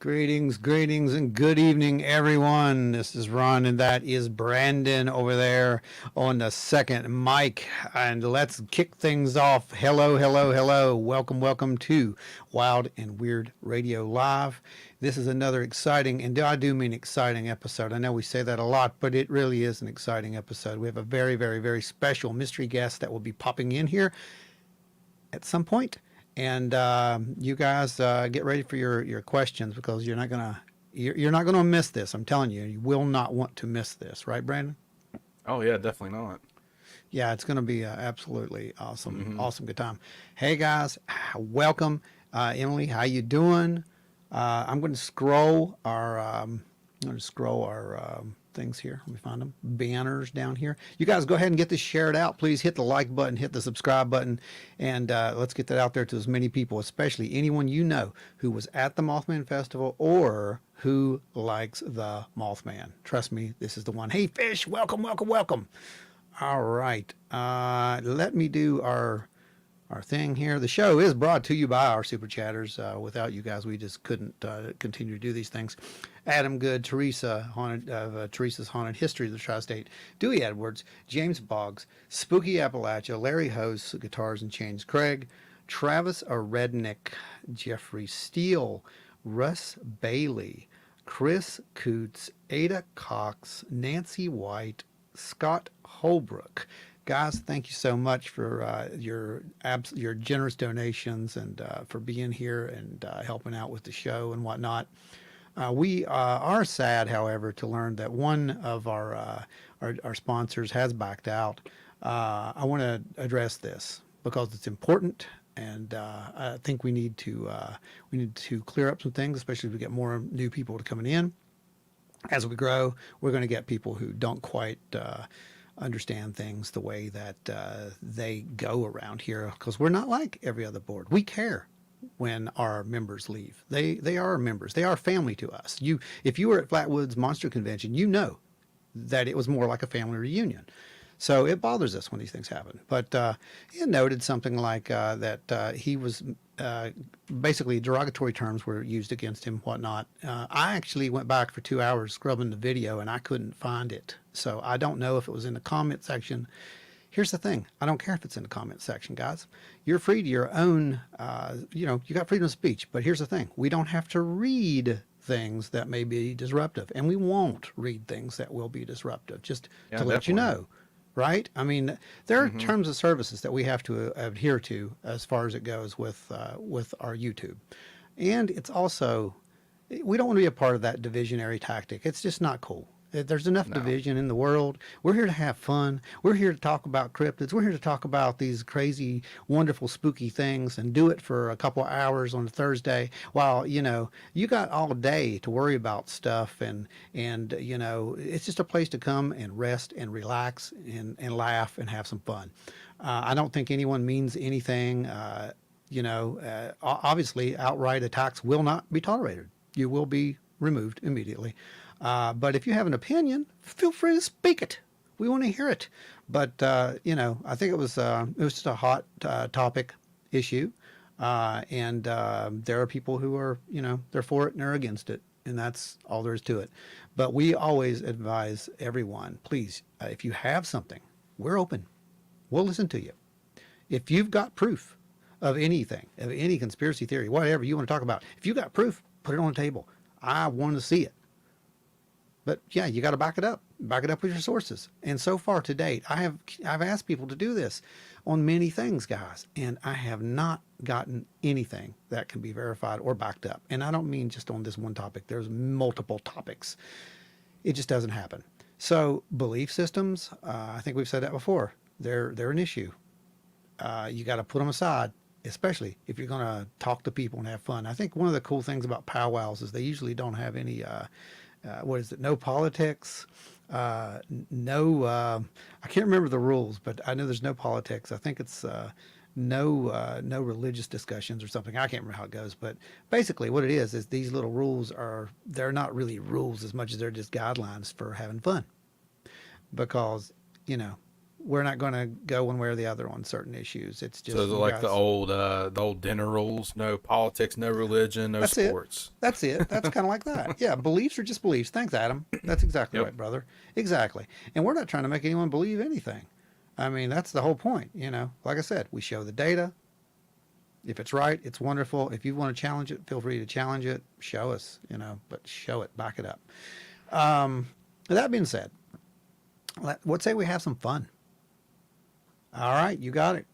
Greetings, and good evening, everyone. This is Ron, and that is Brandon over there on the second mic. And let's kick things off. Hello. Welcome to Wild and Weird Radio Live. This is another exciting, and I do mean exciting episode. I know we say that a lot, but it really is an exciting episode. We have a very special mystery guest that will be popping in here at some point. And you guys get ready for your questions because you're not gonna miss this. I'm telling you, you will not want to miss this, right, Brandon? Oh yeah, definitely not. Yeah, it's gonna be absolutely awesome good time. Hey guys, welcome, Emily. How you doing? I'm going to scroll our things here. Let me find them. Banners down here. You guys go ahead and get this shared out. Please hit the like button, hit the subscribe button, and let's get that out there to as many people, especially anyone you know who was at the Mothman Festival or who likes the Mothman. Trust me, this is the one. Hey, Fish, welcome. All right. Let me do our thing here. The show is brought to you by our super chatters. Without you guys, we just couldn't continue to do these things. Adam Good, Teresa's Haunted History of the Tri-State, Dewey Edwards, James Boggs, Spooky Appalachia, Larry Host, Guitars and Chains, Craig, Travis a Redneck, Jeffrey Steele, Russ Bailey, Chris Coots, Ada Cox, Nancy White, Scott Holbrook. Guys, thank you so much for your generous donations and for being here and helping out with the show and whatnot. We are sad, however, to learn that one of our sponsors has backed out. I want to address this because it's important, and I think we need to clear up some things, especially if we get more new people to coming in. As we grow, we're going to get people who don't quite understand things the way that they go around here, because we're not like every other board. We care when our members leave. They are members. They are family to us. If you were at Flatwoods Monster Convention, you know that it was more like a family reunion. So it bothers us when these things happen. But he noted something like that he was basically derogatory terms were used against him, whatnot. I actually went back for 2 hours scrubbing the video and I couldn't find it. So I don't know if it was in the comment section. Here's the thing. I don't care if it's in the comment section, guys. You're free to your own, you got freedom of speech. But here's the thing. We don't have to read things that may be disruptive. And we won't read things that will be disruptive, just to let you know. Right? I mean, there are terms of services that we have to adhere to as far as it goes with our YouTube. And it's also, we don't want to be a part of that divisionary tactic. It's just not cool. There's enough division in the world. We're here to have fun. We're here to talk about cryptids. We're here to talk about these crazy, wonderful, spooky things and do it for a couple of hours on a Thursday while, you got all day to worry about stuff and it's just a place to come and rest and relax and laugh and have some fun. I don't think anyone means anything. Obviously, outright attacks will not be tolerated. You will be removed immediately. But if you have an opinion, feel free to speak it. We want to hear it. But, I think it was just a hot topic issue. And there are people who are, they're for it and they're against it. And that's all there is to it. But we always advise everyone, please, if you have something, we're open. We'll listen to you. If you've got proof of anything, of any conspiracy theory, whatever you want to talk about, if you got proof, put it on the table. I want to see it. But yeah, you got to back it up. Back it up with your sources. And so far to date, I've asked people to do this on many things, guys, and I have not gotten anything that can be verified or backed up. And I don't mean just on this one topic. There's multiple topics. It just doesn't happen. So belief systems, I think we've said that before. They're an issue. You got to put them aside, especially if you're going to talk to people and have fun. I think one of the cool things about powwows is they usually don't have any no politics, I can't remember the rules, but I know there's no politics. I think it's no religious discussions or something. I can't remember how it goes, but basically what it is these little rules they're not really rules as much as they're just guidelines for having fun. Because, we're not going to go one way or the other on certain issues. It's just So is it you like guys. the old dinner rules? No politics, no religion, no That's it. sports. That's it. That's kind of like that. Yeah, beliefs are just beliefs. Thanks, Adam. That's exactly Yep. right, brother. Exactly. And we're not trying to make anyone believe anything. I mean, that's the whole point. You know, like I said, we show the data. If it's right, it's wonderful. If you want to challenge it, feel free to challenge it. Show us, you know, but show it, back it up. That being said, let's say we have some fun. All right, you got it.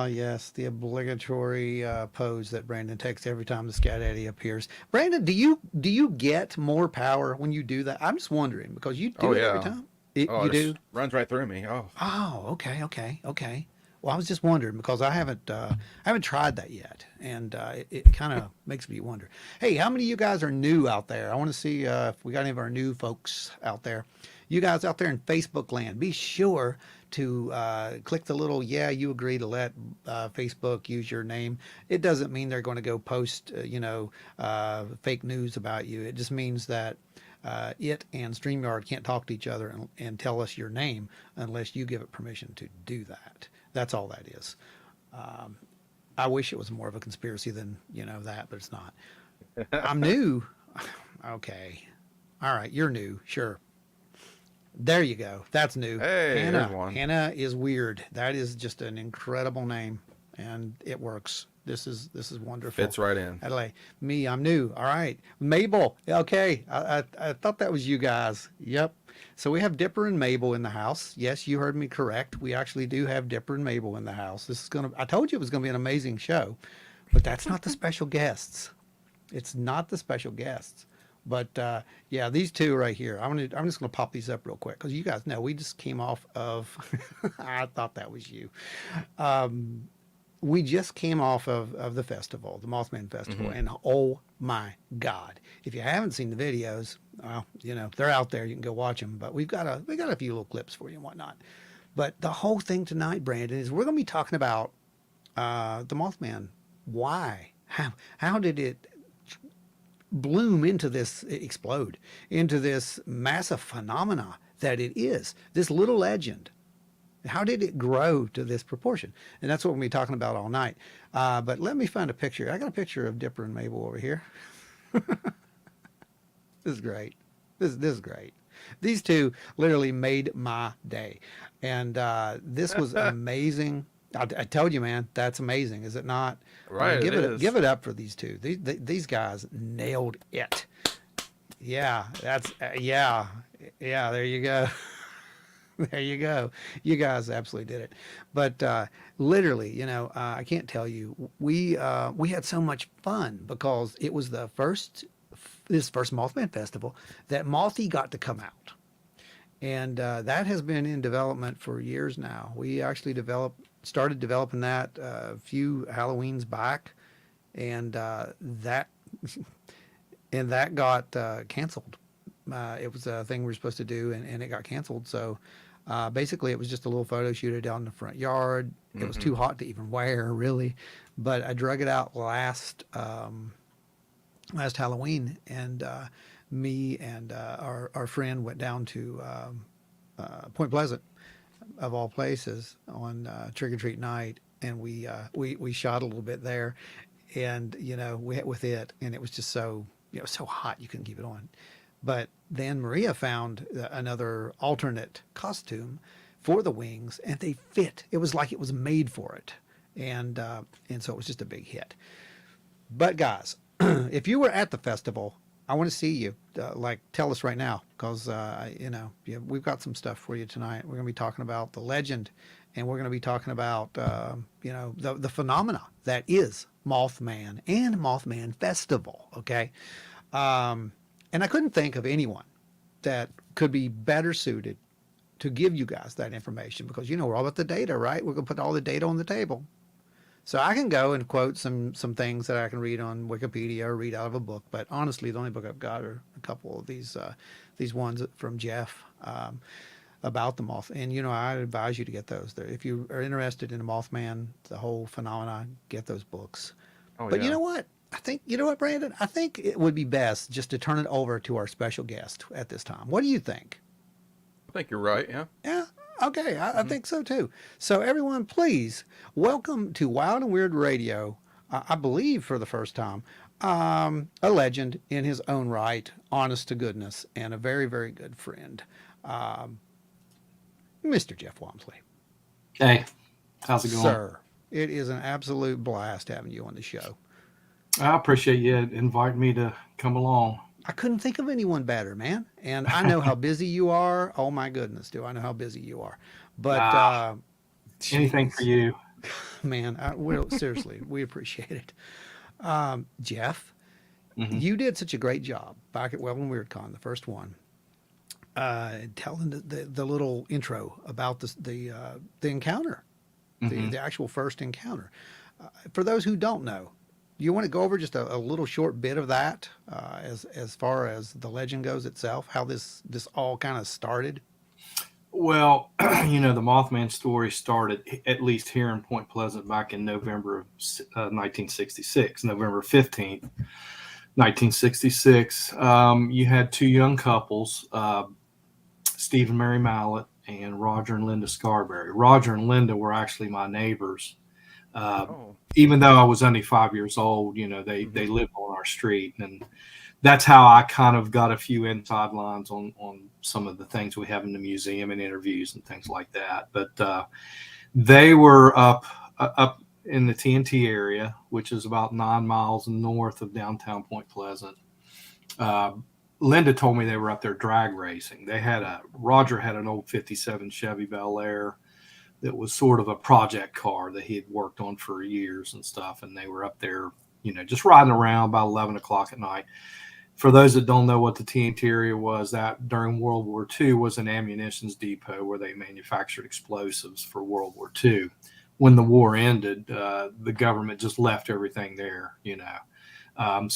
Yes, the obligatory pose that Brandon takes every time the Scat Eddie appears. Brandon, do you get more power when you do that? I'm just wondering because you do Oh it every yeah. time. Oh, You it just do? runs right through me. Oh, Oh, okay, okay, okay. Well, I was just wondering because I haven't tried that yet, and it kind of makes me wonder. Hey, how many of you guys are new out there? I want to see if we got any of our new folks out there. You guys out there in Facebook land, be sure to click the little "Yeah, you agree to let Facebook use your name." It doesn't mean they're going to go post, fake news about you. It just means that it and StreamYard can't talk to each other and tell us your name unless you give it permission to do that. That's all that is. I wish it was more of a conspiracy than, that, but it's not. I'm new. Okay. All right. You're new. Sure. There you go. That's new. hey, there's Hannah. one. Hannah is weird. That is just an incredible name, and it works. This is wonderful. Fits right in. Adelaide, me, I'm new. All right, Mabel. Okay, I thought that was you guys. Yep. So we have Dipper and Mabel in the house. Yes, you heard me correct. We actually do have Dipper and Mabel in the house. This is gonna. I told you it was gonna be an amazing show, but that's not the special guests. It's not the special guests. But yeah, these two right here. I'm just gonna pop these up real quick because you guys know we just came off of. I thought that was you. We just came off of the festival, the Mothman Festival, and oh my God! If you haven't seen the videos, well, they're out there. You can go watch them. But we got a few little clips for you and whatnot. But the whole thing tonight, Brandon, is we're going to be talking about the Mothman. Why? How did it bloom into this, explode into this massive phenomena that it is? This little legend. How did it grow to this proportion? And that's what we'll be talking about all night. But let me find a picture. I got a picture of Dipper and Mabel over here. This is great. This is great. These two literally made my day. And this was amazing. I told you, man, that's amazing, is it not? Right, Give it it is. give it up for these two. These guys nailed it. Yeah, that's yeah. There you go. There you go. You guys absolutely did it. But literally, I can't tell you. We had so much fun because it was this first Mothman Festival that Mothy got to come out, and that has been in development for years now. We actually started developing that a few Halloweens back, and that and that got canceled. It was a thing we were supposed to do, and it got canceled. So basically, it was just a little photo shoot down in the front yard. It was too hot to even wear, really. But I drug it out last Halloween, and me and our friend went down to Point Pleasant, of all places, on trick or treat night, and we shot a little bit there, and we hit with it, and it was just so so hot you couldn't keep it on. But then Maria found another alternate costume for the wings, and they fit. It was like it was made for it, and so it was just a big hit. But guys, if you were at the festival, I want to see you. Tell us right now, because we've got some stuff for you tonight. We're going to be talking about the legend, and we're going to be talking about the phenomena that is Mothman and Mothman Festival. Okay. And I couldn't think of anyone that could be better suited to give you guys that information because we're all about the data, right? We're going to put all the data on the table. So I can go and quote some things that I can read on Wikipedia or read out of a book, but honestly, the only book I've got are a couple of these ones from Jeff. about the moth. And I advise you to get those. If you are interested in the Mothman, the whole phenomenon, get those books. Oh But you yeah. know what? I think Brandon. I think it would be best just to turn it over to our special guest at this time. What do you think? I think you're right. Yeah. Yeah. Okay, I Hmm. think so too. So, everyone, please welcome to Wild and Weird Radio. I believe for the first time, a legend in his own right, honest to goodness, and a very, very good friend, um, Mr. Jeff Wamsley. Hey, how's it going? Sir, it is an absolute blast having you on the show. I appreciate you inviting me to come along. I couldn't think of anyone better, man. And I know how busy you are. Oh my goodness, do I know how busy you are? But Ah, anything for jeez, you. man, seriously, we appreciate it. Jeff, Hmm. you did such a great job back at Well and WeirdCon, the first one, telling the little intro about the encounter, Hmm. the actual first encounter. For those who don't know, you want to go over just a little short bit of that, as far as the legend goes itself, how this all kind of started. Well, the Mothman story started at least here in Point Pleasant back in November of 1966, November 15th, 1966. You had two young couples, Steve and Mary Mallett and Roger and Linda Scarberry. Roger and Linda were actually my neighbors. Uh, Oh. Even though I was only 5 years old, they Hmm. lived on our street, and that's how I kind of got a few inside lines on some of the things we have in the museum and interviews and things like that. But they were up in the TNT area, which is about 9 miles north of downtown Point Pleasant. Uh, Linda told me they were up there drag racing. Roger had an old '57 Chevy Bel Air that was sort of a project car that he had worked on for years and stuff. And they were up there, just riding around about 11 o'clock at night. For those that don't know what the TNT area was, that during World War II was an ammunitions depot where they manufactured explosives for World War II. When the war ended, the government just left everything there. And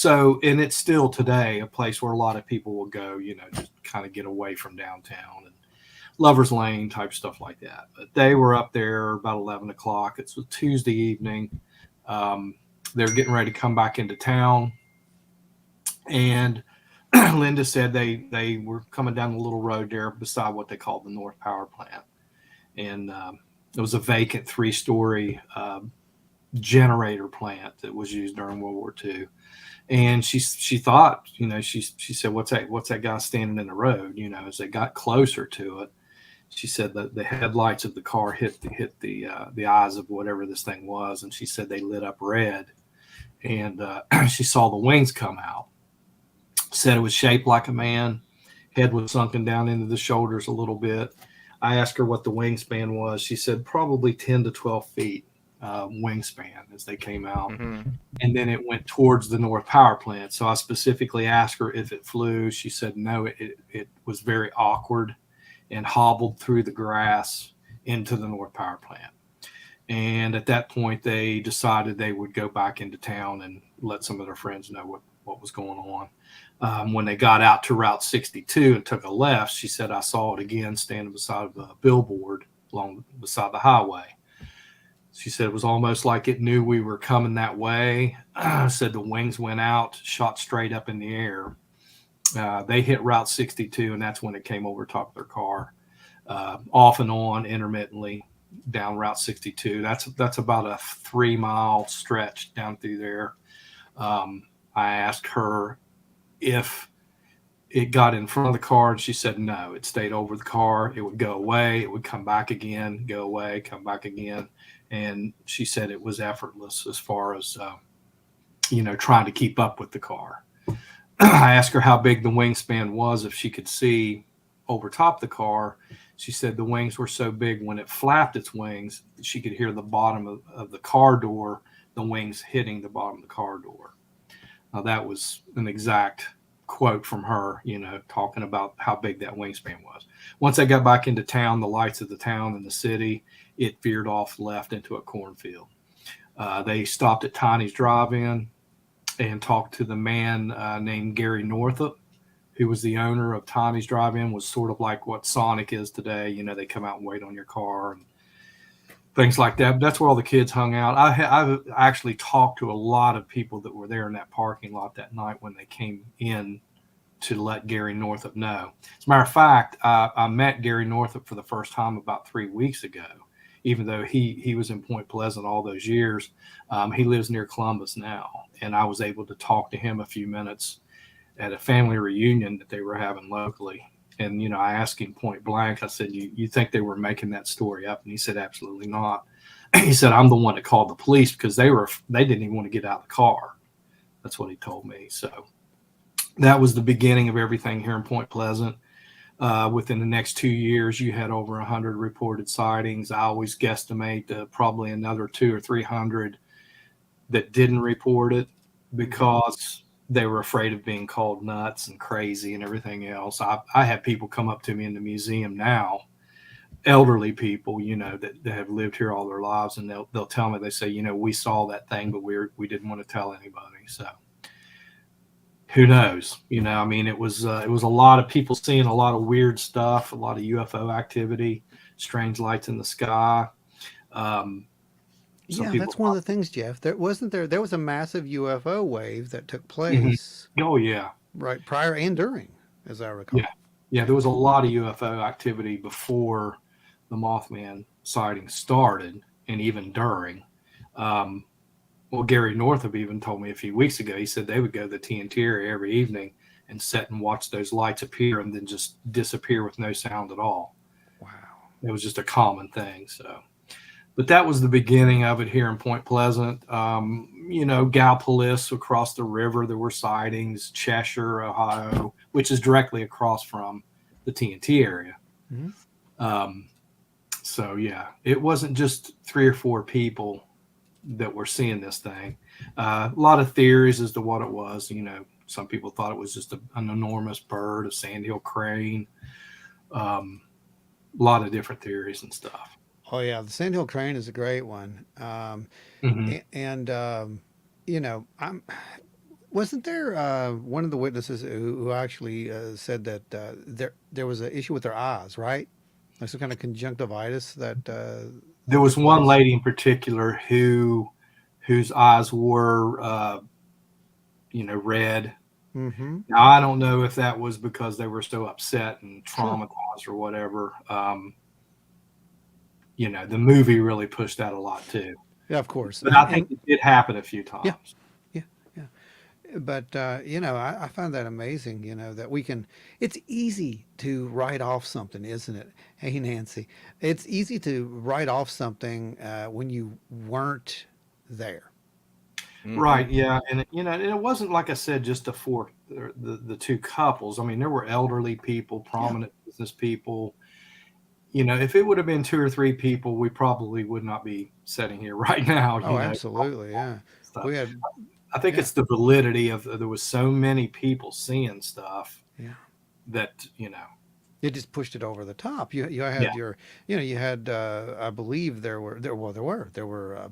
it's still today a place where a lot of people will go, just kind of get away from downtown and Lover's Lane type stuff like that. But they were up there about 11 o'clock. It's a Tuesday evening. Um, they're getting ready to come back into town. And Linda said they were coming down the little road there beside what they called the North Power Plant. And it was a vacant 3-story generator plant that was used during World War II. And she thought, she said, what's that guy standing in the road? As they got closer to it, she said that the headlights of the car hit the eyes of whatever this thing was, and she said they lit up red, and she saw the wings come out. Said it was shaped like a man, head was sunken down into the shoulders a little bit. I asked her what the wingspan was. She said probably 10 to 12 feet wingspan as they came out. Hmm. And then it went towards the North Power Plant. So I specifically asked her if it flew. She said no, it was very awkward and hobbled through the grass into the North Power Plant. And at that point, they decided they would go back into town and let some of their friends know what was going on. When they got out to Route 62 and took a left, she said, I saw it again standing beside a billboard along beside the highway. She said it was almost like it knew we were coming that way. Said the wings went out, shot straight up in the air. They hit Route 62, and that's when it came over top of their car, off and on intermittently down Route 62. That's about a 3-mile stretch down through there. I asked her if it got in front of the car, and she said no. It stayed over the car. It would go away. It would come back again, go away, come back again. And she said it was effortless as far as trying to keep up with the car. I asked her how big the wingspan was, if she could see over top the car. She said the wings were so big when it flapped its wings, she could hear the bottom of the car door, the wings hitting the bottom of the car door. Now, that was an exact quote from her, talking about how big that wingspan was. Once I got back into town, the lights of the town and the city, it veered off left into a cornfield. They stopped at Tiny's Drive-In and talked to the man named Gary Northup, who was the owner of Tommy's Drive-In, was sort of like what Sonic is today. They come out and wait on your car and things like that. But that's where all the kids hung out. I've actually talked to a lot of people that were there in that parking lot that night when they came in to let Gary Northup know. As a matter of fact, I met Gary Northup for the first time about 3 weeks ago. Even though he was in Point Pleasant all those years, he lives near Columbus now. And I was able to talk to him a few minutes at a family reunion that they were having locally. And, I asked him point blank, I said, you think they were making that story up? And he said, absolutely not. He said, I'm the one that called the police because they didn't even want to get out of the car. That's what he told me. So that was the beginning of everything here in Point Pleasant. Within the next 2 years, you had over 100 reported sightings. I always guesstimate probably another 200 or 300 that didn't report it because they were afraid of being called nuts and crazy and everything else. I have people come up to me in the museum now, elderly people, that have lived here all their lives, and they'll tell me, they say, we saw that thing, but we didn't want to tell anybody. So who knows? It was a lot of people seeing a lot of weird stuff, a lot of UFO activity, strange lights in the sky. That's one of the things, Jeff. There was a massive UFO wave that took Mm-hmm. place. Oh yeah, right prior and during, as I recall. Yeah. There was a lot of UFO activity before the Mothman sighting started, and even during. Well, Gary Northup even told me a few weeks ago, he said they would go to the TNT area every evening and sit and watch those lights appear and then just disappear with no sound at all. Wow. It was just a common thing. So, but that was the beginning of it here in Point Pleasant. Gallipolis across the river, there were sightings. Cheshire, Ohio, which is directly across from the TNT area. Mm-hmm. So, yeah, it wasn't just 3 or 4 people that were seeing this thing. A lot of theories as to what it was. Some people thought it was just an enormous bird, a sandhill crane. A lot of different theories and stuff. Oh yeah, the sandhill crane is a great one. Wasn't there one of the witnesses who actually said that there was an issue with their eyes, right? Like some kind of conjunctivitis that. There was one lady in particular whose eyes were, red. Mm-hmm. Now, I don't know if that was because they were so upset and traumatized or whatever. The movie really pushed that a lot too. Yeah, of course. But I think it did happen a few times. Yeah. But, I find that amazing, that we can, it's easy to write off something, isn't it? Hey, Nancy, it's easy to write off something when you weren't there. Mm-hmm. Right. Yeah. And it wasn't, like I said, just the 2 couples. I mean, there were elderly people, prominent business people. If it would have been 2 or 3 people, we probably would not be sitting here right now. Absolutely. Yeah. We had. I think it's the validity of there was so many people seeing stuff that, it just pushed it over the top. You had you had I believe there were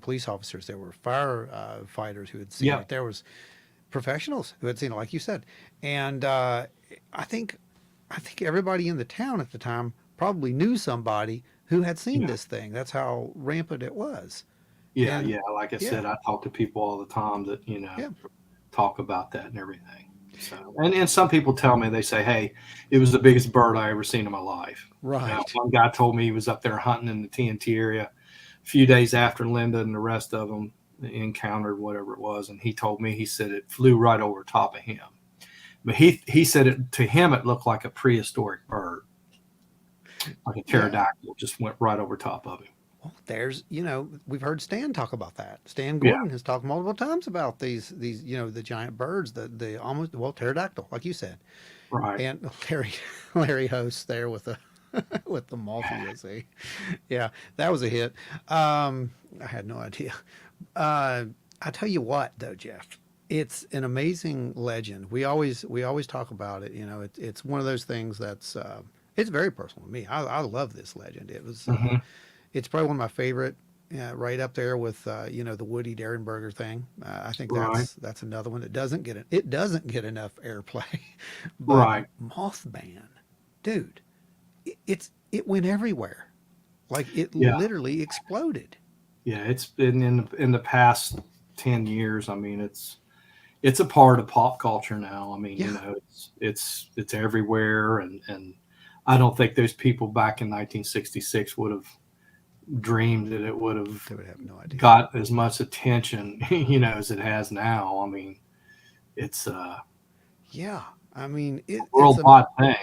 police officers, there were firefighters who had seen it. There was professionals who had seen it, like you said. And I think everybody in the town at the time probably knew somebody who had seen this thing. That's how rampant it was. Yeah, like I said, I talk to people all the time that, talk about that and everything. So, and some people tell me, they say, hey, it was the biggest bird I ever seen in my life. Right. One guy told me he was up there hunting in the TNT area a few days after Linda and the rest of them encountered whatever it was. And he told me, he said it flew right over top of him. But he said to him, it looked like a prehistoric bird, like a pterodactyl, just went right over top of him. Well, there's, we've heard Stan talk about that. Stan Gordon has talked multiple times about these, the giant birds, the almost, pterodactyl, like you said. Right. And Larry hosts there with the with the Mothmania. Yeah, that was a hit. I had no idea. I tell you what, though, Jeff, it's an amazing legend. We always talk about it. It's one of those things that's it's very personal to me. I love this legend. It was. It's probably one of my favorite Yeah, right up there with the Woody Derenberger thing. I think Right. that's another one that doesn't get enough airplay. But Right. Mothman, dude, it went everywhere. Like it Yeah. literally exploded. Yeah. It's been in the past 10 years. I mean, it's a part of pop culture now. I mean, Yeah, it's everywhere, and I don't think those people back in 1966 would have dreamed that it would have they would have no idea. got as much attention, as it has now. I mean, it's a Yeah, I mean it's a worldwide thing.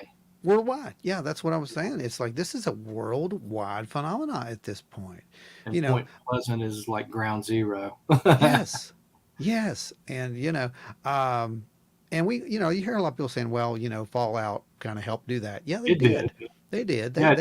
worldwide. Yeah, that's what I was saying. It's like this is a worldwide phenomenon at this point. And You know, Point Pleasant is like ground zero. yes, yes, um, and you hear a lot of people saying, well, Fallout kind of helped do that. Yeah, they It did. did. They did. Yeah, it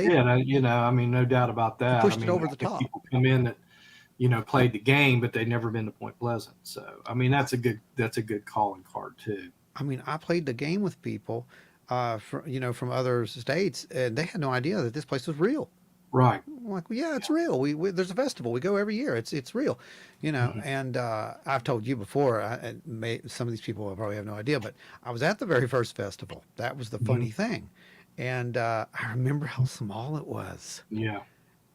did. I mean, no doubt about They that. I pushed it mean, over I the think top. people come in that, played the game, but they'd never been to Point Pleasant. So, I mean, that's a good calling card too. I mean, I played the game with people, from other states, and they had no idea that this place was real. Right. I'm like, well, yeah, it's real. There's a festival. We go every year. It's real, Mhm. And I've told you before. Some of these people probably have no idea, but I was at the very first festival. That was the Mhm. funny thing, and I remember how small it was, Yeah.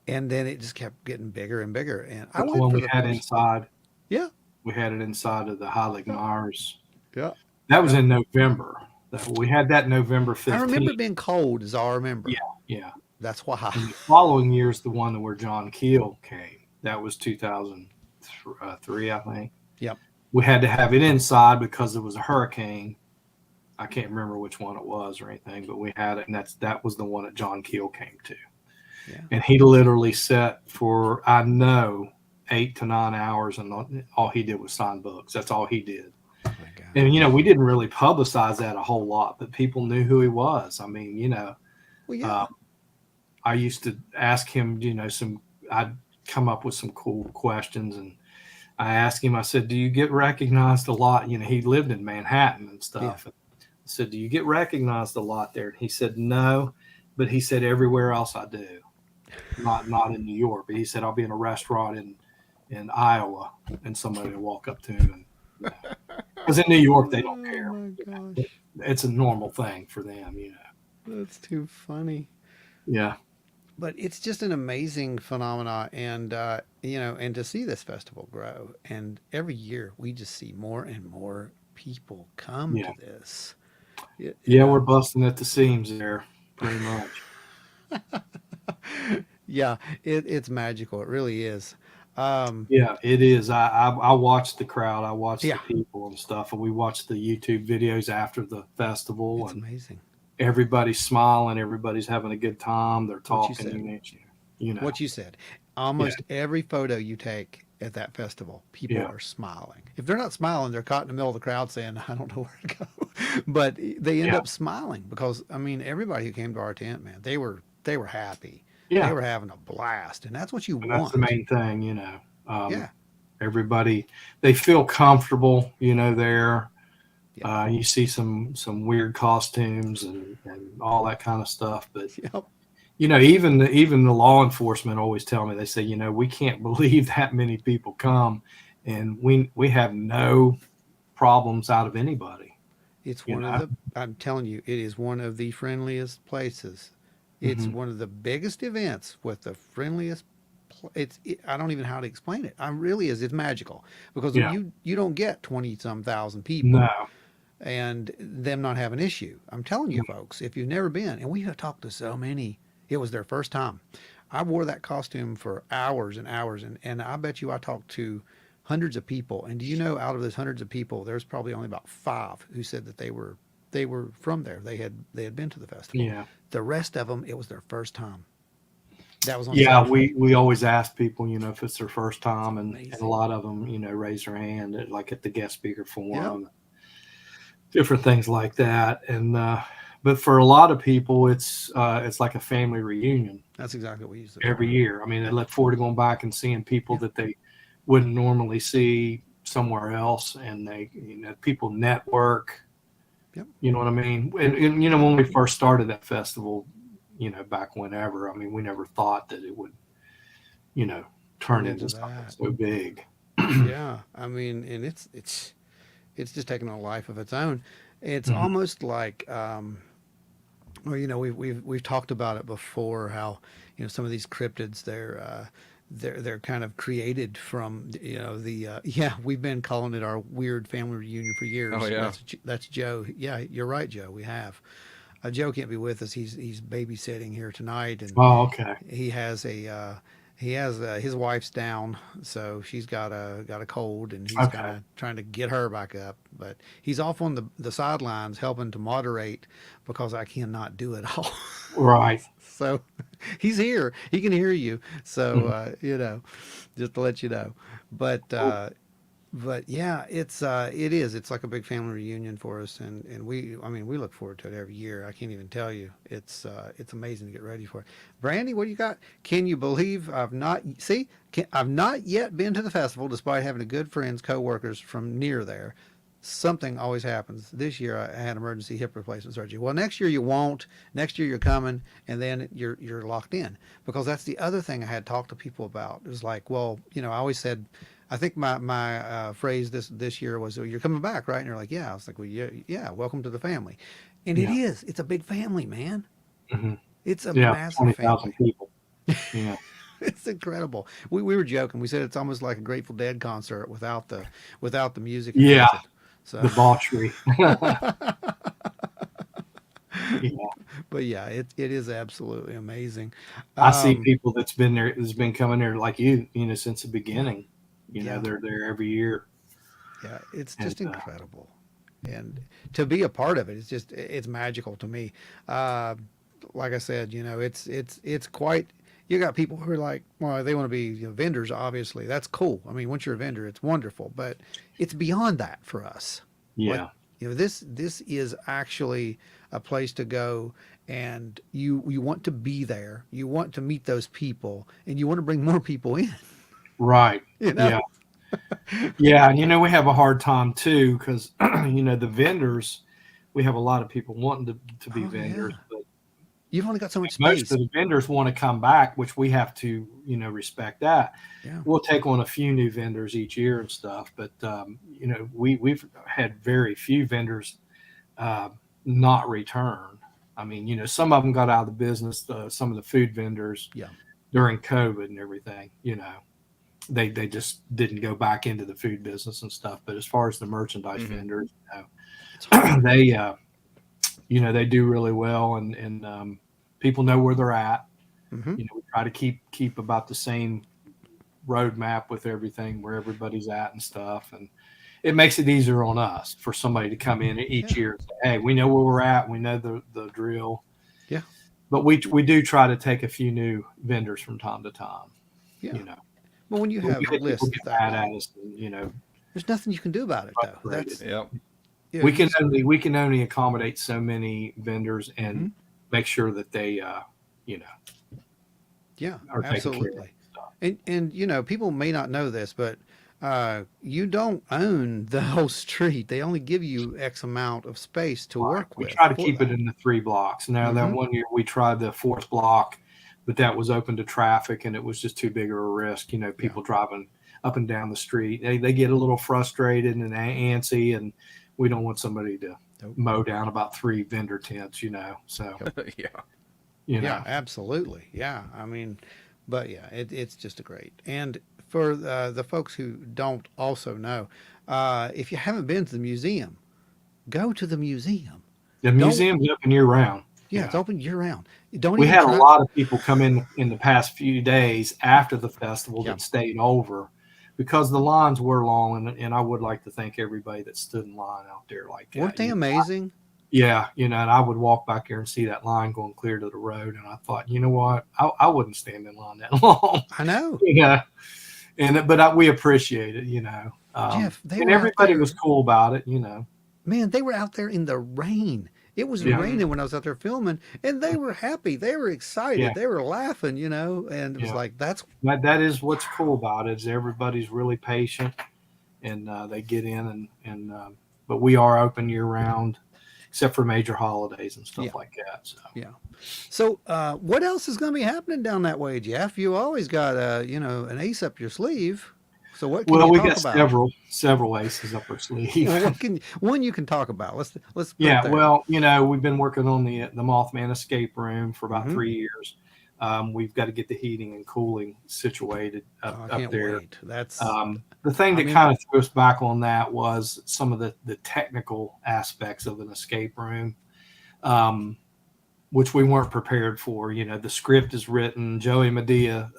and then it just kept getting bigger and bigger. And I The went one for we the had first. inside, Yeah, we had it inside of the Heilig yeah, Myers. yeah, That was yeah. in November. We had that November I remember 15th. it being cold, as I Yeah. remember. Yeah. That's why. And the following year's the one where John Keel came. That was 2003, I think. Yep. We had to have it inside because there was a hurricane. I can't remember which one it was or anything, but we had it, and that was the one that John Keel came to. Yeah. And he literally sat for, I know, 8 to 9 hours, and all he did was sign books. That's all he did. Oh my And gosh. we didn't really publicize that a whole lot, but people knew who he was. I mean, Well, yeah. uh, I used to ask him, I'd come up with some cool questions, and I asked him, I said, do you get recognized a lot? He lived in Manhattan and Yeah. stuff. I said, do you get recognized a lot there? And he said, no, but he said, everywhere else I do, not in New York. But he said, I'll be in a restaurant in Iowa, and somebody will walk up to him. And, because in New York, they don't Oh care. my gosh. It's a normal thing for them. That's too funny. Yeah. But it's just an amazing phenomena, and to see this festival grow, and every year we just see more and more people come Yeah. to this. Yeah. We're busting at the seams there pretty much. Yeah, it's magical. It really is. Um, Yeah, it is. I watched the crowd. I watched the yeah, people and stuff, and we watched the YouTube videos after the festival, it's and amazing. everybody's smiling, everybody's having a good time. They're What you talking, said. you know. What you said. Yeah, Almost every photo you take at that festival, people yeah, are smiling. If they're not smiling, they're caught in the middle of the crowd saying, I don't know where to go. But they end yeah, up smiling because I mean everybody who came to our tent, man, they were happy. They yeah. were having a blast. And that's what you And that's the want. main thing. Yeah. Everybody, they feel comfortable, there. Yep. You see some weird costumes and all that kind of stuff, but Yep. even the law enforcement always tell me, they say, we can't believe that many people come, and we have no problems out of anybody. It's You one of know. the I'm telling you, it is one of the friendliest places. It's Hmm. one of the biggest events with the friendliest. I don't even know how to explain it. I really is. It's magical because Yeah. you don't get 20 some thousand people No. and them not have an issue. I'm telling you, folks, if you've never been, and we have talked to so many, it was their first time. I wore that costume for hours and hours, and I bet you I talked to hundreds of people. And do you know, out of those hundreds of people, there's probably only about five who said that they were from there. They had been to the festival. Yeah. The rest of them, it was their first time. That was on Yeah. Saturday. We always ask people, if it's their first time, and a Amazing. lot of them, raise their hand like at the guest speaker Yep. forum, different things like that. And but for a lot of people, it's like a family reunion That's exactly what we used it every for. year. I mean, they look forward to going back and seeing people Yeah. that they wouldn't normally see somewhere else, and people network. Yep. You know what I mean? And when we first started that festival, back whenever, I mean, we never thought that it would, you know, turn into into something that. so big. Yeah, I mean, and it's just taken on a life of its own. It's Mhm. almost like, well, we've talked about it before. How some of these cryptids, they're kind of created from the yeah, we've been calling it our weird family reunion for Oh years. yeah. That's Joe. Yeah, you're right, Joe. We have. Joe can't be with us. He's babysitting here tonight, and Oh, okay. he has his wife's down, so she's got a cold, and he's kind Okay. of trying to get her back up. But he's off on the sidelines helping to moderate because I cannot do it all. Right. So he's here. He can hear you. So Mhm. just to let you know. But Cool. but yeah, it's like a big family reunion for us, and we look forward to it every year. I can't even tell you. It's amazing to get ready for it. Brandy, what do you got? Can you believe I've not yet been to the festival despite having a good friends, co-workers from near there. Something always happens. This year I had emergency hip replacement surgery. Well, next year you won't. Next year you're coming, and then you're locked in, because that's the other thing I had talked to people about. It was like, well, I always said, I think my phrase this year was, "Oh, you're coming back, right?" And they're like, "Yeah." I was like, "Well, yeah, yeah. Welcome to the family," and it Yeah. is. It's a big family, man. Hmm. It's a Yeah. massive 20,000 family. people. Yeah. It's incredible. We were joking. We said it's almost like a Grateful Dead concert without the music Yeah. against it. So, Debauchery. Yeah. but yeah, it is absolutely amazing. I see Um, people that's been coming there like since the beginning. yeah, They're there every year. yeah, it's And just incredible, and to be a part of it, it's magical to me. Uh, like I said, it's quite. You got people who are like, well, they want to be vendors. Obviously, that's cool. I mean, once you're a vendor, it's wonderful, but it's beyond that for us. Like, yeah. this is actually a place to go, and you want to be there. You want to meet those people, and you want to bring more people in. Right. You know? Yeah. Yeah. And we have a hard time too because the vendors, we have a lot of people wanting to be Oh vendors, yeah. but You've only got so much most space. of the vendors want to come back, which we have to, respect that. Yeah. We'll take on a few new vendors each year and stuff, but we've had very few vendors uh, not return. I mean, some of them got out of the business. Some of the food vendors Yeah. during COVID and everything, they just didn't go back into the food business and stuff. But as far as the merchandise Hmm. vendors, It's hard. they do really well, and people know where they're at. Mm-hmm. We try to keep about the same roadmap with everything where everybody's at and stuff, and it makes it easier on us for somebody to come in each Yeah. year and say, hey, we know where we're at, we know the drill. Yeah. But we do try to take a few new vendors from time to time. Yeah. you know Well, when you but we have had people lists get that mad at long, us and there's nothing you can do about it, though. frustrated. That's Yep. yeah. we You can just only we can only accommodate so many vendors mm-hmm. and make sure that they you know Yeah, are taken care of absolutely. and stuff. And people may not know this, but you don't own the whole street. They only give you X amount of space to Right. work We with try to for keep it that. in the 3 blocks. Now that Mm-hmm. one year we tried the 4th block, but that was open to traffic and it was just too big of a risk. Yeah. People driving up and down the street, they get a little frustrated and antsy, and we don't want somebody to Nope. mow down about 3 vendor tents. So Yeah. Yeah, absolutely. Yeah, I mean, but yeah, it's just a great. And for the folks who don't also know, if you haven't been to the museum, go to the museum. the Don't. museum's open year round. Yeah, it's open year round. Don't We even had a try. lot of people come in the past few days after the festival Yeah, that stayed over because the lines were long, and I would like to thank everybody that stood in line out there like weren't that. they amazing? Yeah, and I would walk back here and see that line going clear to the road, and I thought, you know what, I wouldn't stand in line that long. I know, Yeah, but we appreciate it, Jeff. They and were out everybody was there. cool about it, Man, they were out there in the rain. It was Yeah, Hmm. raining when I was out there filming, and they were happy. They were yeah, excited. They were laughing, and it was yeah. like, that's That is what's cool about it is everybody's really patient, and they get in, and but we are open year round, except for major holidays and stuff Yeah. like that. So. Yeah. So, what else is going to be happening down that way, Jeff? You always got an ace up your sleeve. So, what can Well, you we talk got about? several aces up our sleeve. Well, one you can talk about? Let's put it Yeah, there. well, we've been working on the Mothman escape room for about 3 years. We've got to get the heating and cooling situated I up can't there. wait. That's The thing I that mean- kind of threw us back on that was some of the technical aspects of an escape room, which we weren't prepared for. The script is written. Joey Medea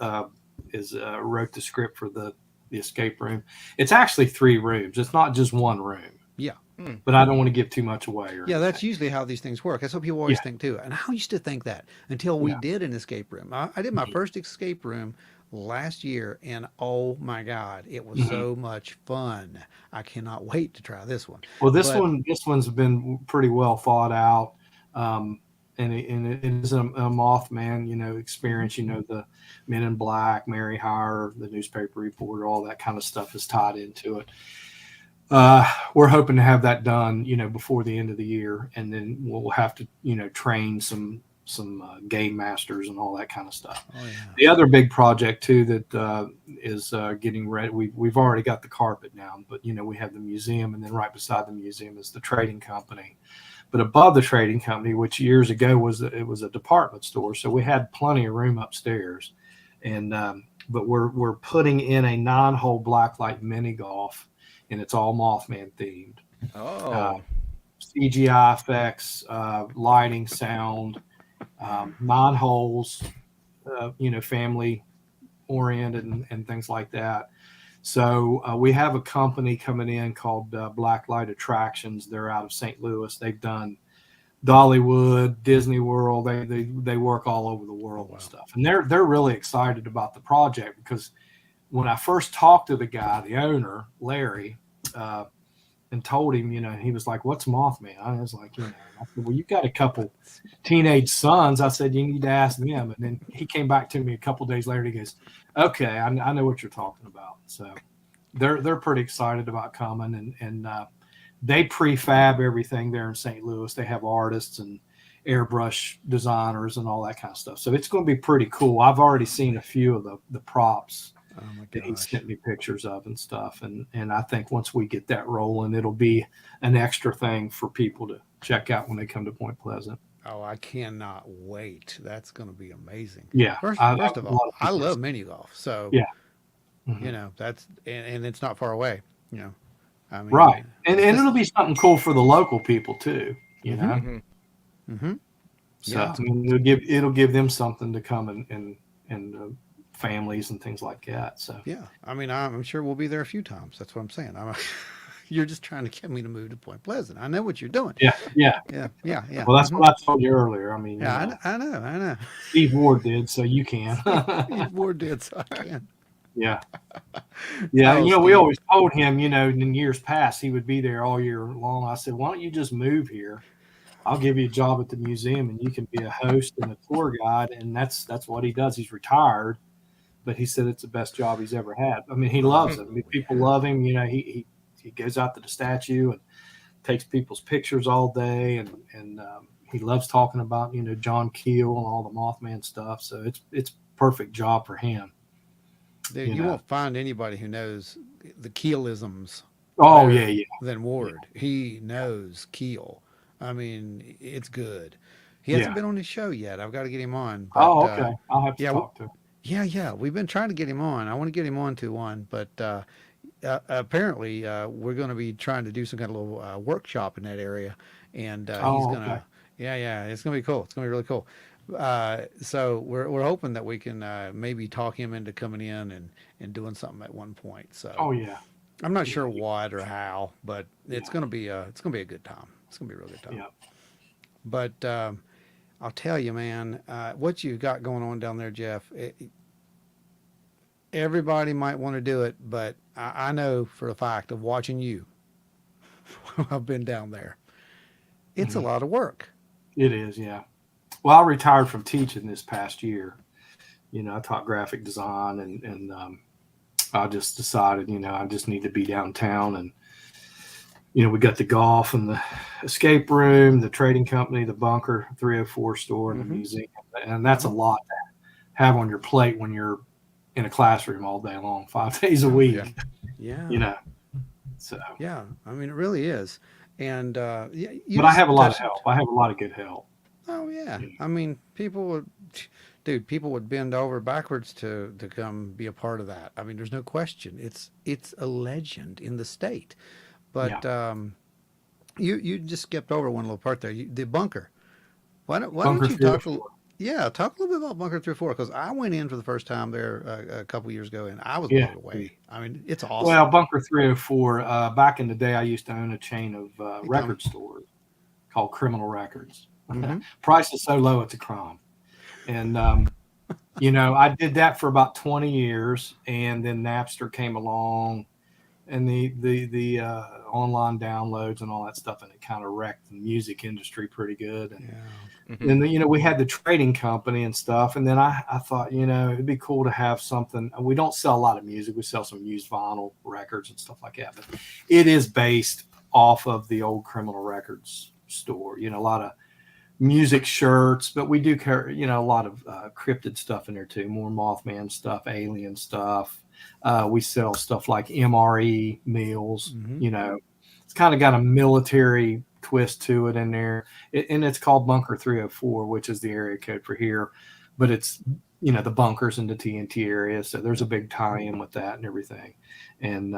wrote the script for the escape room. It's actually 3 rooms. It's not just one room. Yeah. But I don't want to give too much away. Yeah, that's usually how these things work. That's what people always think too. And I used to think that until we did an escape room. I did my first escape room last year, and oh my God, it was so much fun. I cannot wait to try this one. Well, this one's been pretty well thought out, and it is a Mothman, experience. The Men in Black, Mary Hire, the newspaper reporter, all that kind of stuff is tied into it. We're hoping to have that done, before the end of the year, and then we'll have to, train some game masters and all that kind of stuff. Oh, yeah. The other big project too that is getting ready. We've already got the carpet down, but we have the museum, and then right beside the museum is the trading company. But above the trading company, which years ago was a department store, so we had plenty of room upstairs, and but we're putting in a 9-hole blacklight mini golf. And it's all Mothman themed. Oh, CGI effects, lighting, sound, 9 holes, family oriented and things like that. So we have a company coming in called Blacklight Attractions. They're out of St. Louis. They've done Dollywood, Disney World. They work all over the world and stuff. And they're really excited about the project because when I first talked to the guy, the owner, Larry, and told him, he was like, "What's Mothman?" I was like, I said, "Well, you got a couple teenage sons." I said, "You need to ask them." And then he came back to me a couple days later. And he goes, "Okay, I know what you're talking about." So they're pretty excited about coming, and they prefab everything there in St. Louis. They have artists and airbrush designers and all that kind of stuff. So it's going to be pretty cool. I've already seen a few of the props that he sent me pictures of and stuff. And I think once we get that rolling, it'll be an extra thing for people to check out when they come to Point Pleasant. Oh, I cannot wait. That's going to be amazing. Yeah. First of all, I love mini golf. So, yeah. that's, and it's not far away, I mean, right. And it'll be something cool for the local people too, you know? Mm-hmm. So Yeah. I mean, it'll give them something to come and families and things like that. So yeah, I mean, I'm sure we'll be there a few times. That's what I'm saying. You're just trying to get me to move to Point Pleasant. I know what you're doing. yeah. Yeah. Well, that's what I told you earlier. I mean, Yeah, I know. Steve Ward did, so you can. Ward did, so I can. Yeah. Oh, We Steve. always told him, in years past, he would be there all year long. I said, "Why don't you just move here? I'll give you a job at the museum, and you can be a host and a tour guide." And that's what he does. He's retired, but he said it's the best job he's ever had. I mean, he loves it. I mean, people love him. He goes out to the statue and takes people's pictures all day, and he loves talking about John Keel and all the Mothman stuff. So it's perfect job for him. You won't find anybody who knows the Keelisms. Oh yeah. Than Ward. Yeah. He knows Keel. I mean, it's good. He hasn't been on his show yet. I've got to get him on. But, okay. I'll have to talk to him. Yeah. We've been trying to get him on. I want to get him on to one, but apparently we're going to be trying to do some kind of little workshop in that area, and he's going to. Yeah. It's going to be cool. It's going to be really cool. So we're hoping that we can maybe talk him into coming in and doing something at one point. So I'm not sure what or how, but it's going to be a good time. It's going to be a real good time. Yeah. But I'll tell you, man, what you got going on down there, Jeff. Everybody might want to do it, but I know for a fact of watching you. I've been down there. It's a lot of work. It is, yeah. Well, I retired from teaching this past year. I taught graphic design, and I just decided, I just need to be downtown and we got the golf and the escape room, the trading company, the Bunker 304 store, and the museum. And that's a lot to have on your plate when you're in a classroom all day long, 5 days a week. Yeah. So Yeah. I mean, it really is. And but I have a lot of help. I have a lot of good help. Oh yeah. I mean, people would bend over backwards to come be a part of that. I mean, there's no question. It's a legend in the state. But you just skipped over one little part there. The bunker. Why Bunker don't you talk a 304. yeah, talk a little bit about Bunker 304 because I went in for the first time there a couple years ago and I was Yeah. blown away. I mean, it's awesome. Well, Bunker 304, back in the day, I used to own a chain of record stores called Criminal Records. Price is so low, it's a crime. And, I did that for about 20 years. And then Napster came along and the online downloads and all that stuff. And it kind of wrecked the music industry pretty good. And, and we had the trading company and stuff. And then I thought, it'd be cool to have something. We don't sell a lot of music. We sell some used vinyl records and stuff like that. But it is based off of the old Criminal Records store. A lot of music shirts, but we do carry, a lot of cryptid stuff in there too. More Mothman stuff, alien stuff. We sell stuff like MRE meals. It's kind of got a military twist to it in there, and it's called Bunker 304, which is the area code for here, but it's the bunkers in the TNT area, so there's a big tie-in with that and everything. And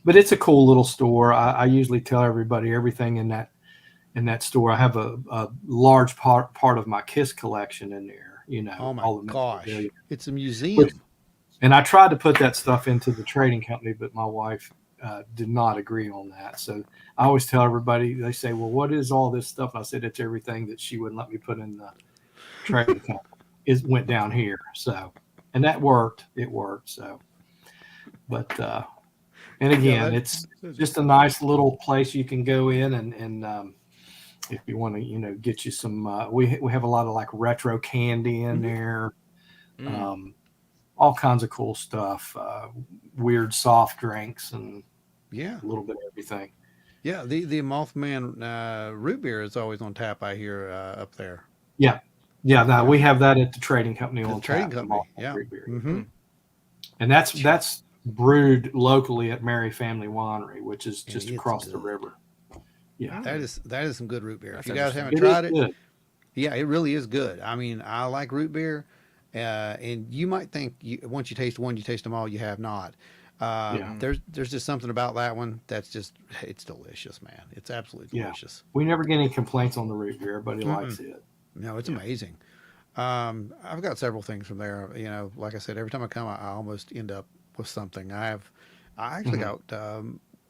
but it's a cool little store. I usually tell everybody everything in that store. I have a large part of my KISS collection in there. Oh my all the gosh, memorabilia. it's a museum. And I tried to put that stuff into the trading company, but my wife did not agree on that. So I always tell everybody, they say, well, what is all this stuff? And I said, it's everything that she wouldn't let me put in the trading company. It went down here. So, and that worked. It worked. So, but, and again, it's just a nice little place you can go in and if you want to, get you some, we have a lot of like retro candy in there. All kinds of cool stuff, weird soft drinks and a little bit of everything. Yeah, the Mothman root beer is always on tap. I hear up there. Yeah. No, we have that at the trading company on trading tap. company. Yeah. Root beer. And that's brewed locally at Mary Family Winery, which is just across the river. Yeah, that is some good root beer. If you guys haven't it tried it, good. Yeah, it really is good. I mean, I like root beer, and you might think once you taste one, you taste them all. You have not. There's just something about that one that's it's delicious, man. It's absolutely delicious. We never get any complaints on the root beer. Everybody likes it. No, it's amazing. I've got several things from there. Like I said, every time I come, I almost end up with something. I actually got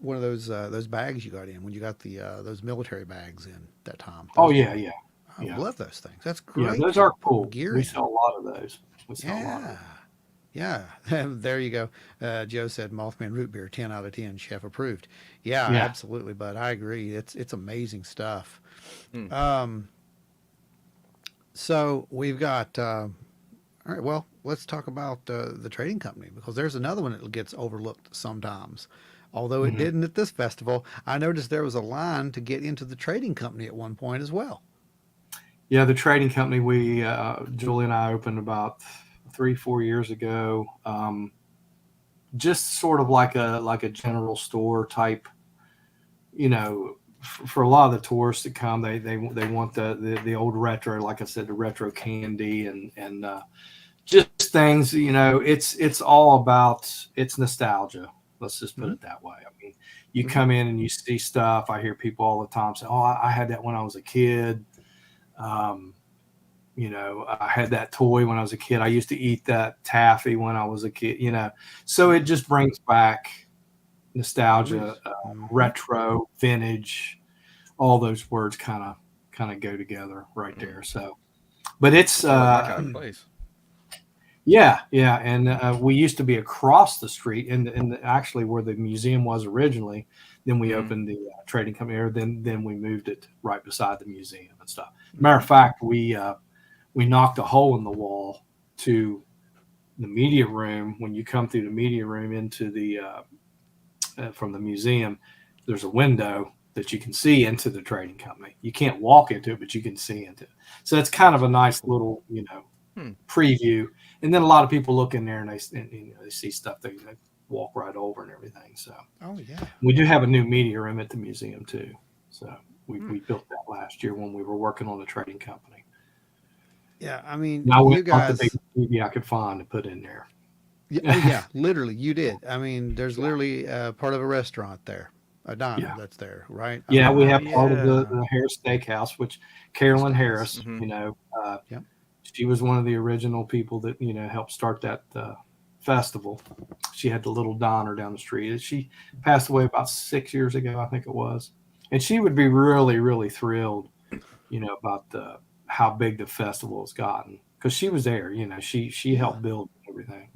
one of those bags you got in when you got the those military bags in that time. I love those things. That's great. Yeah, those are cool. Gear. We sell a lot of those. Yeah. There you go. Joe said Mothman root beer, 10 out of 10, chef approved. Yeah, absolutely. But I agree. It's amazing stuff. So we've got, all right, well, let's talk about the trading company because there's another one that gets overlooked sometimes. Although it didn't at this festival, I noticed there was a line to get into the trading company at one point as well. Yeah, the trading company Julie and I opened about 3-4 years ago. Just sort of like a general store type, for a lot of the tourists that come, they want the old retro, like I said, the retro candy and just things, it's all about, it's nostalgia. Let's just put it that way. I mean, you come in and you see stuff. I hear people all the time say, oh, I had that when I was a kid. I had that toy when I was a kid. I used to eat that taffy when I was a kid, so it just brings back nostalgia, retro, vintage, all those words kind of go together right there. So, but it's, that kind of place. Yeah. And we used to be across the street and actually where the museum was originally. Then we opened the trading company there. Then we moved it right beside the museum and stuff. Matter of fact, we knocked a hole in the wall to the media room. When you come through the media room into the from the museum, there's a window that you can see into the trading company. You can't walk into it, but you can see into it. So it's kind of a nice little, preview. And then a lot of people look in there and they see stuff they walk right over and everything. So we do have a new media room at the museum too. So we built that last year when we were working on the trading company. Yeah, I mean, now you guys. The big TV I could find to put in there. Yeah, literally, you did. I mean, there's literally part of a restaurant there, a diner that's there, right? Yeah, we have part of the Harris Steakhouse, which Carolyn Harris, she was one of the original people that helped start that festival. She had the little diner down the street. She passed away about 6 years ago, I think it was, and she would be really, really thrilled, about how big the festival has gotten because she was there. She helped build everything.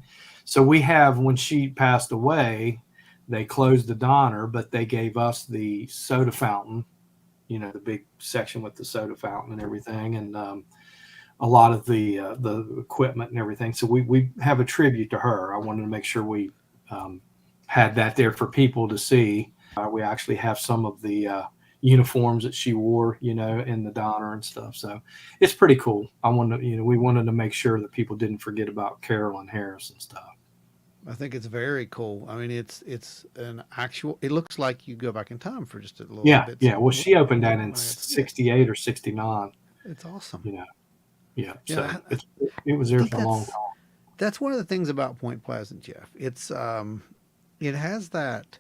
So we have, when she passed away, they closed the diner, but they gave us the soda fountain, the big section with the soda fountain and everything, and a lot of the equipment and everything. So we have a tribute to her. I wanted to make sure we had that there for people to see. We actually have some of the uniforms that she wore, in the diner and stuff. So it's pretty cool. We wanted to make sure that people didn't forget about Carolyn Harris and stuff. I think it's very cool. I mean, it's an actual. It looks like you go back in time for just a little bit. Yeah. Well, she opened that in '68 or '69. It's awesome. Yeah. So it was there for a long time. That's one of the things about Point Pleasant, Jeff. It's it has that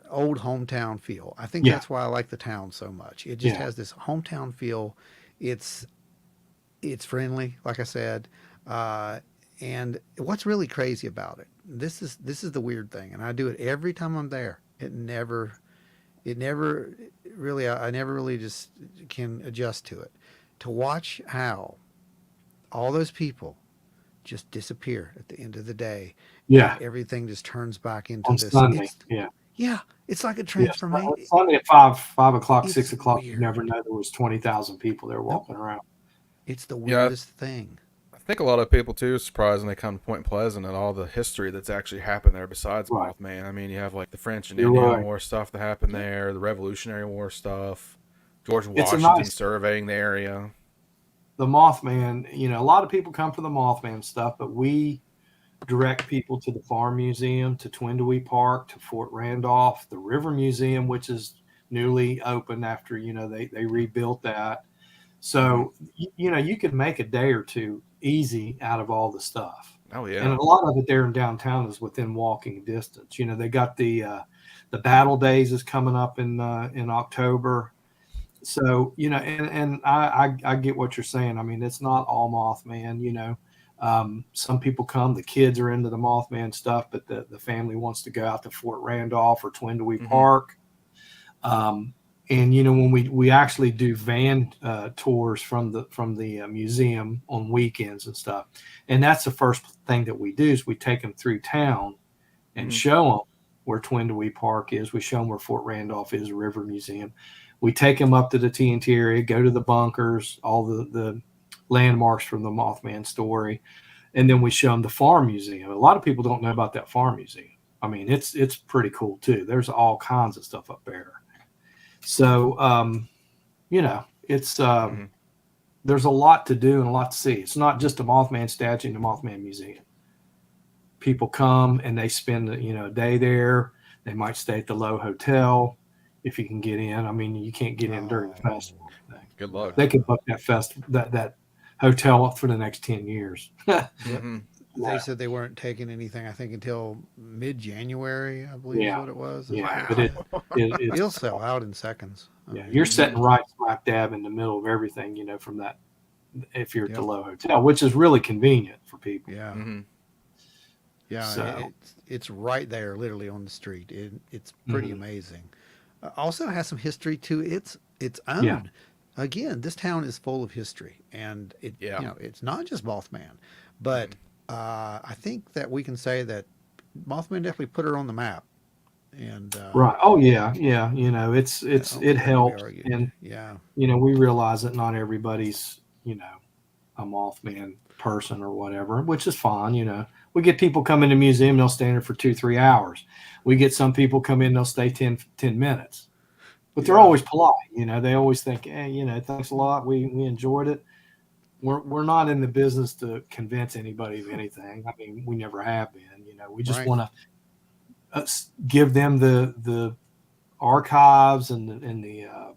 old hometown feel. I think that's why I like the town so much. It just has this hometown feel. It's friendly, like I said. And what's really crazy about it, this is the weird thing, and I do it every time I'm there. I never really just can adjust to it. To watch how all those people just disappear at the end of the day. Yeah. Everything just turns back into on this. Sunday. Yeah. It's like a transformation. Sunday at 5 o'clock, 6 o'clock, weird. you never know there was 20,000 people there walking around. It's the weirdest thing. I think a lot of people too are surprised when they come to Point Pleasant and all the history that's actually happened there besides Mothman. I mean, you have like the French and Indian War stuff that happened there, the Revolutionary War stuff, George Washington surveying the area. The Mothman, a lot of people come for the Mothman stuff, but we direct people to the Farm Museum, to Twin Dewey Park, to Fort Randolph, the River Museum, which is newly opened after, they rebuilt that. So, you could make a day or two easy out of all the stuff. Oh, yeah. And a lot of it there in downtown is within walking distance. They got the Battle Days is coming up in October. So, and I get what you're saying. I mean, it's not all Mothman, some people come, the kids are into the Mothman stuff, but the family wants to go out to Fort Randolph or Twin Dewey Park. And when we actually do van tours from the museum on weekends and stuff, and that's the first thing that we do is we take them through town and show them where Twin Dewey Park is. We show them where Fort Randolph is, River Museum. We take them up to the TNT area, go to the bunkers, all the landmarks from the Mothman story, and then we show them the Farm Museum. A lot of people don't know about that Farm Museum. I mean, it's pretty cool too. There's all kinds of stuff up there. So, it's there's a lot to do and a lot to see. It's not just a Mothman statue in the Mothman Museum. People come and they spend a day there. They might stay at the Low Hotel if you can get in. I mean, you can't get in during the festival. Good luck. They could book that hotel up for the next 10 years. They said they weren't taking anything, I think, until mid-January, I believe is what it was. Yeah, but it'll sell out in seconds. You're sitting right smack dab in the middle of everything, from that, if you're at the Low Hotel, which is really convenient for people. Yeah. Yeah, it's right there, literally on the street. It's pretty amazing. Also has some history to its own. Yeah. Again, this town is full of history, and it's not just Mothman, but I think that we can say that Mothman definitely put her on the map. And right. Oh yeah. It helped, and we realize that not everybody's a Mothman person or whatever, which is fine. We get people come in the museum, they'll stand there for 2-3 hours. We get some people come in, they'll stay 10 minutes. but they're always polite. They always think, hey, thanks a lot. We enjoyed it. We're not in the business to convince anybody of anything. I mean, we never have been. We just Right. want to give them the archives and the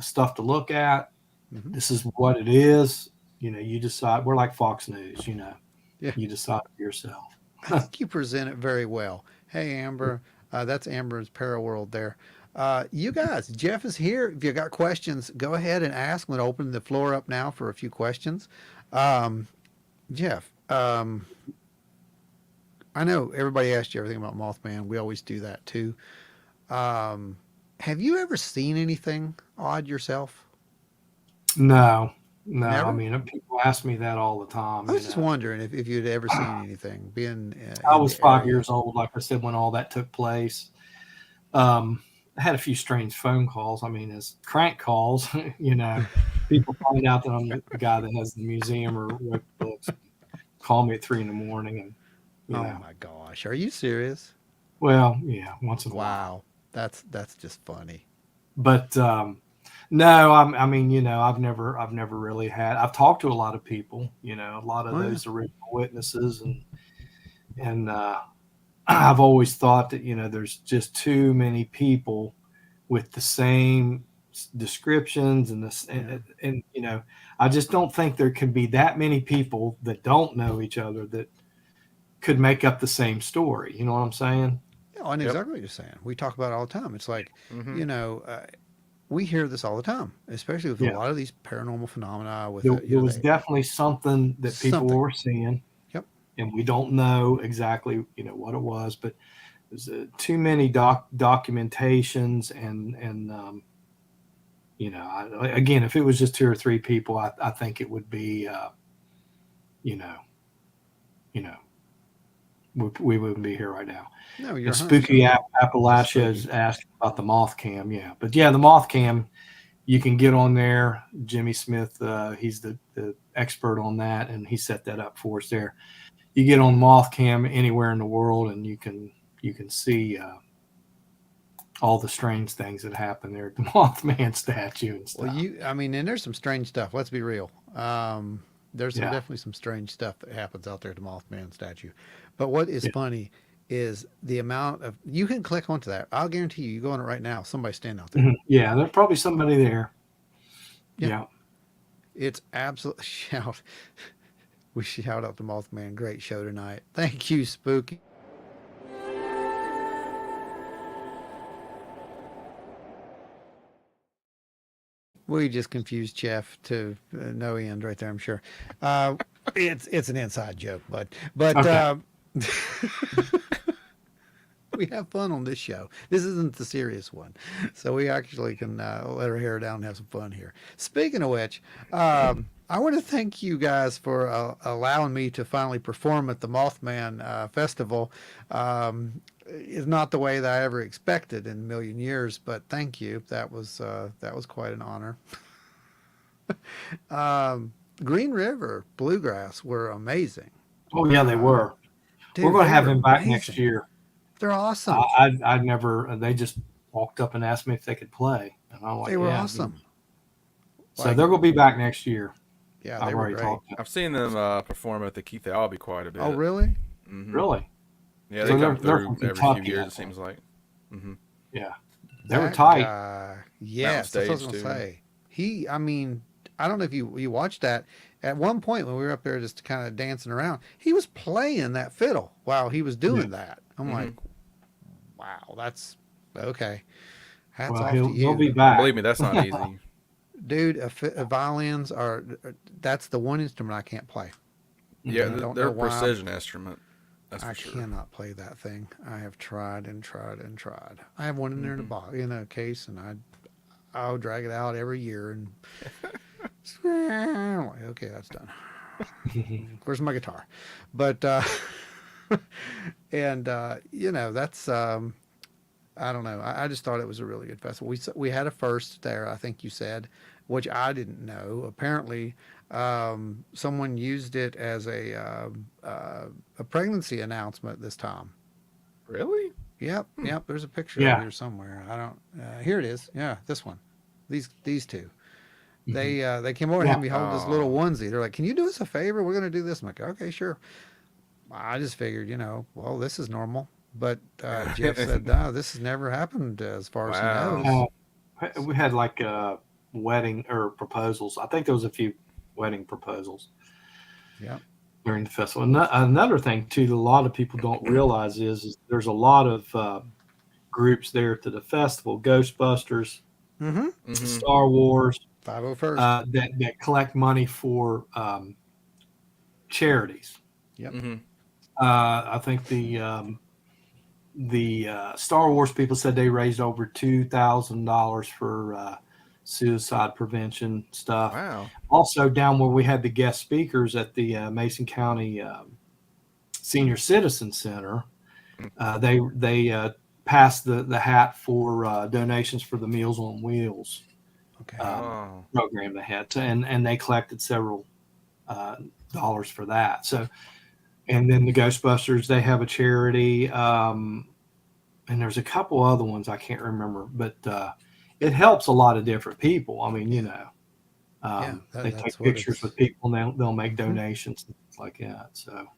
stuff to look at. Mm-hmm. This is what it is. You decide. We're like Fox News. Yeah. You decide for yourself. I think you present it very well. Hey, Amber. That's Amber's Paraworld there. You guys, Jeff is here. If you got questions, go ahead and ask. I'm going to open the floor up now for a few questions. Jeff, I know everybody asked you everything about Mothman. We always do that too. Have you ever seen anything odd yourself? No. Never? I mean, people ask me that all the time. I was just wondering if you'd ever seen anything being I in was the 5 area. years old, like I said, when all that took place. I had a few strange phone calls. I mean, as crank calls, people find out that I'm the guy that has the museum or wrote the books. Call me at 3 a.m. and Oh my gosh, are you serious? well, yeah, once in a while. Wow, that's just funny. But no, I mean, I've never really had. I've talked to a lot of people, a lot of Oh, yeah. those original witnesses, and I've always thought that there's just too many people with the same descriptions and this, and I just don't think there can be that many people that don't know each other that could make up the same story. You know what I'm saying? Yeah, I know Yep. exactly what you're saying. We talk about it all the time. It's like, Mm-hmm. you know, we hear this all the time, especially with a Yeah. lot of these paranormal phenomena. With There was definitely something that people something. were seeing, Yep. and we don't know exactly what it was, but there's too many documentations and again, if it was just 2 or 3 people, I think it would be you know we wouldn't be here right now. No, you're And 100% Spooky right. Appalachia has Spooky. asked about the moth cam. Yeah, but yeah, the moth cam, you can get on there. Jimmy Smith, he's the expert on that, and he set that up for us there. You get on moth cam anywhere in the world, and you can see all the strange things that happen there at the Mothman statue and stuff. Well, I mean, and there's some strange stuff. Let's be real. There's Yeah. definitely some strange stuff that happens out there at the Mothman statue. But what is Yeah. funny is the amount of, you can click onto that. I'll guarantee you go on it right now. Somebody's standing out there. Mhm. Yeah, there's probably somebody there. Yeah. Yeah. It's absolute shout. We shout out the Mothman. Great show tonight. Thank you, Spooky. We just confused Jeff to no end right there. I'm sure. It's an inside joke, but Okay. we have fun on this show. This isn't the serious one, so we actually can let our hair down and have some fun here. Speaking of which, I want to thank you guys for allowing me to finally perform at the Mothman Festival. It's not the way that I ever expected in a million years, but thank you. That was quite an honor. Green River Bluegrass were amazing. Oh yeah, they were. Dude, We're going to they have were him back amazing. next year. They're awesome. I never. They just walked up and asked me if they could play, and I'm like, They were yeah. awesome. So Like, they're going to be back next year. yeah, I've they were already great. talked to them. I've seen them perform at the Keith Albee quite a bit. Oh, really? Mm-hmm. Really? Yeah, So they they're come through from every Kentucky, few years. I It seems like. Mm-hmm. Yeah. They were That tight. guy, yes, that's what I was stage, gonna too. say. I mean, I don't know if you watched that. At one point when we were up there just kind of dancing around, he was playing that fiddle while he was doing that. I'm like, wow, that's okay. Hats Well, off to he'll be you, back. Believe me, that's not easy. dude. Violins are that's the one instrument I can't play. Yeah, I don't they're know a why. precision instrument. That's for I sure. cannot play that thing. I have tried and tried and tried. I have one in there in a case, and I'll drag it out every year and okay, that's done. Where's my guitar? But and that's I don't know. I just thought it was a really good festival. We had a first there, I think you said, which I didn't know. Apparently, someone used it as a pregnancy announcement this time. Really? Yep, yep. There's a picture of Yeah. here somewhere. I don't. Here it is. Yeah, this one. These two. Mhm. They came over and Yeah. had me hold this little onesie. They're like, "Can you do us a favor? We're gonna do this." I'm like, "Okay, sure." I just figured, well, this is normal. But Jeff said, "No, this has never happened as far as he Wow. knows." We had like wedding or proposals. I think there was a few wedding proposals Yep. during the festival. Another thing too, that a lot of people don't realize is there's a lot of groups there to the festival: Ghostbusters, Mm-hmm. Star Wars, 501st. that collect money for charities. Yep. I think the Star Wars people said they raised over $2,000 for suicide prevention stuff. Wow. Also, down where we had the guest speakers at the Mason County Senior Citizen Center, they passed the hat for donations for the Meals on Wheels Okay. program they had, and they collected several dollars for that. So, and then the Ghostbusters, they have a charity, and there's a couple other ones I can't remember, but it helps a lot of different people. I mean, they take pictures with people and they'll make donations and things like that. So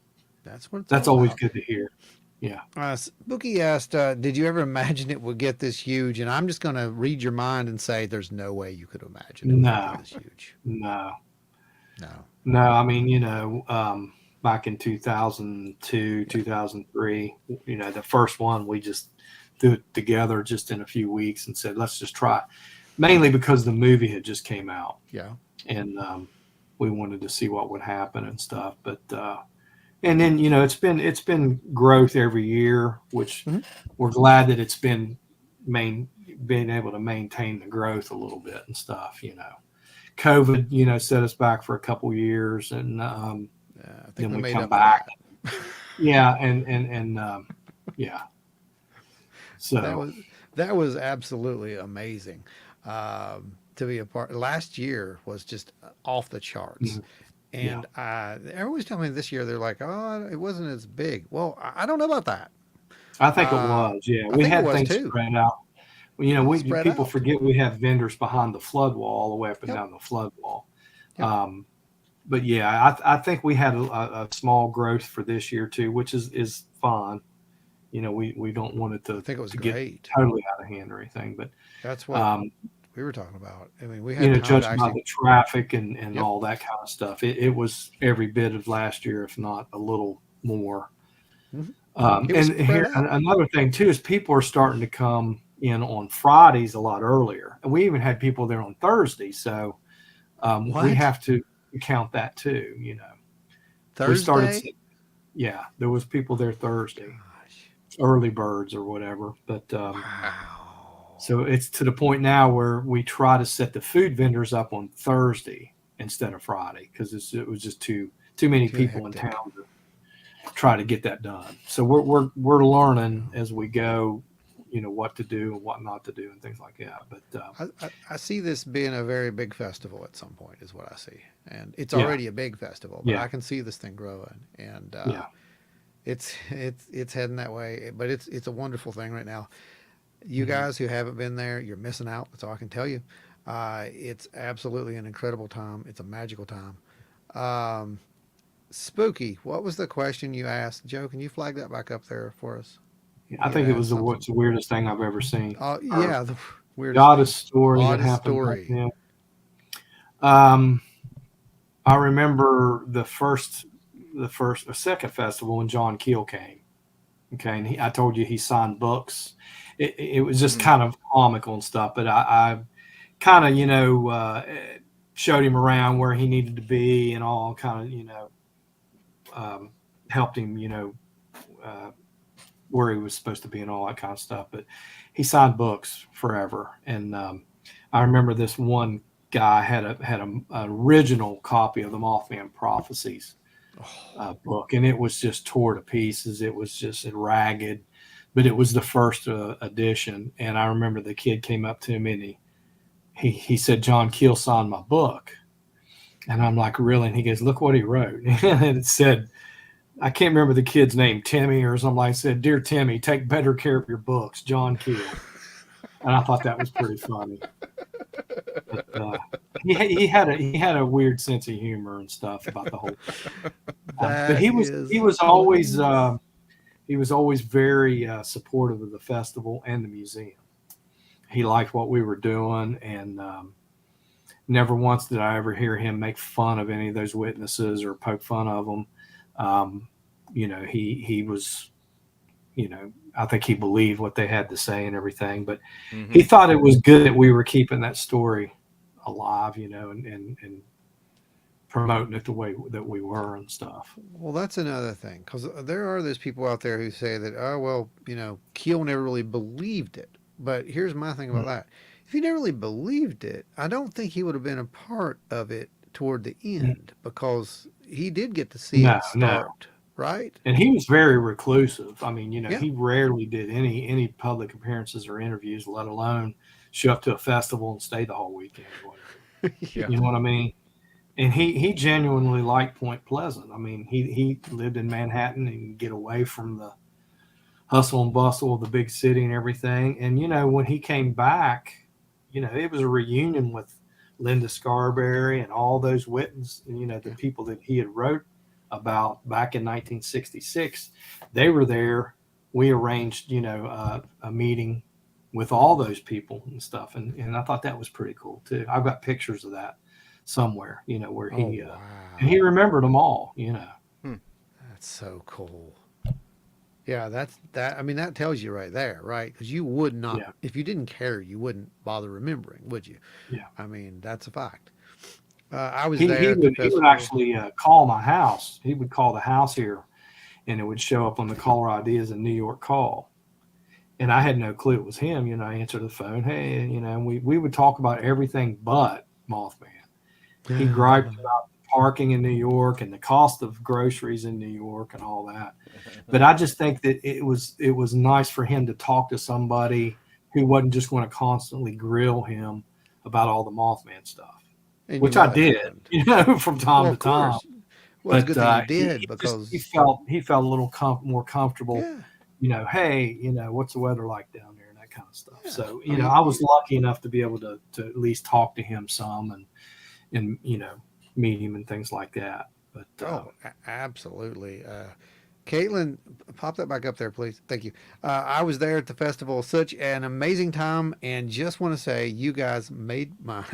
that's always about. good to hear. Yeah. Spooky asked, "Did you ever imagine it would get this huge?" And I'm just going to read your mind and say, "There's no way you could imagine it would get this huge." No. No. I mean, back in 2002, 2003, the first one, we just threw it together just in a few weeks and said, let's just try it. Mainly because the movie had just came out. Yeah. And we wanted to see what would happen and stuff. But, and then, it's been growth every year, which we're glad that it's been being able to maintain the growth a little bit and stuff, COVID, set us back for a couple years, and I think then we come up back. Yeah, and yeah. So that was absolutely amazing to be a part. Last year was just off the charts, and they always tell me this year they're like, "Oh, it wasn't as big." Well, I don't know about that. I think it was. Yeah, we had things spread out. People forget we have vendors behind the flood wall, all the way up and down the flood wall. Yep. But yeah, I think we had a small growth for this year too, which is fine. We don't want it to get totally out of hand or anything, but that's what we were talking about. I mean, we had judging by the traffic and all that kind of stuff, it was every bit of last year, if not a little more. And here another thing too is people are starting to come in on Fridays a lot earlier, and we even had people there on Thursday. So we have to count that too. Thursday. There was people there Thursday, early birds or whatever. But so it's to the point now where we try to set the food vendors up on Thursday instead of Friday because it was just too many people in town to try to get that done. So we're learning as we go, what to do and what not to do and things like that. But I see this being a very big festival at some point is what I see, and it's already a big festival. But I can see this thing growing, and it's heading that way. But it's a wonderful thing right now. You guys who haven't been there, you're missing out. That's all I can tell you. It's absolutely an incredible time. It's a magical time. Spooky, what was the question you asked? Joe, can you flag that back up there for us? I think it was what's the weirdest thing I've ever seen. Yeah, the weirdest. Oddest story that happened. I remember the second festival when John Keel came. Okay, and I told you he signed books. It was just kind of comical and stuff, but I kind of showed him around where he needed to be and all, kind of helped him where he was supposed to be and all that kind of stuff. But he signed books forever, and I remember this one guy had an original copy of the Mothman Prophecies book, and it was just tore to pieces. It was just ragged, but it was the first edition. And I remember the kid came up to me and he said, "John Keel signed my book." And I'm like, "Really?" And he goes, "Look what he wrote." And it said, I can't remember the kid's name, Timmy or something like that. Said, "Dear Timmy, take better care of your books, John killed." And I thought that was pretty funny. But he had a weird sense of humor and stuff about the whole thing. But he was always very supportive of the festival and the museum. He liked what we were doing, and never once did I ever hear him make fun of any of those witnesses or poke fun of them. He was, I think he believed what they had to say and everything, but he thought it was good that we were keeping that story alive, and promoting it the way that we were and stuff. Well, that's another thing, because there are those people out there who say that, oh, well, Keel never really believed it. But here's my thing about that. If he never really believed it, I don't think he would have been a part of it toward the end, because he did get to see it start, right? And he was very reclusive. I mean, he rarely did any public appearances or interviews, let alone show up to a festival and stay the whole weekend or whatever. You know what I mean? And he genuinely liked Point Pleasant. I mean, he lived in Manhattan and get away from the hustle and bustle of the big city and everything. And, when he came back, it was a reunion with Linda Scarberry and all those witnesses, the people that he had wrote about back in 1966. They were there. We arranged, a meeting with all those people and stuff. And I thought that was pretty cool too. I've got pictures of that somewhere, where he, and he remembered them all, That's so cool. Yeah, that tells you right there, right? Because you would not, if you didn't care, you wouldn't bother remembering, would you? Yeah. I mean, that's a fact. I was He there. would actually call my house. He would call the house here, and it would show up on the caller ID as a New York call. And I had no clue it was him. I answered the phone. Hey, and we would talk about everything but Mothman. He griped about parking in New York and the cost of groceries in New York and all that. But I just think that it was nice for him to talk to somebody who wasn't just going to constantly grill him about all the Mothman stuff, which I did, from time to time. Well, it's good that you did, because he felt a little more comfortable. Yeah. Hey, what's the weather like down there and that kind of stuff. Yeah. So, I was lucky enough to be able to at least talk to him some and meet him and things like that. But absolutely. Caitlin, pop that back up there, please. Thank you. I was there at the festival, such an amazing time, and just want to say you guys made my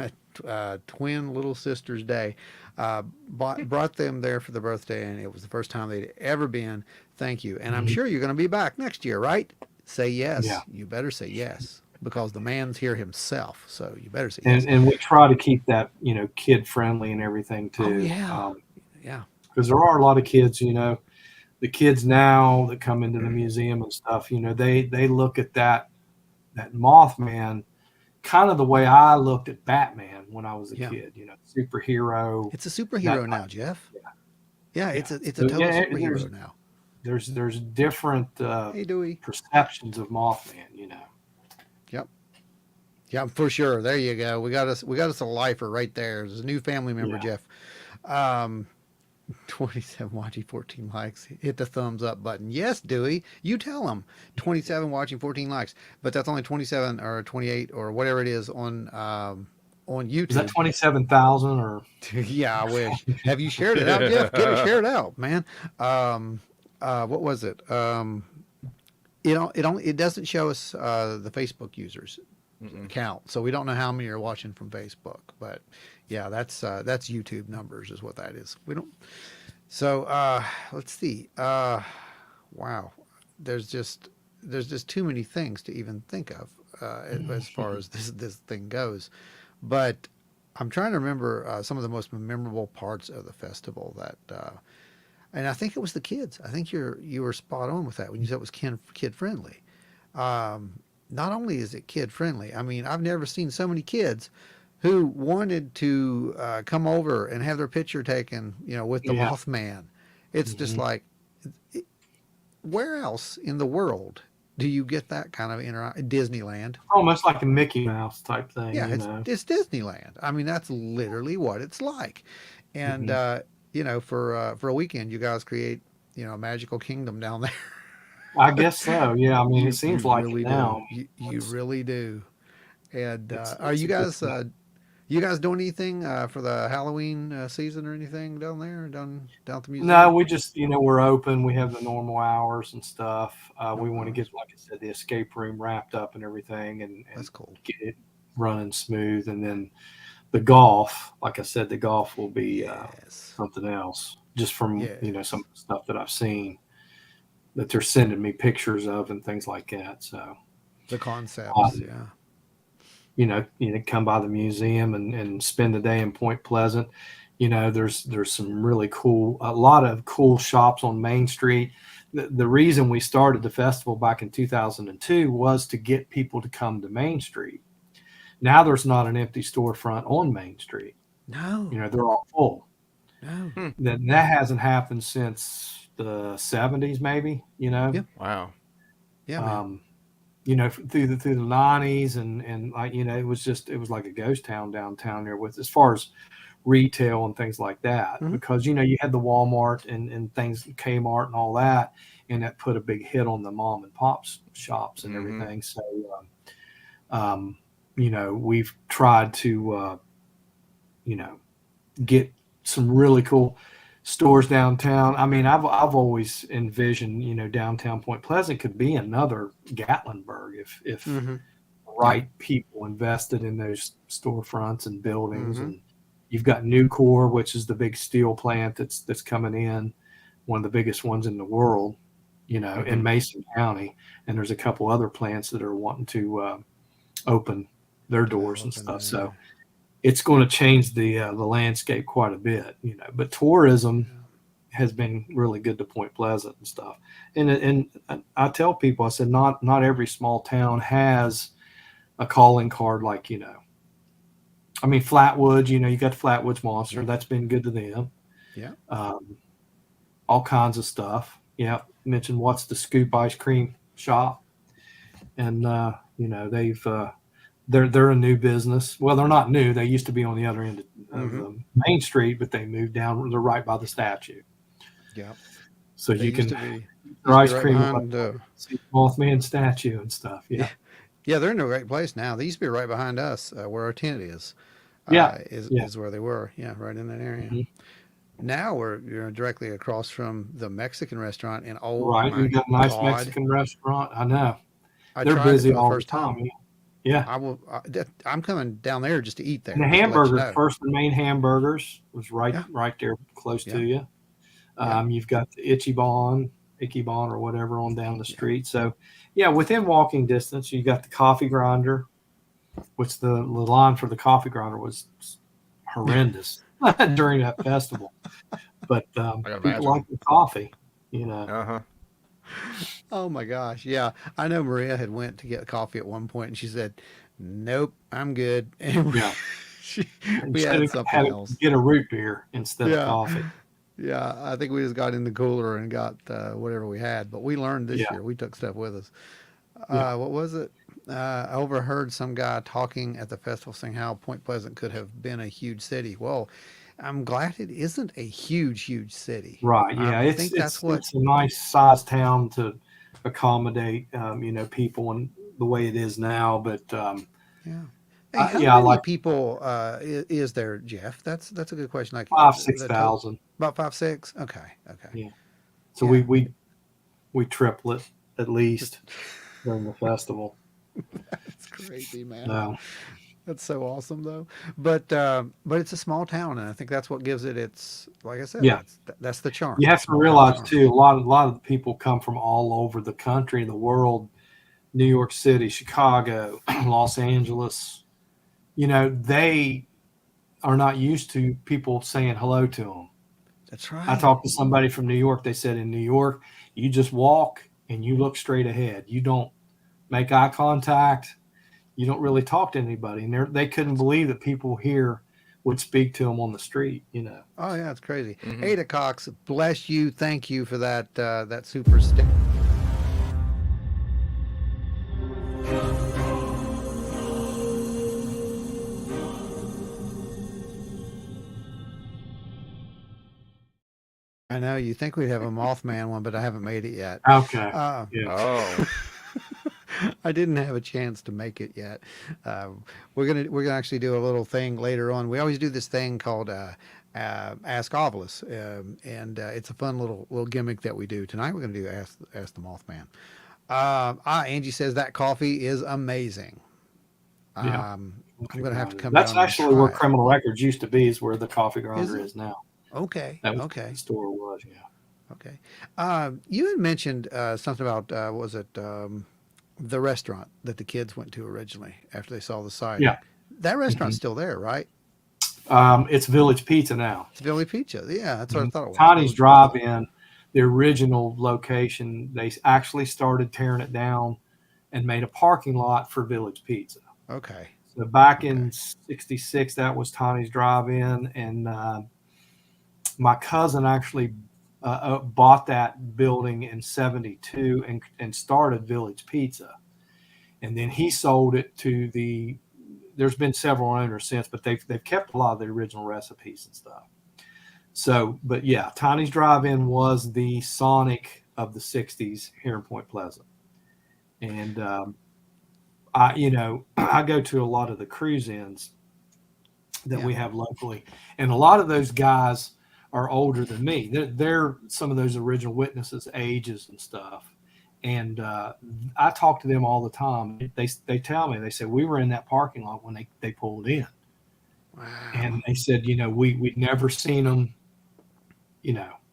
twin little sister's day. Brought them there for the birthday, and it was the first time they'd ever been. Thank you. And I'm sure you're going to be back next year, right? Say yes. Yeah. You better say yes, because the man's here himself, so you better say yes. And we try to keep that, kid friendly and everything too. Oh, yeah. Yeah. Because there are a lot of kids, the kids now that come into the museum and stuff, they look at that Mothman kind of the way I looked at Batman when I was a kid, superhero. It's a superhero now, Jeff. Yeah, it's a total superhero now. There's different perceptions of Mothman, Yep. Yeah, for sure. There you go. We got us a lifer right there. There's a new family member, Jeff. 27 watching, 14 likes. Hit the thumbs up button. Yes, Dewey. You tell them. 27 watching, 14 likes. But that's only 27 or 28 or whatever it is on YouTube. Is that 27,000 or? Yeah, I wish. Have you shared it out, Jeff? Get it shared out, man. What was it? It doesn't show us the Facebook users count, so we don't know how many are watching from Facebook. But yeah, that's YouTube numbers is what that is. We don't. So let's see. Wow, there's just too many things to even think of as far as this thing goes. But I'm trying to remember some of the most memorable parts of the festival that. And I think it was the kids. I think you were spot on with that when you said it was kid friendly. Not only is it kid friendly, I mean, I've never seen so many kids who wanted to come over and have their picture taken, with the Mothman. It's just like, where else in the world do you get that kind of Disneyland? Almost like a Mickey Mouse type thing. Yeah, it's Disneyland. I mean, that's literally what it's like. And for a weekend, you guys create a magical kingdom down there. I guess so. Yeah, I mean, it You seems like it really do. now. You really do. And are It's you a good guys time. doing anything for the Halloween season or anything down there, down at the No, museum? we just, we're open. We have the normal hours and stuff. We Normal want to hours. get, like I said, the escape room wrapped up and everything, and That's cool. get it running smooth. And then the golf, like I said, the golf will be Yes. something else. Just from some Yes. of the stuff that I've seen that they're sending me pictures of and things like that. So, The concepts. um, Yeah. come by the museum and spend the day in Point Pleasant. There's some really cool, a lot of cool shops on Main Street. The reason we started the festival back in 2002 was to get people to come to Main Street. Now there's not an empty storefront on Main Street. No. They're all full. No. That hasn't happened since the 70s, maybe. Yeah. Wow. Yeah, man. Through the 90s, and like it was like a ghost town downtown there, with as far as retail and things like that, Mhm. because you had the Walmart and things, Kmart and all that, and that put a big hit on the mom and pops shops and everything. So we've tried to get some really cool stores downtown. I mean, I've always envisioned, downtown Point Pleasant could be another Gatlinburg if Mhm. the right people invested in those storefronts and buildings. Mhm. And you've got Nucor, which is the big steel plant that's coming in, one of the biggest ones in the world, in Mason County. And there's a couple other plants that are wanting to open their doors and stuff. So it's going to change the landscape quite a bit, But tourism has been really good to Point Pleasant and stuff. And I tell people, I said, not every small town has a calling card like, I mean, Flatwoods, you got the Flatwoods Monster. That's been good to them. Yeah. All kinds of stuff. Yeah. Mentioned What's the Scoop ice cream shop. And, they've, they're a new business. Well, they're not new. They used to be on the other end of the Main Street, but they moved down. They're right by the statue. Yeah. So They you used can to be ice right cream behind. see Mothman statue and stuff. Yeah. Yeah, they're in a great place now. They used to be right behind us, where our tent is. Yeah. Is where they were. Yeah, right in that area. Mhm. Now we're directly across from the Mexican restaurant, and oh Right. my You got a nice God, Mexican restaurant. I know. I They're tried it busy for the all the first time. time. Yeah. I will. I'm coming down there just to eat there. And the Just to let you hamburgers, know. First and Main Hamburgers was right Yeah. there close Yeah. to you. Yeah. You've got the Ichibon or whatever on down the street. So yeah, within walking distance, you got the coffee grinder, which the line for the coffee grinder was horrendous during that festival. But people imagine. like the coffee, Oh my gosh. Yeah. I know Maria had went to get coffee at one point, and she said, "Nope, I'm good." And Yeah. we had something else. Get a root beer instead of Yeah. coffee. Yeah, I think we just got in the cooler and got whatever we had. But we learned this Yeah. year. We took stuff with us. Yeah. What was it? I overheard some guy talking at the festival saying how Point Pleasant could have been a huge city. Well, I'm glad it isn't a huge city. Right. Yeah. I think that's what. It's a nice sized town to accommodate, people and the way it is now. But Yeah. Hey, how I many like people is there, Jeff? That's a good question. Like 5,000-6,000. About 5, 6. Okay. Yeah. So Yeah. we triple it at least during the festival. That's crazy, man. No. That's so awesome, though. But it's a small town, and I think that's what gives it its. Like I said, Yeah. that's the charm. You have to Small town realize charm. too, a lot of the people come from all over the country, the world. New York City, Chicago, Los Angeles. They are not used to people saying hello to them. That's right. I talked to somebody from New York. They said in New York, you just walk and you look straight ahead. You don't make eye contact. You don't really talk to anybody. And they couldn't believe that people here would speak to them on the street, Oh yeah, it's crazy. Mhm. Ada Cox, bless you. Thank you for that super stick. I know you think we'd have a Mothman one, but I haven't made it yet. Okay. Uh, Yeah. Oh, I didn't have a chance to make it yet. We're gonna actually do a little thing later on. We always do this thing called Ask Ovilus, and it's a fun little gimmick that we do. Tonight we're gonna do Ask the Mothman. Angie says that coffee is amazing. Yeah. I'm gonna have to come That's down and actually where try it. Criminal Records used to be, is where the coffee Is grinder it? is now. Okay. That was what Okay. the store was, yeah. Okay. You had mentioned something about what was it the restaurant that the kids went to originally after they saw the sighting? Yeah. That restaurant's still there, right? It's Village Pizza now. It's Philly Pizza. Yeah, that's what I thought it was. Tiny's Village Pizza. Drive-In, the original location, they actually started tearing it down and made a parking lot for Village Pizza. Okay. So back in '66, that was Tiny's Drive-In, and my cousin actually bought that building in '72 and started Village Pizza, and then he sold it to the. There's been several owners since, but they've kept a lot of the original recipes and stuff. So, but yeah, Tiny's Drive-In was the Sonic of the '60s here in Point Pleasant, and I go to a lot of the cruise-ins that we have locally, and a lot of those guys are older than me. They're some of those original witnesses' ages and stuff. And I talk to them all the time. They tell me, they say, we were in that parking lot when they pulled in. Wow. And they said, we'd never seen them,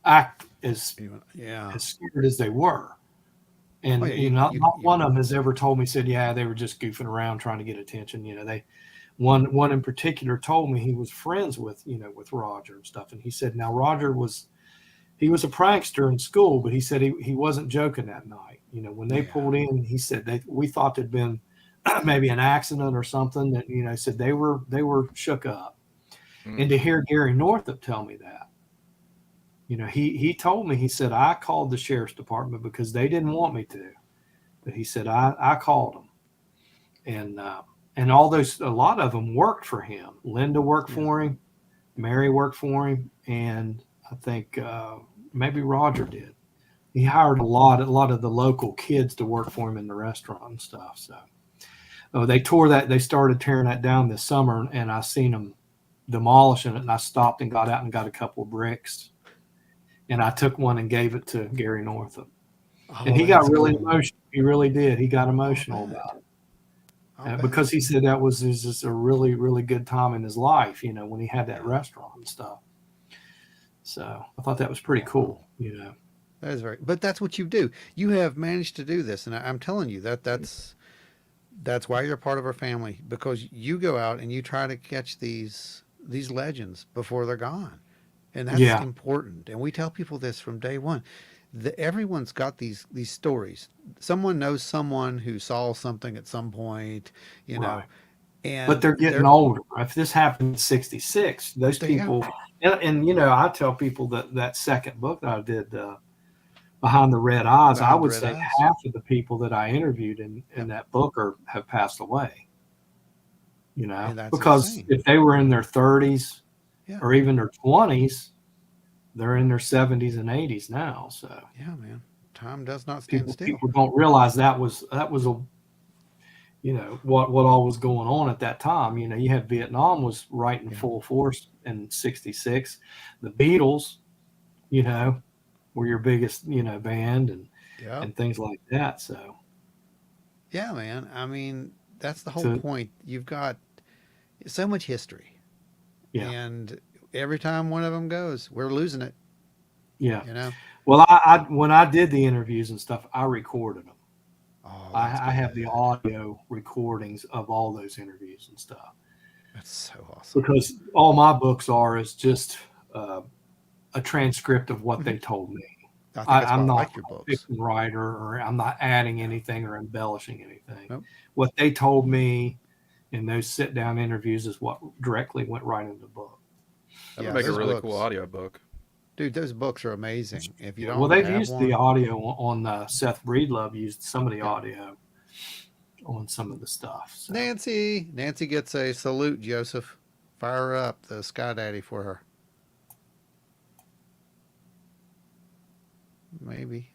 act as scared as they were. And not one of them has ever told me, said, yeah, they were just goofing around trying to get attention. One in particular told me he was friends with Roger and stuff. And he said, now Roger was a prankster in school, but he said he wasn't joking that night. When they pulled in, he said we thought there'd been maybe an accident or something. That said they were shook up. And to hear Gary Northup tell me that, he told me, he said, I called the sheriff's department because they didn't want me to, but he said I called them, and a lot of them worked for him. Linda worked for him, Mary worked for him, and I think maybe Roger did. He hired a lot of the local kids to work for him in the restaurant and stuff. So they started tearing that down this summer, and I seen them demolishing it, and I stopped and got out and got a couple of bricks, and I took one and gave it to Gary Northup. And he got really emotional. He really did. He got emotional about it. Because he said that was just a really, really good time in his life, when he had that restaurant and stuff. So I thought that was pretty cool, That is but that's what you do. You have managed to do this, and I'm telling you that's why you're part of our family, because you go out and you try to catch these legends before they're gone, and that's important. And we tell people this from day one. Everyone's got these stories. Someone knows someone who saw something at some point, Right. And but they're getting older. If this happened in '66, those people, and I tell people that second book that I did, Behind the Red Eyes, I would say half of the people that I interviewed in that book have passed away. Because insane. If they were in their 30s or even their 20s, they're in their 70s and 80s now. So yeah, man, time does not stand still. People don't realize that was a what all was going on at that time. You had Vietnam was right in full force in '66. The Beatles, were your biggest band and things like that. So yeah, man. I mean, that's the whole point. You've got so much history, and every time one of them goes, we're losing it. Yeah, Well, I when I did the interviews and stuff, I recorded them. Oh, I have the audio recordings of all those interviews and stuff. That's so awesome. Because all my books is just a transcript of what they told me. I'm not a fiction writer, or I'm not adding anything or embellishing anything. Nope. What they told me in those sit-down interviews is what directly went right into the book. That would make a really cool audio book. Dude, those books are amazing. If you don't, well, they've used the audio on Seth Breedlove used some of the audio on some of the stuff. So. Nancy gets a salute. Joseph, fire up the Sky Daddy for her. maybe.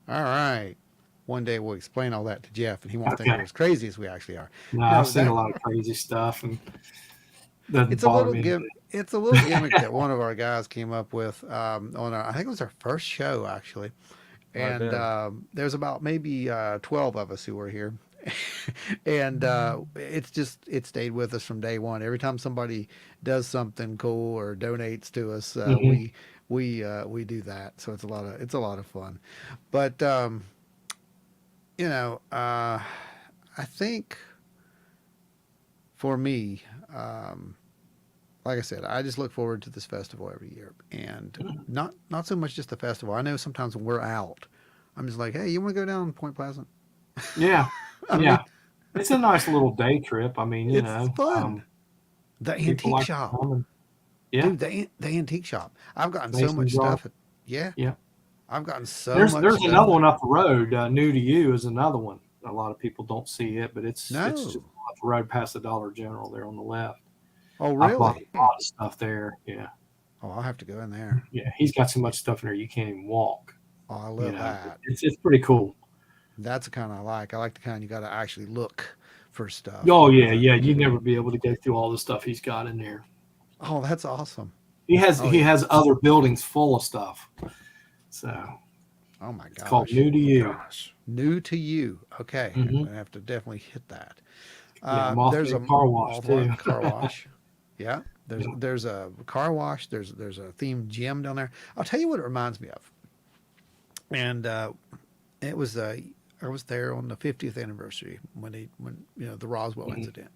All right. One day we'll explain all that to Jeff, and he won't think Okay. we're as crazy as we actually are. No, No, I've seen a lot of crazy stuff, and doesn't it's a bother little me. it's a little gimmick that one of our guys came up with on our, I think it was our first show actually, Might have and been. there's about maybe 12 of us who were here. And it stayed with us from day one. Every time somebody does something cool or donates to us, Mhm. we do that. So it's a lot of fun. But you know, I think for me, um, like I said, I just look forward to this festival every year, and not so much just the festival. I know sometimes when we're out, I'm just like, hey, you want to go down Point Pleasant? Yeah, I mean, yeah. It's a nice little day trip. I mean, it's fun. The people antique like to shop, come and yeah, dude. The antique shop. I've gotten so mason much jar. stuff. Yeah, Yeah. I've gotten so much There's stuff another there. one up the road. New to You is another one. A lot of people don't see it, but it's just No. up the road past the Dollar General there on the left. Oh, I bought really? a lot of stuff there. Yeah, Oh, I'll have to go in there. yeah. He's got so much stuff in there you can't even walk. Oh, I You love know, that. it's pretty cool. That's the kind I like. I like the kind you got to actually look for stuff. Oh yeah, yeah. You'd never be able to go through all the stuff he's got in there. Oh, that's awesome. Oh He yeah. has other buildings full of stuff. So Oh my it's called gosh. New to Oh You. gosh. New to you. Okay, I'm Hmm. gonna have to definitely hit that. Yeah, There's a Mothman car wash too. Mothman car wash. Yeah, there's a car wash. There's a themed gym down there. I'll tell you what it reminds me of. And it was I was there on the 50th anniversary when you know the Roswell Mhm. incident,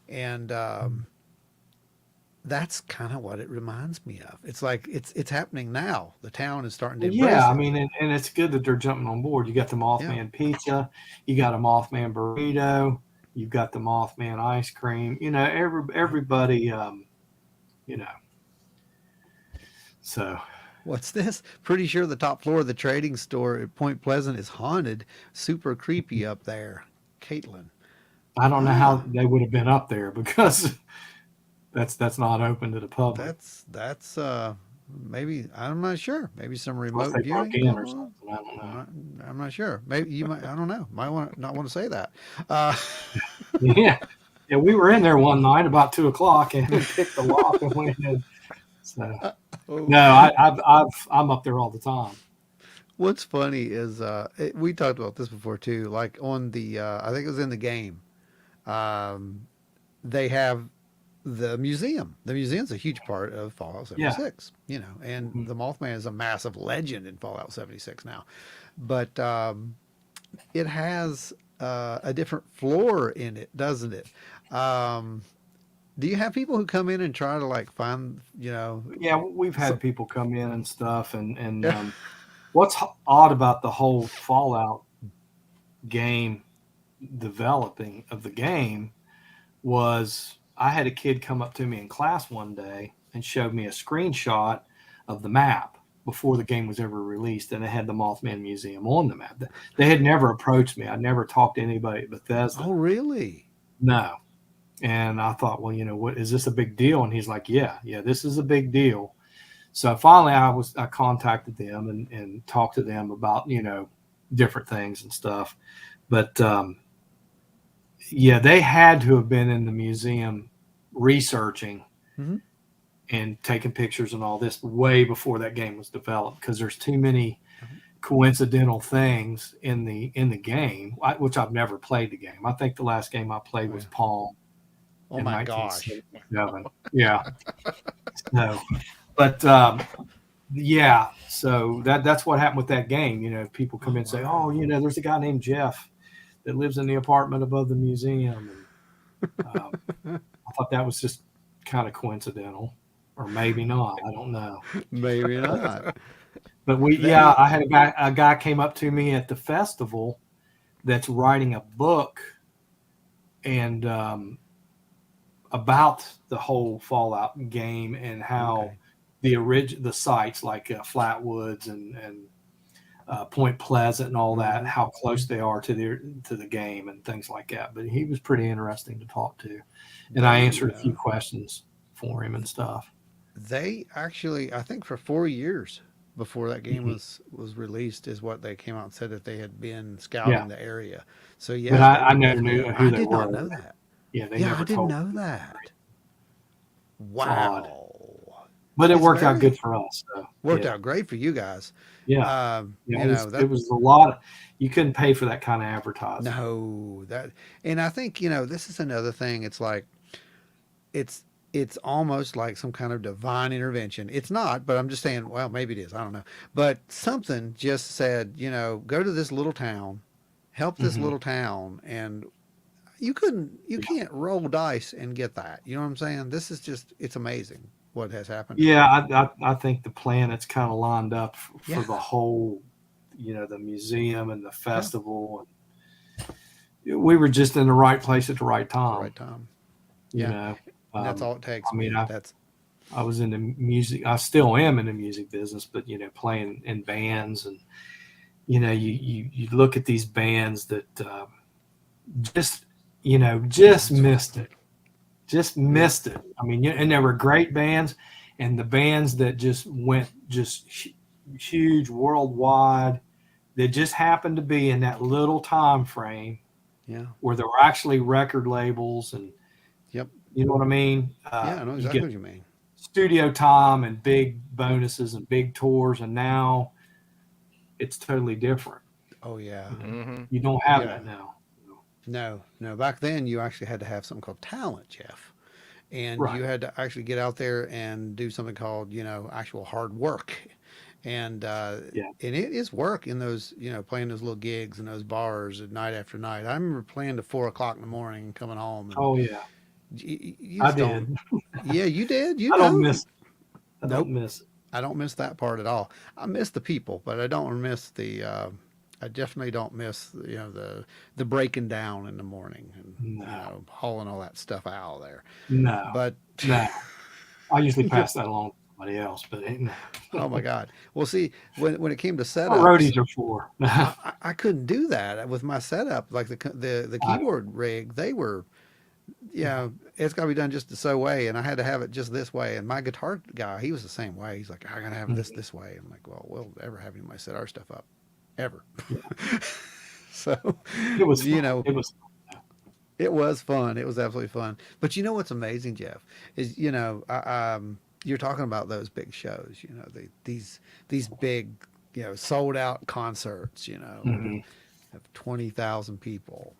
and that's kind of what it reminds me of. It's like it's happening now. The town is starting to Well, yeah, embrace I it. mean, and it's good that they're jumping on board. You got the Yeah. Mothman pizza, you got a Mothman burrito, you've got the Mothman ice cream. You know, everybody, you know. So What's this? Pretty sure the top floor of the trading store at Point Pleasant is haunted. Super creepy up there. Caitlin. I don't know how Ah, they would have been up there because that's not open to the public that's maybe I'm not sure. Maybe some unless remote they broke viewing in going or on. something. I don't know. I'm not sure. Maybe you might. I don't know. Might want not want to say that. Uh, Yeah, yeah, we were in there one night about 2 o'clock and picked the lock and went in. So oh, no, I'm up there all the time. what's funny is we talked about this before too. Like on the I think it was in the game. Um, they have the museum. The museum's a huge part of Fallout Yeah. 76, you know, and Mhm. the Mothman is a massive legend in Fallout 76 now. But it has a different floor in it, doesn't it? Um, do you have people who come in and try to like find, you know, Yeah, we've so, had people come in and stuff, and what's odd about the whole Fallout game developing of the game was I had a kid come up to me in class one day and showed me a screenshot of the map before the game was ever released, and it had the Mothman Museum on the map. They had never approached me. I never talked to anybody at Bethesda. oh, really? No. And I thought, well, you know, what is this a big deal? And he's like, yeah, this is a big deal. So finally, I contacted them and talked to them about, you know, different things and stuff. But yeah, they had to have been in the museum researching Mm-hmm. and taking pictures and all this way before that game was developed because there's too many coincidental things in the game, which I've never played the game. I think the last game I played Oh, was yeah. Palm Oh in my gosh. 1977. Yeah. So, but yeah, so that's what happened with that game. You know, people come in Oh and say, "Oh, wow. you know, there's a guy named Jeff that lives in the apartment above the museum," and I thought that was just kind of coincidental, or maybe not. I don't know. Maybe not. But They I had a guy came up to me at the festival that's writing a book and about the whole Fallout game and how okay. the sites like Flatwoods and Point Pleasant and all that, how close they are to the game and things like that. But he was pretty interesting to talk to, and I answered a few questions for him and stuff. They actually, I think, for 4 years before that game was released, is what they came out and said that they had been scouting the area. So yeah, but I never knew who I they did were. not know that. Yeah, they Yeah, never I didn't told know me. that. Odd. Wow. But it It's worked out very- good for us. So, Worked yeah. out great for you guys. Yeah. You it know, was, it was a lot. You couldn't pay for that kind of advertising. no, that, and I think, this is another thing. It's like, it's, it's almost like some kind of divine intervention. It's not, but I'm just saying, well, maybe it is. I don't know. But something just said, go to this little town, help this Mhm. little town, and you can't roll dice and get that. You know what I'm saying? This is just, it's amazing what has happened. Yeah, I think the planets kind of lined up for Yeah. the whole, the museum and the festival. And we were just in the right place at the right At the time. right time. You Yeah. know, And that's all it takes. I mean, man. That's I was in the music. I still am in the music business, but playing in bands, and you look at these bands that just just missed it. Just missed it. I mean, and there were great bands, and the bands that just went huge worldwide, that just happened to be in that little time frame yeah. where there were actually record labels, and Yep. you know what I mean? Yeah, I know You exactly get what you mean. studio time and big bonuses and big tours, and now it's totally different. Oh yeah. Mm-hmm. You don't have Yeah. that now. No. Back then, you actually had to have something called talent, Jeff, and Right. you had to actually get out there and do something called, actual hard work, and Yeah. and it is work in those, playing those little gigs in those bars at night after night. I remember playing to 4 o'clock in the morning and coming home, and Oh yeah, you I just don't. did. Yeah, you did. I don't miss it. I Nope. don't miss it. I don't miss that part at all. I miss the people, but I don't miss the. I definitely don't miss the breaking down in the morning and No. hauling all that stuff out of there. No. But No. I usually pass that along to somebody else, but no. oh my God! Well, see, when it came to What setups, roadies are for. I couldn't do that with my setup. Like the keyboard rig, they were, it's got to be done just so way, and I had to have it just this way. And my guitar guy, he was the same way. He's like, I gotta have this way. I'm like, well, we'll ever have anybody set our stuff up, ever. So, It was fun. It was it was fun. It was absolutely fun. But you know what's amazing, Jeff, is you're talking about those big shows. These big sold out concerts. Mhm. Of 20,000 people.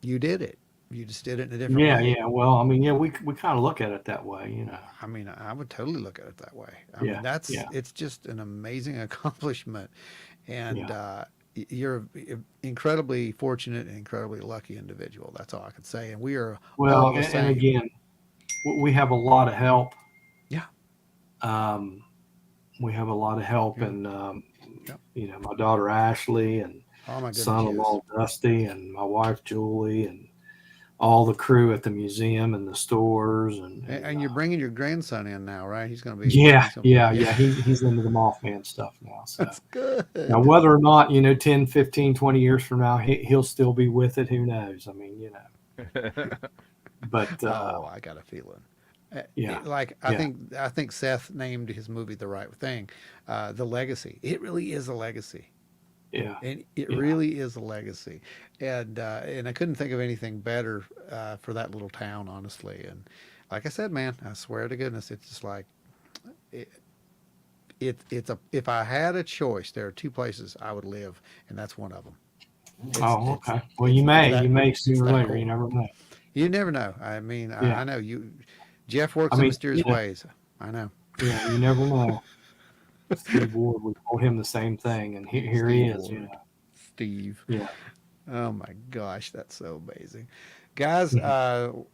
You did it. You just did it in a different way. Yeah. Well, I mean, we kind of look at it that way. I mean, I would totally look at it that way. I mean, it's just an amazing accomplishment, and you're incredibly fortunate and incredibly lucky individual. That's all I can say. And we are Well, all the same. and again, we have a lot of help. Yeah. We have a lot of help, Yeah. and Yep. my daughter Ashley, and Oh my goodness, son-in-law Dusty, and my wife Julie, and all the crew at the museum and the stores, and you're bringing your grandson in now, right? He's going to be. Yeah. He's He's into the Mothman stuff now. So That's good. now, whether or not 10, 15, 20 years from now he'll still be with it, who knows? I mean, But oh, I got a feeling. Yeah. I think Seth named his movie the right thing, The Legacy. It really is a legacy. yeah, And it really is a legacy, and I couldn't think of anything better for that little town, honestly. And like I said, man, I swear to goodness, it's just like if I had a choice, there are two places I would live, and that's one of them. Okay. Well, you may sooner or that later. cool. You never know. You never know. I mean, Yeah. I know you. Jeff works in mysterious ways. I know. Yeah, you never know. Steve Ward, we told him the same thing, and here he is. Steve. Yeah. Oh my gosh, that's so amazing, guys.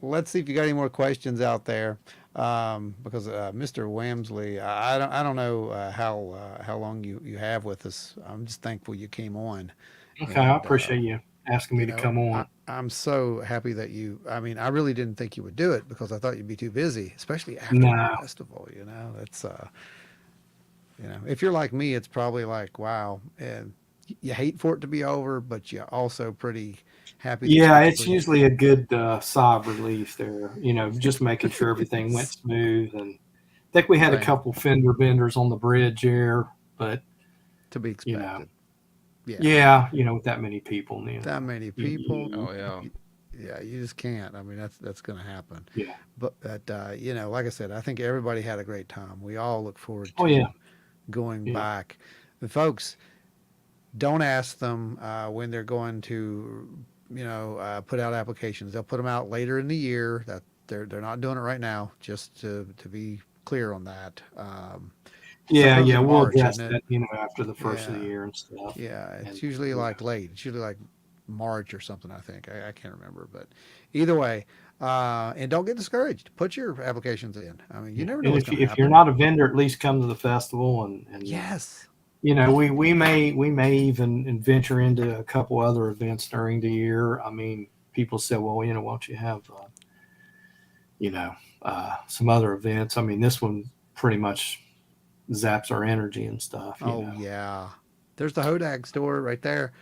Let's see if you got any more questions out there, because Mr. Wamsley, I don't know how long you have with us. I'm just thankful you came on. Okay, And, I appreciate you asking me to come on. I'm so happy that you. I mean, I really didn't think you would do it because I thought you'd be too busy, especially after No. the festival. That's You know, if you're like me, it's probably like, wow, and you hate for it to be over, but you're also pretty happy. That you Yeah, get to it's bring it. usually a good sigh of relief there. Just making sure everything went smooth. And I think we had a Right. couple fender benders on the bridge here, but To be you know, expected. Yeah. yeah, with that many people, That many you, people. Oh yeah. Yeah, you just can't. I mean, that's going to happen. yeah. But like I said, I think everybody had a great time. We all look forward Oh yeah, to going yeah. back. And folks, don't ask them when they're going to, put out applications. They'll put them out later in the year. That they're not doing it right now. Just to be clear on that. Yeah, Sometimes yeah. in We'll March, adjust isn't it? that, after the first of the Yeah, year and stuff. yeah. It's And usually like late. It's usually like March or something. I think I can't remember, but either way. And don't get discouraged. Put your applications in. I mean, you yeah. never know And what's if going you, to if you're happen. not a vendor, at least come to the festival and Yes. we may even venture into a couple other events during the year. I mean, people say, well, why don't you have some other events? I mean, this one pretty much zaps our energy and stuff. Oh yeah. There's the Hodag store right there.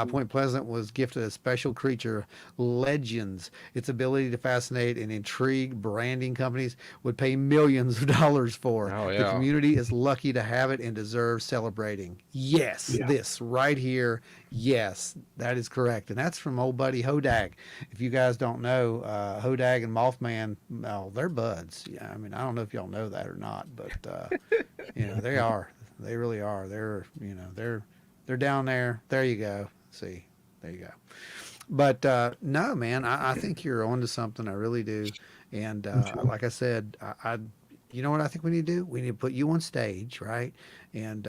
Point Pleasant was gifted a special creature, Legends. Its ability to fascinate and intrigue branding companies would pay millions of dollars for. Oh The yeah. community is lucky to have it and deserves celebrating. Yes, Yeah. this right here. Yes, that is correct. And that's from old buddy Hodag. If you guys don't know, Hodag and Mothman, well, they're buds. Yeah, I mean, I don't know if y'all know that or not, but they are. They really are. They're down there. There you go. See, there you go. But no, man, I think you're onto something. I really do. And like I said, you know what I think we need to do? We need to put you on stage, right? And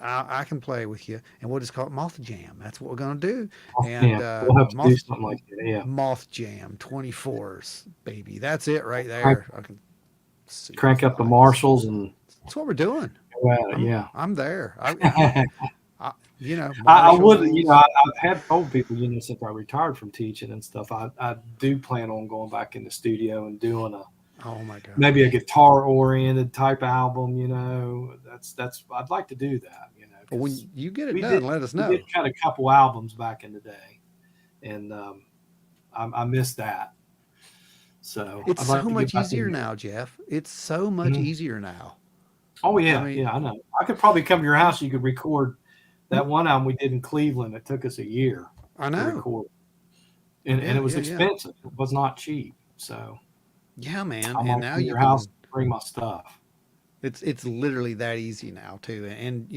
I can play with you, and we'll just call it Moth Jam. That's what we're gonna do. And Yeah, we'll have to do something like that. Yeah, Moth Jam 24s, baby. That's it right there. I can see crank up the lights. Marshalls and That's what we're doing. go at it. Yeah. I'm there. I I would, Marshalls. I've had told people, since I retired from teaching and stuff, I do plan on going back in the studio and doing Oh my God. maybe a guitar oriented type album. That's I'd like to do that. Well, when you get it we done, let us know. We did cut a couple albums back in the day, and I missed that. So It's I'd like so to much get back easier in there. now, Jeff. It's so much Mhm. easier now. Oh yeah, I mean- yeah, I know. I could probably come to your house. You could record that one album we did in Cleveland. It took us a year I to know. record, and Yeah, it was yeah. expensive. It was not cheap. So Yeah, man. I And might now come to you your can. house, bring my stuff. It's literally that easy now too. And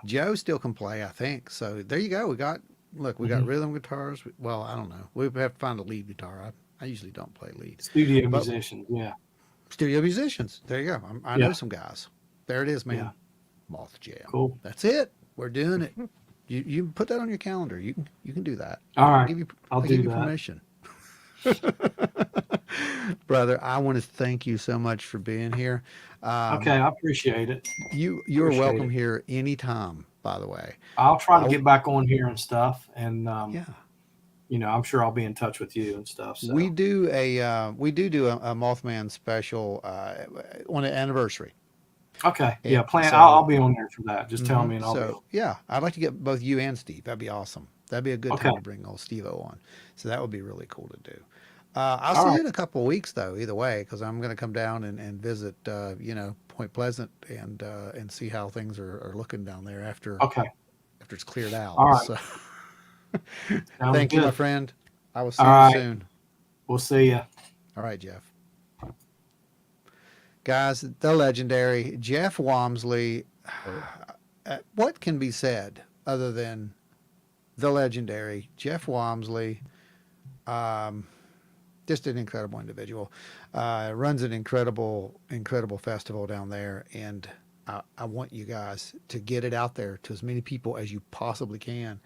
Joe still can play, I think. So there you go. We got Mhm. rhythm guitars. Well, I don't know. We have to find a lead guitar. I usually don't play lead. Studio But musicians, yeah, studio musicians. There you go. I Yeah. know some guys. There it is, man. Yeah. Moth Jam. cool. That's it. We're doing it. You put that on your calendar. You can do that. All I'll right, give you I'll give do you that. permission. Brother, I want to thank you so much for being here. Okay, I appreciate it. You're Appreciate welcome it. here anytime, by the way. I'll try to I'll- get back on here and stuff, and Yeah. I'm sure I'll be in touch with you and stuff. So We do a Mothman special on an anniversary. okay, And yeah, plan. so- I'll be on there for that. Just tell Mhm. me, and I'll be. So yeah, I'd like to get both you and Steve. That'd be awesome. That'd be a good time Okay. to bring old Steve-O on. So that would be really cool to do. I'll All see right. you in a couple of weeks though. Either way, because I'm going to come down and visit Point Pleasant and see how things are looking down there after Okay, it's cleared out. All right. So, sounds thank you, my good. friend. I will see All you right. soon. We'll see you. All right, Jeff. Guys, the legendary Jeff Wamsley. What can be said other than the legendary Jeff Wamsley? Just an incredible individual. Runs an incredible festival down there, and I want you guys to get it out there to as many people as you possibly can.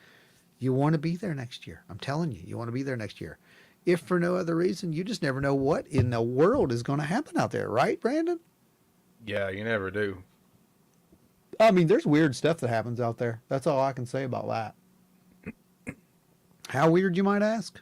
You want to be there next year. I'm telling you, you want to be there next year. If for no other reason, you just never know what in the world is going to happen out there, right, Brandon? Yeah, you never do. I mean, there's weird stuff that happens out there. That's all I can say about that. How weird, you might ask?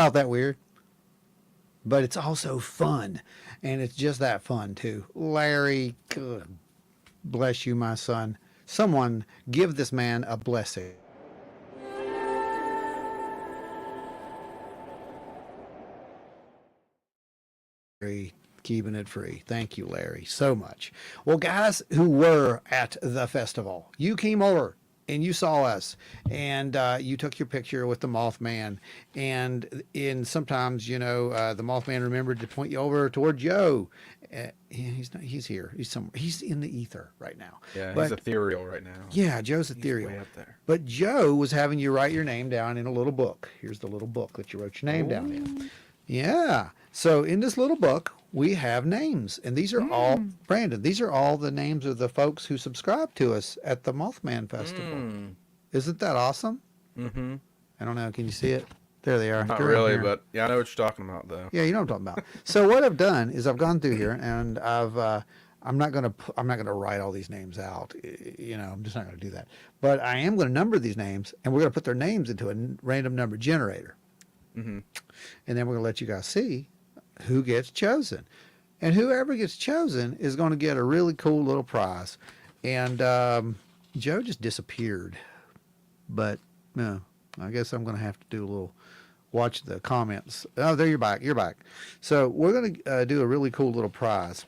about that weird. But it's also fun. And it's just that fun, too. Larry, good. Bless you, my son. Someone give this man a blessing. Keeping it free. Thank you, Larry, so much. Well, guys who were at the festival, you came over and you saw us, and you took your picture with the Mothman. And sometimes, the Mothman remembered to point you over toward Joe. He's not. He's here. He's somewhere. He's in the ether right now. Yeah, but, he's ethereal right now. Yeah, Joe's ethereal. He's way up there. But Joe was having you write your name down in a little book. Here's the little book that you wrote your name down in. Yeah. So in this little book, we have names, and these are all, Brandon, these are all the names of the folks who subscribe to us at the Mothman Festival. Isn't that awesome? Mm-hmm. I don't know. Can you see it? There they are. Not They're really, but yeah, I know what you're talking about, though. Yeah, you know what I'm talking about. So what I've done is I've gone through here, and I'm not gonna write all these names out. I'm just not gonna do that. But I am gonna number these names, and we're gonna put their names into a random number generator. Mm-hmm. And then we're gonna let you guys see who gets chosen, and whoever gets chosen is going to get a really cool little prize. And Joe just disappeared, but no, I guess I'm going to have to do a little watch the comments. Oh, there, you're back. So we're going to do a really cool little prize.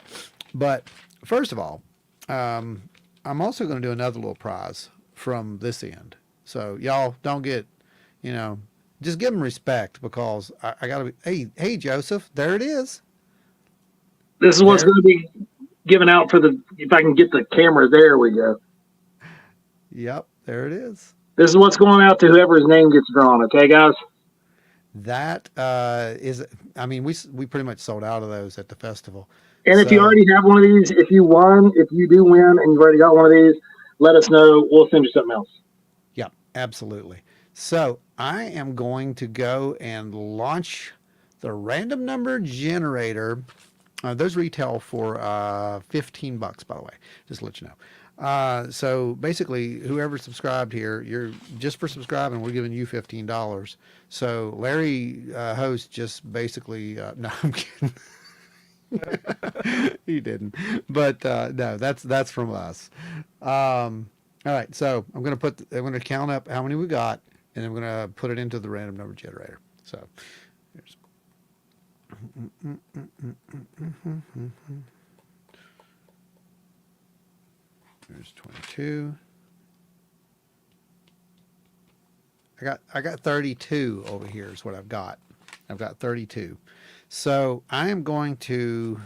But first of all, I'm also going to do another little prize from this end. So y'all don't get, just give them respect, because I got to be, hey, Joseph, there it is. This is what's going to be given out if I can get the camera, there we go. Yep, there it is. This is what's going out to whoever's name gets drawn, okay, guys? That we pretty much sold out of those at the festival. And if you already have one of these, if you do win and you've already got one of these, let us know. We'll send you something else. Yep, absolutely. So I am going to go and launch the random number generator. Those retail for $15, by the way, just to let you know. So basically, whoever subscribed here, you're just for subscribing, we're giving you $15. So Larry, host, just basically, no, I'm kidding. He didn't, but no, that's from us. All right, so I'm going to count up how many we got, and I'm going to put it into the random number generator. So here's there's 22. I got 32 over here is what I've got. I've got 32. So I am going to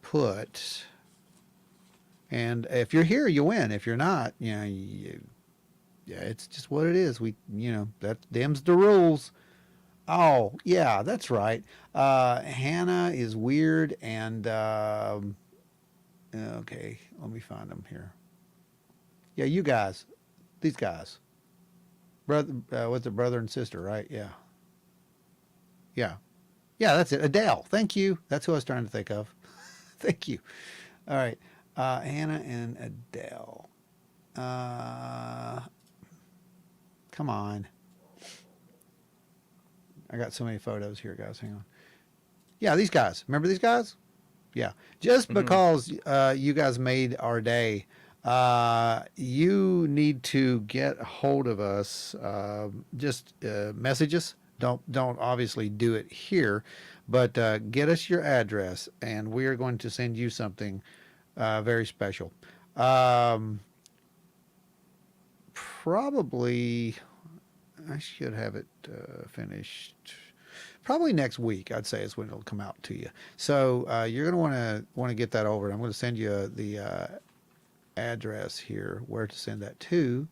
put, and if you're here, you win. If you're not, it's just what it is. Them's the rules. Oh, yeah, that's right. Hannah is weird, and okay, let me find them here. Yeah, you guys, these guys, brother, what's it, brother and sister, right? Yeah, that's it. Adele, thank you. That's who I was trying to think of. Thank you. All right, Hannah and Adele. Come on. I got so many photos here, guys. Hang on. Yeah, these guys. Remember these guys? Yeah. Just because you guys made our day, you need to get a hold of us. Just message us. Don't obviously do it here, but get us your address, and we are going to send you something very special. Probably, I should have it finished. Probably next week, I'd say, is when it'll come out to you. So you're going to want to get that over. I'm going to send you the address here, where to send that to.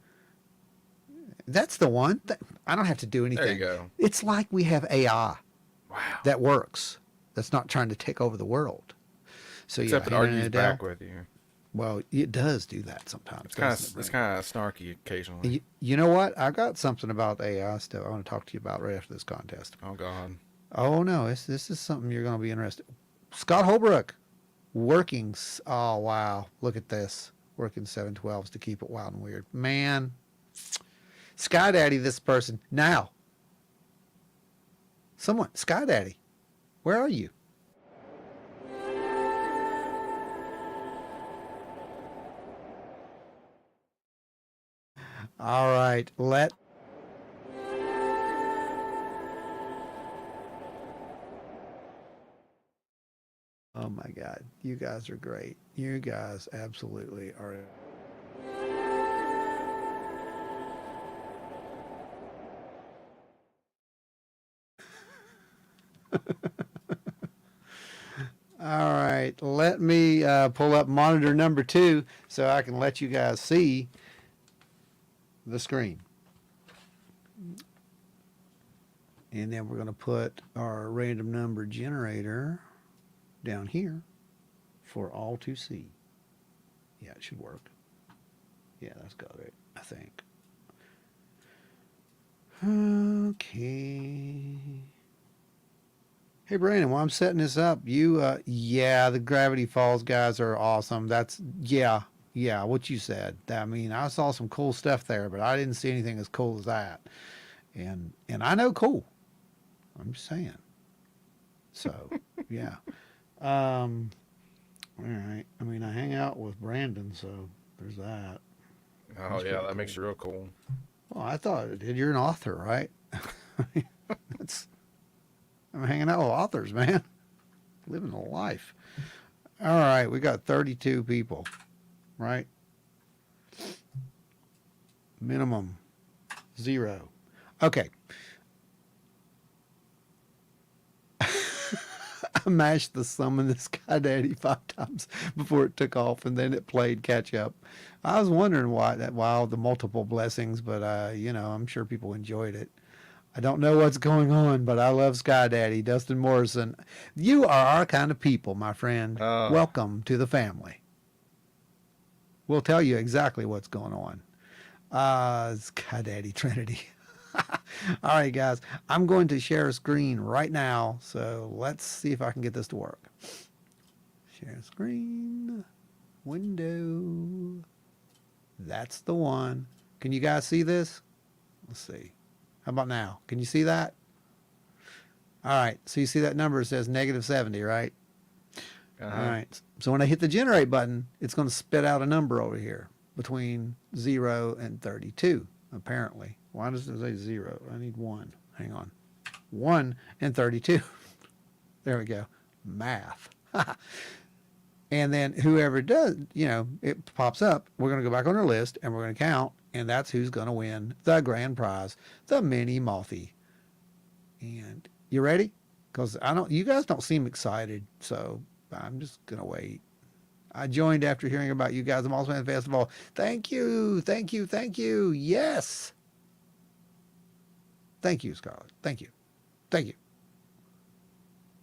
That's the one. I don't have to do anything. There you go. It's like we have AI. Wow. That works. That's not trying to take over the world. So Except it argues back with you. Well, it does do that sometimes. It's kind of snarky occasionally. You know what? I've got something about AI stuff I want to talk to you about right after this contest. Oh, God. Oh, no. This is something you're going to be interested in. Scott Holbrook, working. Oh, wow. Look at this. Working 712s to keep it wild and weird. Man. Sky Daddy, this person. Now. Someone, Sky Daddy, where are you? All right, oh my God, you guys are great. You guys absolutely are. All right, let me pull up monitor number 2 so I can let you guys see the screen. And then we're going to put our random number generator down here for all to see. Yeah, it should work. Yeah, that's got it, I think. Okay. Hey, Brandon, while I'm setting this up, yeah, the Gravity Falls guys are awesome. Yeah, what you said. I mean, I saw some cool stuff there, but I didn't see anything as cool as that. And I know cool. I'm just saying. So, yeah. All right. I mean, I hang out with Brandon, so there's that. Oh, yeah, that makes you real cool. Well, I thought you're an author, right? I'm hanging out with authors, man. Living a life. All right, we got 32 people, right? Minimum 0. Okay. I mashed the summon this guy daddy 5 times before it took off, and then it played catch up. I was wondering why the multiple blessings, but I'm sure people enjoyed it. I don't know what's going on, but I love Sky Daddy. Dustin Morrison, you are our kind of people, my friend. Welcome to the family. We'll tell you exactly what's going on. Sky Daddy Trinity. All right, guys. I'm going to share a screen right now, so let's see if I can get this to work. Share screen. Window. That's the one. Can you guys see this? Let's see. How about now? Can you see that? All right. So you see that number, it says -70, right? All right. So when I hit the generate button, it's going to spit out a number over here between 0 and 32, apparently. Why does it say 0? I need 1. Hang on. 1 and 32. There we go. Math. And then whoever does, it pops up. We're going to go back on our list and we're going to count. And that's who's going to win the grand prize, the mini Mothy. And you ready? Because you guys don't seem excited, so I'm just going to wait. I joined after hearing about you guys at the Mothman Festival. Thank you. Yes. Thank you, Scarlett. Thank you.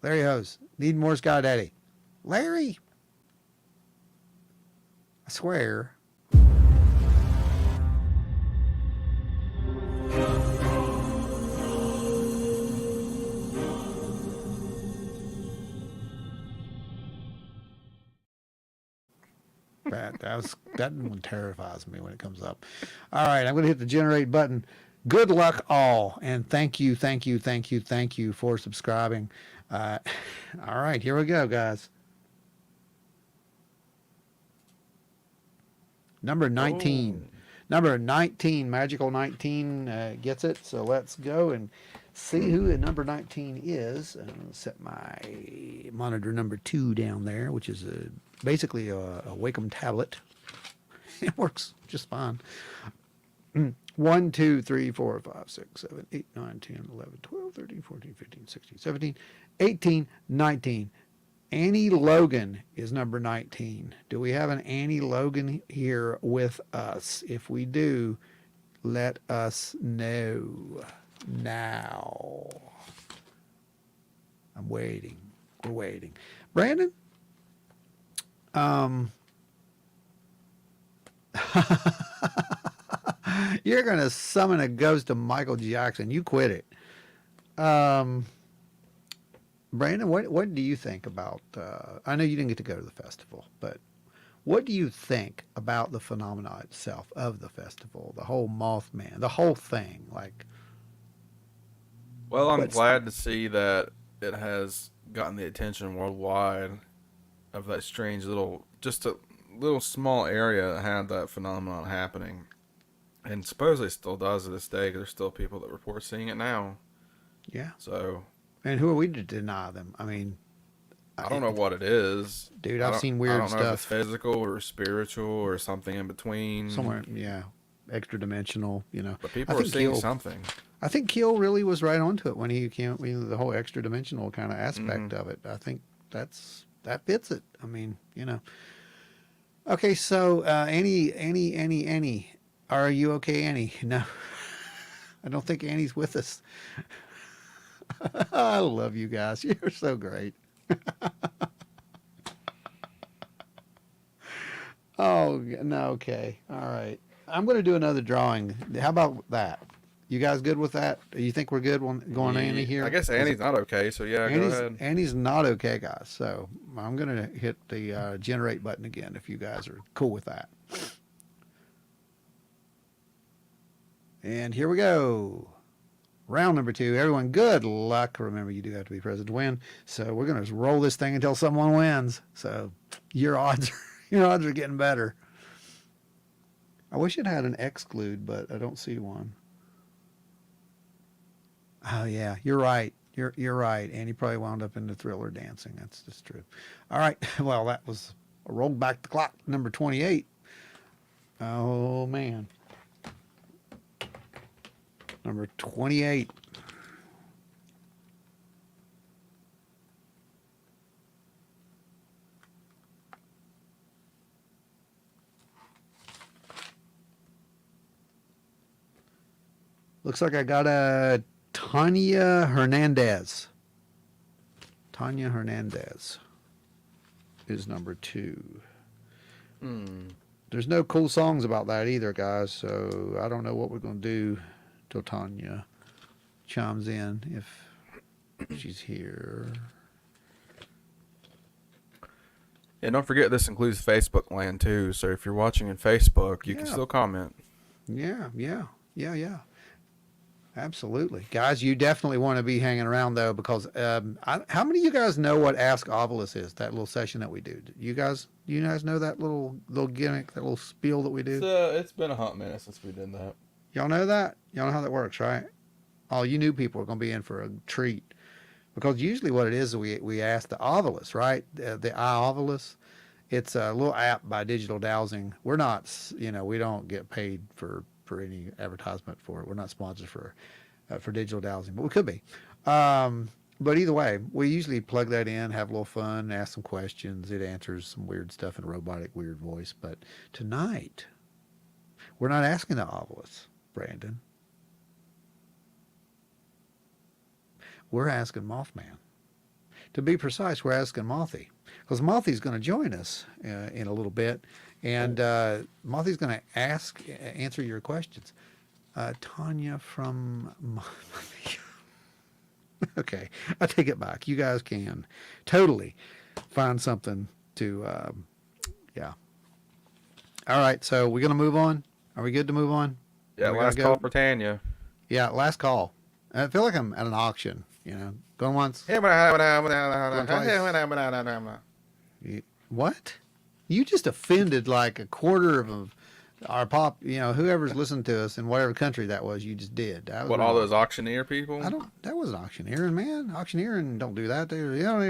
Larry Hose. Need more Sky Daddy. Larry. I swear. That one terrifies me when it comes up. All right, I'm going to hit the generate button. Good luck all, and thank you for subscribing. All right, here we go, guys. Number 19. Oh. Number 19, Magical 19 gets it. So let's go and see who number 19 is. I'm going to set my monitor number 2 down there, which is basically a Wacom tablet. It works just fine. 1, 2, 3, 4, 5, 6, 7, 8, 9, 10, 11, 12, 13, 14, 15, 16, 17, 18, 19. Annie Logan is number 19. Do we have an Annie Logan here with us? If we do, let us know now. I'm waiting. We're waiting. Brandon? You're going to summon a ghost of Michael Jackson. You quit it. Brandon, what do you think about, I know you didn't get to go to the festival, but what do you think about the phenomena itself of the festival, the whole Mothman, the whole thing? Like, Well, I'm But glad to see that it has gotten the attention worldwide of that strange little, just a little small area that had that phenomenon happening. And supposedly still does to this day, 'cause there's still people that report seeing it now. yeah. So, And who are we to deny them? I mean, I don't know what it is. dude, I've seen I weird don't know if it's stuff physical or spiritual or something in between. somewhere. Yeah, extra dimensional. You know, But I people are think seeing Keel. something. I think Keel really was right onto it when he came. The whole extra dimensional kind of aspect Mhm. of it. I think that fits it. I mean, Okay, so Annie, are you okay, Annie? No, I don't think Annie's with us. I love you guys. You're so great. Oh, no, okay. All right. I'm going to do another drawing. How about that? You guys good with that? You think we're good going Annie here? I guess Annie's not okay, so yeah, go ahead. Annie's not okay, guys. So I'm going to hit the generate button again if you guys are cool with that. And here we go. Round number 2. Everyone, good luck. Remember, you do have to be present to win. So we're going to roll this thing until someone wins. So your odds are getting better. I wish it had an exclude, but I don't see one. Oh yeah, you're right. You're right. And he probably wound up in the Thriller dancing. That's just true. All right. Well, that was a roll back the clock, number 28. Oh man. Number 28. Looks like I got a Tanya Hernandez. Tanya Hernandez is number 2. There's no cool songs about that either, guys, so I don't know what we're going to do till Tanya chimes in, if she's here. And don't forget, this includes Facebook land too, so if you're watching in Facebook, you can Yeah. still comment. Yeah. Absolutely. Guys, you definitely want to be hanging around, though, because how many of you guys know what Ask Obelisk is, that little session that we do? You guys know that little gimmick, that little spiel that we do? It's been a hot minute since we did that. Y'all know that? Y'all know how that works, right? All you new people are going to be in for a treat. Because usually what it is we ask the Obelisk, right? The iObelisk. It's a little app by Digital Dowsing. We're not, we don't get paid for any advertisement for it. We're not sponsored for Digital Dowsing, but we could be. But either way, we usually plug that in, have a little fun, ask some questions. It answers some weird stuff in a robotic, weird voice. But tonight, we're not asking the Obelisk, Brandon. We're asking Mothman. To be precise, we're asking Mothy, because Mothy's going to join us in a little bit, and Mothy's going to answer your questions. Tanya from Mothy. Okay, I take it back. You guys can totally find something to, yeah. All right, so we're going to move on. Are we good to move on? Yeah, last call for Tanya. Yeah, last call. I feel like I'm at an auction, Going once. What? You just offended like a quarter of our whoever's listened to us in whatever country that was. You just did. That was What, wrong. all those auctioneer people? That wasn't auctioneering, man. Auctioneering don't do that. They're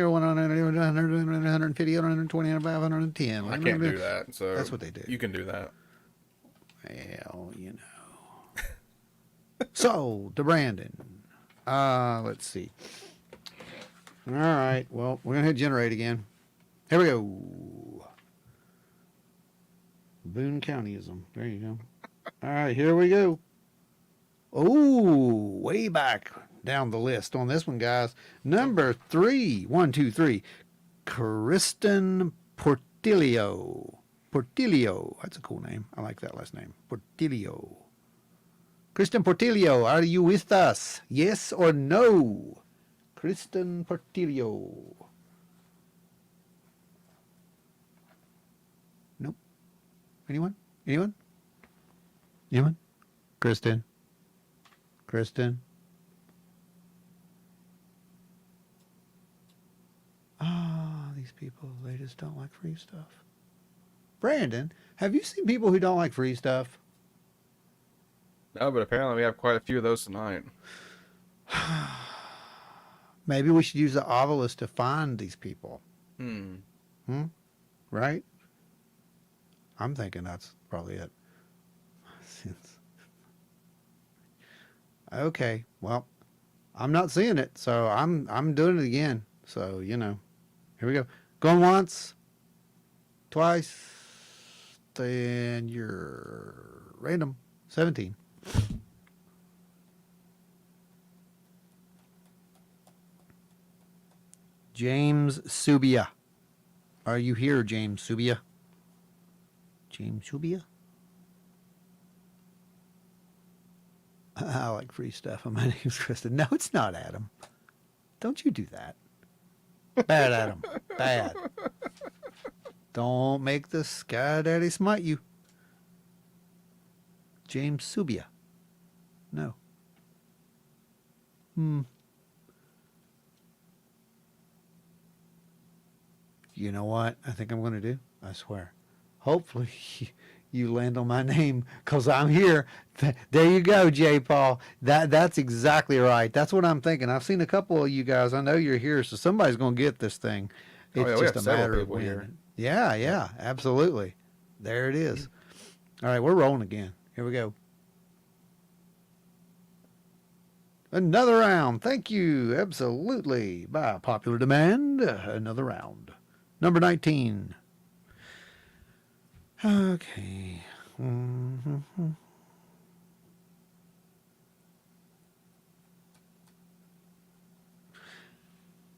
150, 120, 510. I can't do that. So that's what they do. You can do that. Well, So, to Brandon. Let's see. All right. Well, we're going to hit generate again. Here we go. Boone Countyism. There you go. All right. Here we go. Oh, way back down the list on this one, guys. Number 3. 1, 2, 3. Kristen Portillo. Portillo. That's a cool name. I like that last name. Portillo. Kristen Portillo, are you with us? Yes or no? Kristen Portillo. Nope. Anyone? Anyone? Kristen? just don't like free stuff. Brandon, have you seen people who don't like free stuff? No, but apparently we have quite a few of those tonight. Maybe we should use the Ovilus to find these people. Right? I'm thinking that's probably it. Okay, well, I'm not seeing it, so I'm doing it again. So, you know, here we go. Going once, twice, then you're random 17. James Subia. Are you here, James Subia? James Subia? I like free stuff. My name's Kristen. No, it's not Adam. Don't you do that. Bad, Adam. Bad. Don't make the Sky Daddy smite you. James Subia. No. You know what I think I'm going to do? I swear. Hopefully you land on my name because I'm here. There you go, J. Paul. That's exactly right. That's what I'm thinking. I've seen a couple of you guys. I know you're here, so somebody's going to get this thing. It's just a matter of when. Here. Yeah, absolutely. There it is. All right, we're rolling again. Here we go. Another round. Thank you. Absolutely. By popular demand, another round. Number 19. Okay.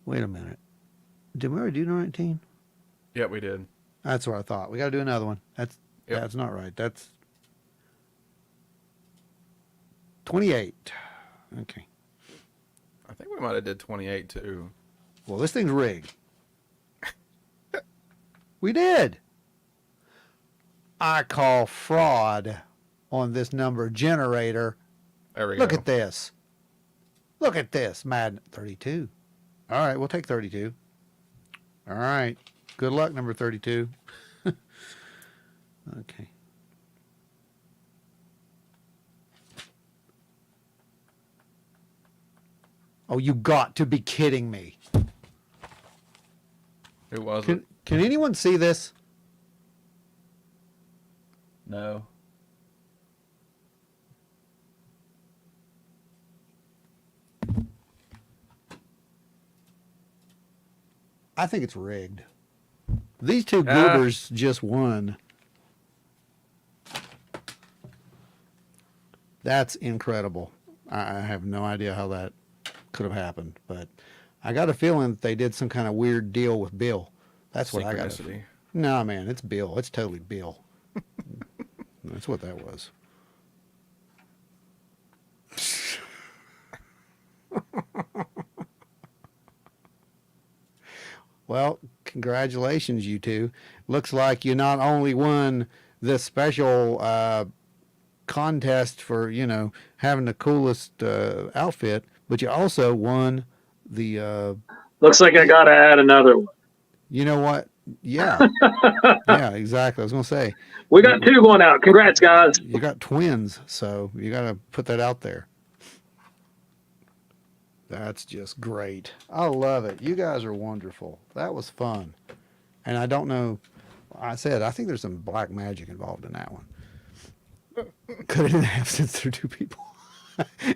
Wait a minute. Did we already do 19? Yeah, we did. That's what I thought. We got to do another one. That's not right. That's 28. Okay. I think we might have did 28 too. Well, this thing's rigged. We did. I call fraud on this number generator. There we go. Look at this. Look at this. Mad 32. All right, we'll take 32. All right. Good luck, number 32. Okay. Oh, you got to be kidding me. Who was it? Can anyone see this? No. I think it's rigged. These two goobers just won. That's incredible. I have no idea how that could have happened, but I got a feeling that they did some kind of weird deal with Bill. That's what I got. No, man, it's Bill. It's totally Bill. That's what that was. Well, congratulations, you two. Looks like you not only won this special contest for, you know, having the coolest outfit, but you also won the... Looks like I got to add another one. You know what? Yeah. Yeah, exactly. I was going to say. We got two going out. Congrats, guys. You got twins, so you got to put that out there. That's just great. I love it. You guys are wonderful. That was fun. And I don't know, I think there's some black magic involved in that one. Cut it in half since they're two people.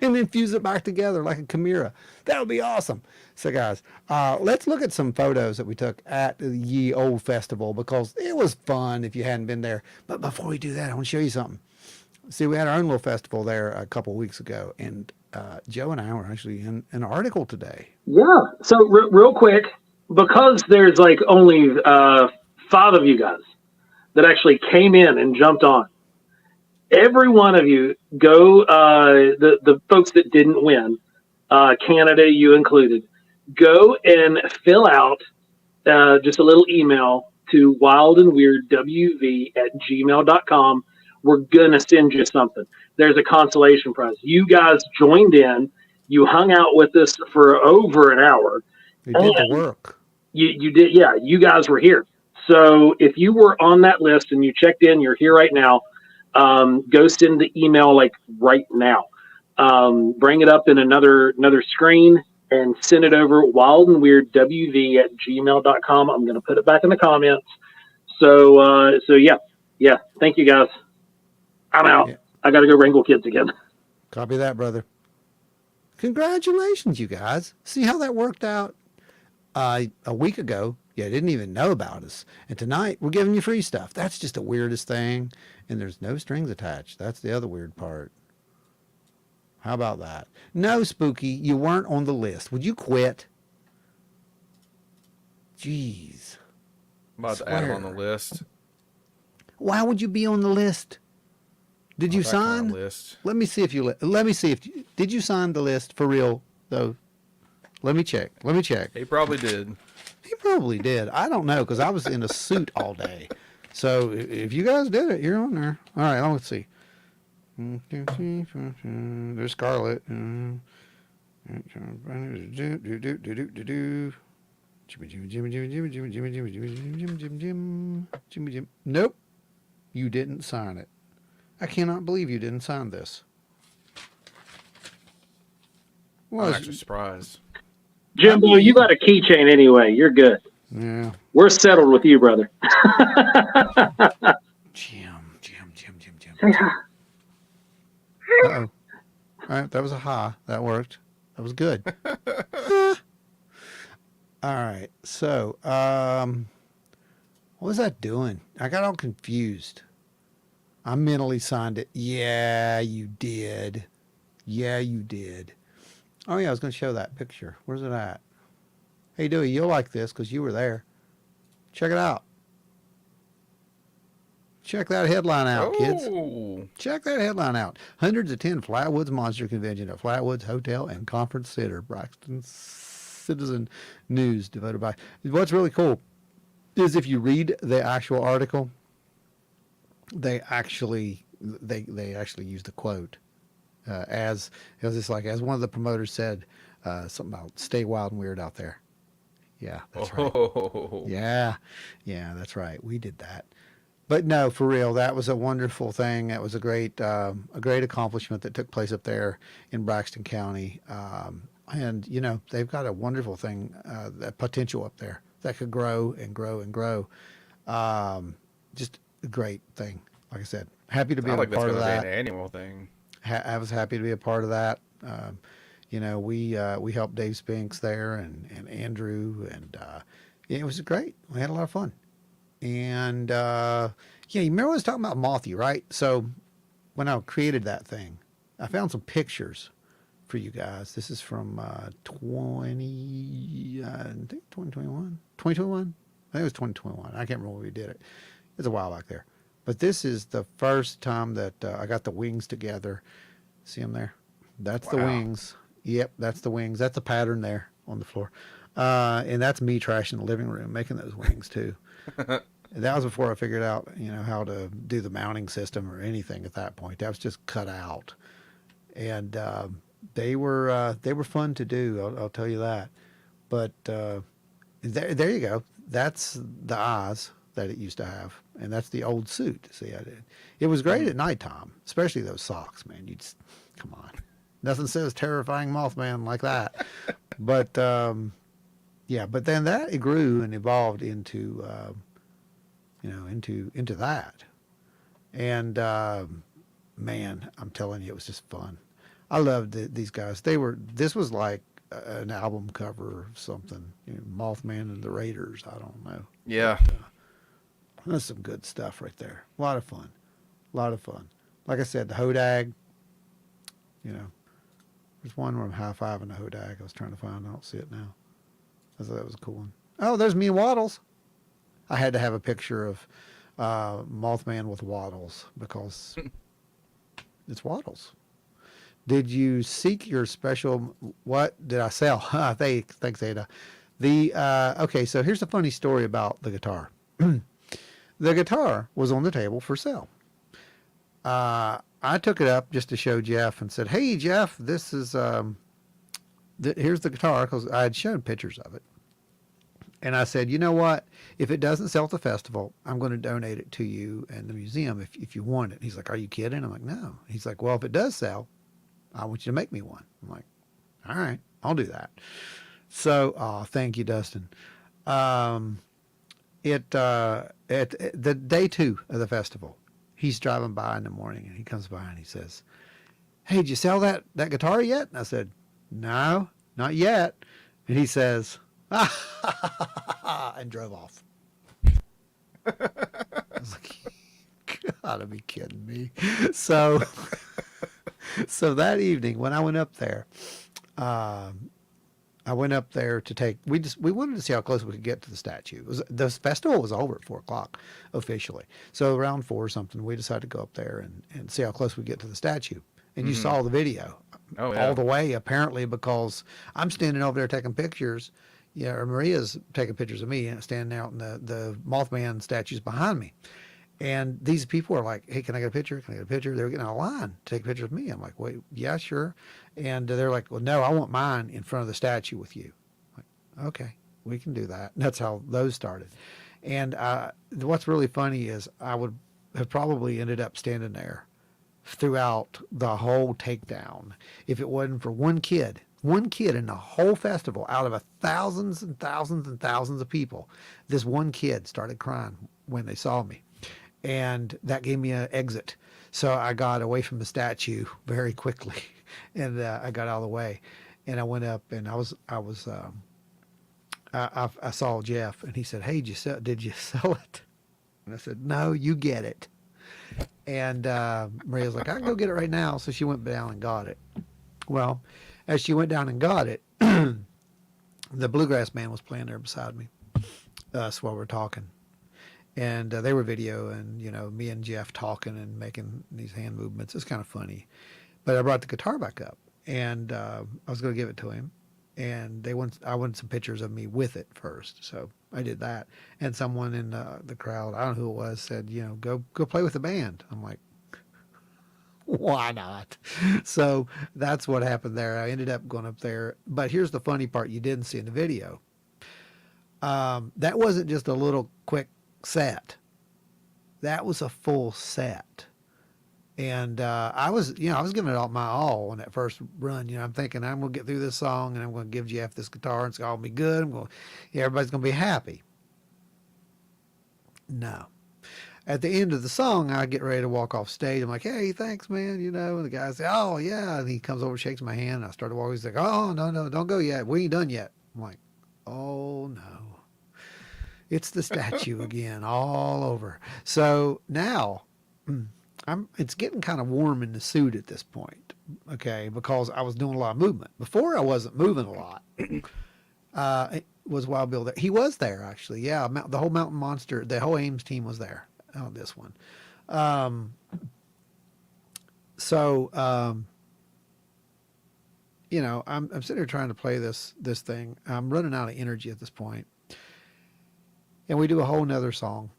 And then fuse it back together like a chimera. That would be awesome. So guys, let's look at some photos that we took at the Ye Old Festival because it was fun if you hadn't been there. But before we do that, I want to show you something. See, we had our own little festival there a couple of weeks ago, and Joe and I were actually in an article today. Yeah. So real quick, because there's like only 5 of you guys that actually came in and jumped on. Every one of you go, the folks that didn't win, Canada, you included, go and fill out just a little email to wildandweirdwv@gmail.com. We're going to send you something. There's a consolation prize. You guys joined in. You hung out with us for over an hour. They did the work. You did, yeah. You guys were here. So if you were on that list and you checked in, you're here right now, go send the email like right now. Bring it up in another screen and send it over wildandweirdwv@gmail.com. I'm going to put it back in the comments. So yeah. Thank you guys. I'm out. Yeah. I got to go wrangle kids again. Copy that, brother. Congratulations, you guys. See how that worked out? A week ago, you didn't even know about us. And tonight, we're giving you free stuff. That's just the weirdest thing. And there's no strings attached. That's the other weird part. How about that? No, Spooky, you weren't on the list. Would you quit? Jeez. I'm about to add him on the list. Why would you be on the list? Did you That kind sign? of list. Let me see if you. Let me see if. Did you sign the list for real though? Let me check. He probably did. He probably did. I don't know because I was in a suit all day. So if you guys did it, you're on there. All right, let's see. There's Scarlet. Nope, you didn't sign it. I cannot believe you didn't sign this. I'm actually surprised. Jimbo, you got a keychain anyway. You're good. Yeah. We're settled with you, brother. Jim. Say hi. Uh-oh. All right, that was a ha. That worked. That was good. All right, so, what was that doing? I got all confused. I mentally signed it. Yeah, you did. Yeah, you did. Oh, yeah, I was going to show that picture. Where's it at? Hey, Dewey, you'll like this because you were there. Check it out. Check that headline out, kids. Check that headline out. Hundreds attend Flatwoods Monster Convention at Flatwoods Hotel and Conference Center. Braxton Citizen News devoted by. What's really cool is if you read the actual article, they actually use the quote as it was just like as one of the promoters said, something about stay wild and weird out there. Yeah, that's right. Yeah, that's right. We did that. But no, for real, that was a wonderful thing. That was a great accomplishment that took place up there in Braxton County. And you know, they've got a wonderful thing, that potential up there that could grow and grow and grow. Just a great thing. Like I said, happy to be a part of that. Be an annual thing. I was happy to be a part of that. You know, we helped Dave Spinks there and Andrew, and it was great. We had a lot of fun. And yeah, you remember I was talking about Mothy, right? So when I created that thing, I found some pictures for you guys. This is from 2021. I think it was 2021. I can't remember when we did it. It's a while back there. But this is the first time that I got the wings together. See them there? That's the wings. Yep, that's the wings. That's the pattern there on the floor. And that's me trashing the living room, making those wings too. That was before I figured out, you know, how to do the mounting system or anything at that point. That was just cut out. And they were fun to do, I'll tell you that. But there you go. That's the eyes that it used to have, and that's the old suit. See, I did. It was great at nighttime, especially those socks, man. You just come on. Nothing says terrifying Mothman like that. But yeah, but then that it grew and evolved into you know, into that. And man, I'm telling you, it was just fun. I loved these guys. This was like an album cover or something. You know, Mothman and the Raiders. I don't know. Yeah. But, that's some good stuff right there. A lot of fun. Like I said, the Hodag, you know, there's one where I'm high-fiving the Hodag. I was trying to find it. I don't see it now. I thought that was a cool one. Oh, there's me and Waddles. I had to have a picture of Mothman with Waddles because it's Waddles. Did you seek your special? What did I sell? Thanks, Ada. Okay, so here's a funny story about the guitar. The guitar was on the table for sale. I took it up just to show Jeff and said, "Hey, Jeff, this is here's the guitar," because I had shown pictures of it, And I said, you know what? If it doesn't sell at the festival, I'm going to donate it to you and the museum if you want it. He's like, are you kidding? I'm like, no. He's like, well, if it does sell, I want you to make me one. I'm like, all right, I'll do that. So, thank you, Dustin. At the day 2 of the festival, he's driving by in the morning and he comes by and he says, hey, did you sell that guitar yet? And I said, no, not yet. And he says, and drove off. I was like, gotta be kidding me. So that evening when I went up there, I went up there to take. We wanted to see how close we could get to the statue. The festival was over at 4:00 officially. So around 4 or something, we decided to go up there and see how close we get to the statue. And you saw the video all the way apparently because I'm standing over there taking pictures. Yeah, or Maria's taking pictures of me and standing out in the Mothman statues behind me. And these people are like, hey, can I get a picture? Can I get a picture? They were getting a line to take a picture of me. I'm like, wait, yeah, sure. And they're like, well, no, I want mine in front of the statue with you. I'm like, okay, we can do that. And that's how those started. And what's really funny is I would have probably ended up standing there throughout the whole takedown if it wasn't for one kid in the whole festival out of thousands and thousands and thousands of people. This one kid started crying when they saw me. And that gave me an exit. So I got away from the statue very quickly, and I got out of the way. And I went up, and I saw Jeff, and he said, "Hey, did you sell it?" And I said, "No, you get it." And Maria was like, "I can go get it right now." So she went down and got it. Well, as she went down and got it, the bluegrass band was playing there beside me. That's while we're talking. And they were videoing, me and Jeff talking and making these hand movements. It's kind of funny. But I brought the guitar back up, and I was going to give it to him. And I wanted some pictures of me with it first. So I did that. And someone in the crowd, I don't know who it was, said, go play with the band. I'm like, why not? So that's what happened there. I ended up going up there. But here's the funny part you didn't see in the video. That wasn't just a little quick set. That was a full set. And I was giving it all my all on that first run. I'm thinking I'm going to get through this song and I'm going to give Jeff this guitar and it's all be good. Everybody's going to be happy. No. At the end of the song, I get ready to walk off stage. I'm like, hey, thanks, man. And the guy says, oh, yeah. And he comes over, shakes my hand. And I started walking. He's like, oh, no, don't go yet. We ain't done yet. I'm like, oh, no. It's the statue again, all over. So now it's getting kind of warm in the suit at this point, okay, because I was doing a lot of movement. Before I wasn't moving a lot. It was Wild Bill there. He was there, actually. Yeah, the whole Mountain Monster, the whole Ames team was there on this one. I'm sitting here trying to play this thing. I'm running out of energy at this point. And we do a whole nother song.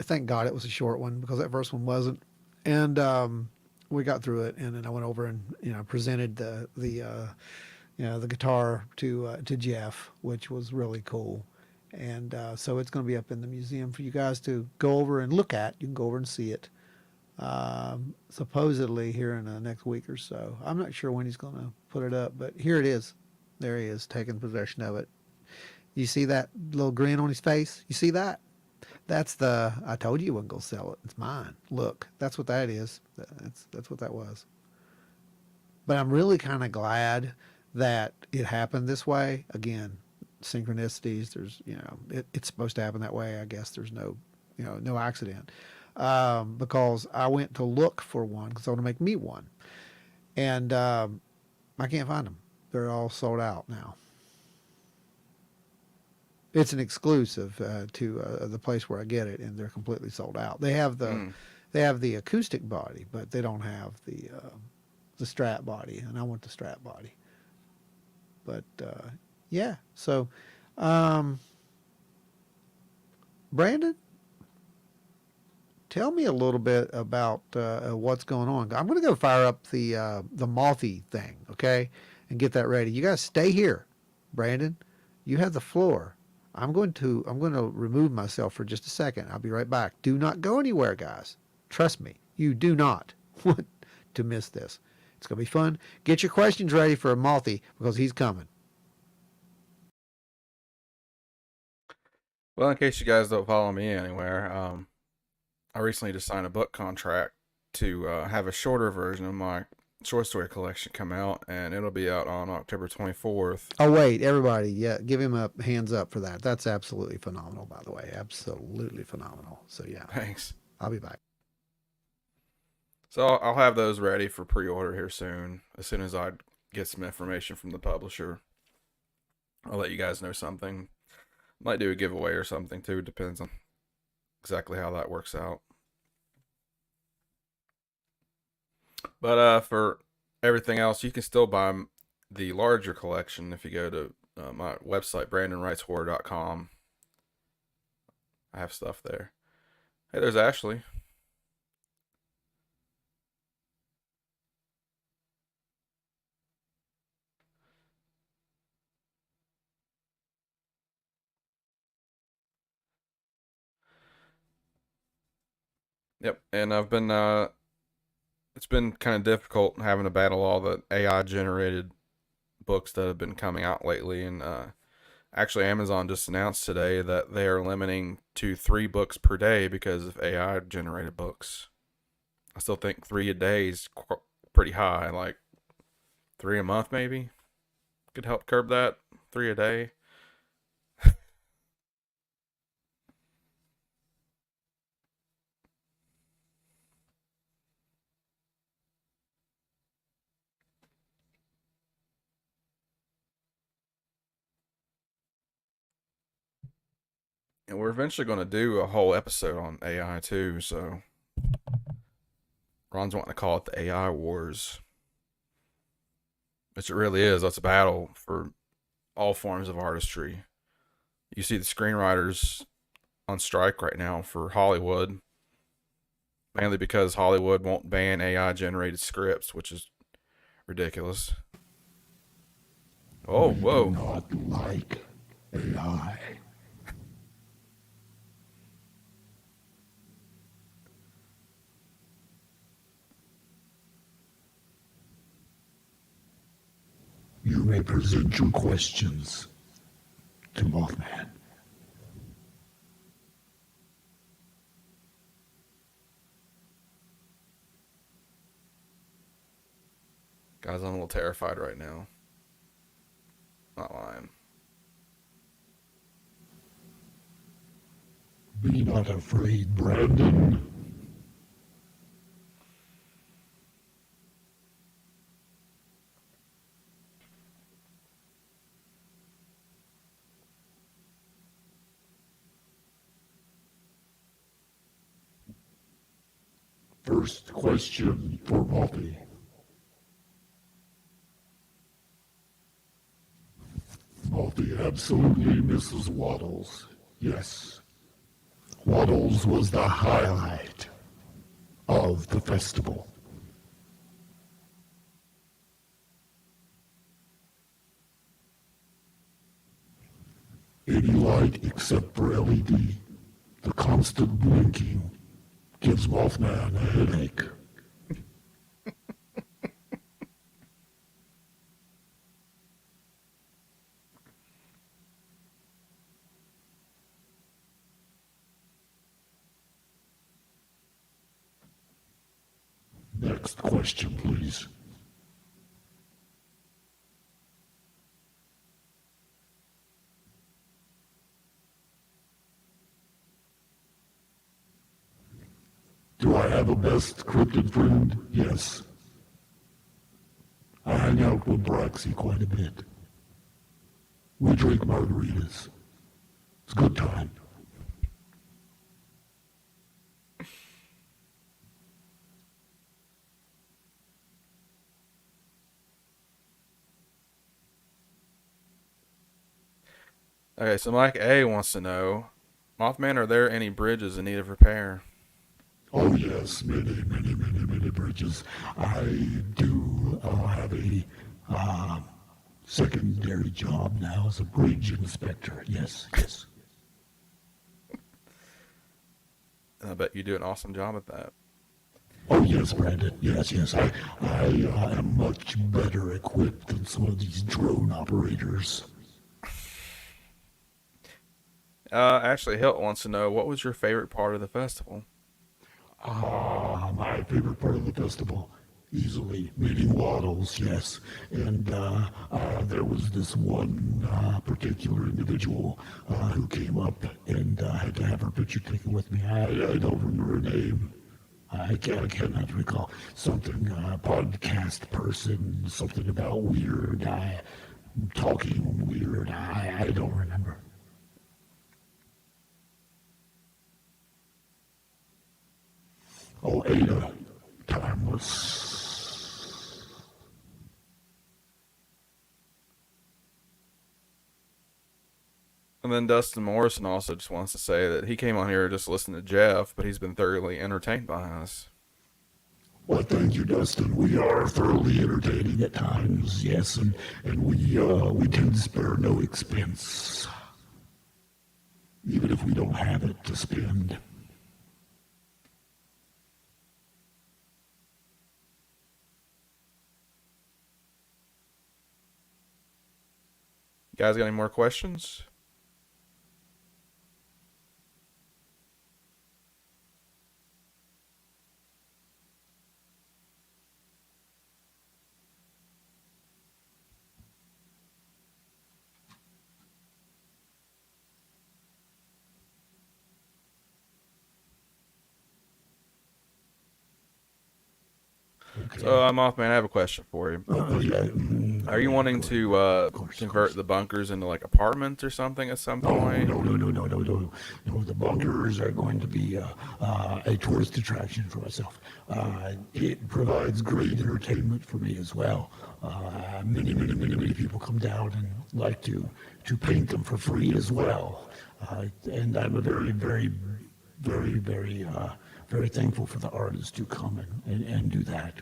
Thank God it was a short one because that first one wasn't. And we got through it. And then I went over and presented the guitar to Jeff, which was really cool. And so it's going to be up in the museum for you guys to go over and look at. You can go over and see it. Supposedly here in the next week or so. I'm not sure when he's going to put it up, but here it is. There he is, taking possession of it. You see that little grin on his face? You see that? That's I told you you wasn't going to sell it. It's mine. Look, that's what that is. That's what that was. But I'm really kind of glad that it happened this way. Again, synchronicities. There's, it's supposed to happen that way. I guess there's no accident. Because I went to look for one because I want to make me one. And I can't find them. They're all sold out now. It's an exclusive to the place where I get it, and they're completely sold out. They have the acoustic body, but they don't have the Strat body, and I want the Strat body. But yeah, so Brandon, tell me a little bit about what's going on. I'm going to go fire up the Mothy thing, okay, and get that ready. You guys stay here, Brandon. You have the floor. I'm going to remove myself for just a second. I'll be right back. Do not go anywhere, guys. Trust me, you do not want to miss this. It's going to be fun. Get your questions ready for a Mothy because he's coming. Well, in case you guys don't follow me anywhere, I recently just signed a book contract to have a shorter version of my short story collection come out, and it'll be out on October 24th. Oh, wait, everybody. Yeah, give him a hands up for that. That's absolutely phenomenal, by the way. Absolutely phenomenal. So, yeah. Thanks. I'll be back. So I'll have those ready for pre-order here soon. As soon as I get some information from the publisher, I'll let you guys know something. Might do a giveaway or something too. Depends on exactly how that works out. But for everything else, you can still buy the larger collection if you go to my website, brandonwrightshorror.com. I have stuff there. Hey, there's Ashley. Yep, and I've been it's been kind of difficult having to battle all the AI generated books that have been coming out lately, and actually Amazon just announced today that they are limiting to 3 books per day because of AI generated books. I still think 3 a day is pretty high, like 3 a month maybe could help curb that. 3 a day. And we're eventually going to do a whole episode on AI too, so Ron's wanting to call it the AI Wars. Which it really is. That's a battle for all forms of artistry. You see the screenwriters on strike right now for Hollywood, mainly because Hollywood won't ban AI generated scripts, which is ridiculous. Oh, whoa. We do not like AI. You may present your questions to Mothman. Guys, I'm a little terrified right now. Not lying. Be not afraid, Brandon. First question for Mothy. Mothy absolutely misses Waddles. Yes. Waddles was the highlight of the festival. Any light except for LED, the constant blinking, gives Mothman a headache. Next question, please. Do I have a best cryptid friend? Yes. I hang out with Braxy quite a bit. We drink margaritas. It's a good time. Okay, so Mike A wants to know, Mothman, are there any bridges in need of repair? Oh yes, many bridges. I do have a secondary job now as a bridge inspector. Yes, yes. And I bet you do an awesome job at that. Oh, yes, Brandon. Yes, yes. I am much better equipped than some of these drone operators. Ashley Hilt wants to know, what was your favorite part of the festival? My favorite part of the festival, easily meeting Waddles, yes. And there was this one particular individual who came up and had to have her picture taken with me. I don't remember her name. I cannot recall. Something, podcast person, something about weird, talking weird. I don't remember. Oh, Ada, timeless. And then Dustin Morrison also just wants to say that he came on here just to listen to Jeff, but he's been thoroughly entertained by us. Well, thank you, Dustin. We are thoroughly entertaining at times, yes, and we tend to spare no expense, even if we don't have it to spend. You guys got any more questions? Okay. So, Mothman, I have a question for you. Are you wanting to convert the bunkers into like apartments or something at some point? No. The bunkers are going to be a tourist attraction for myself. It provides great entertainment for me as well. Many people come down and like to paint them for free as well. And I'm a very thankful for the artists who come and do that.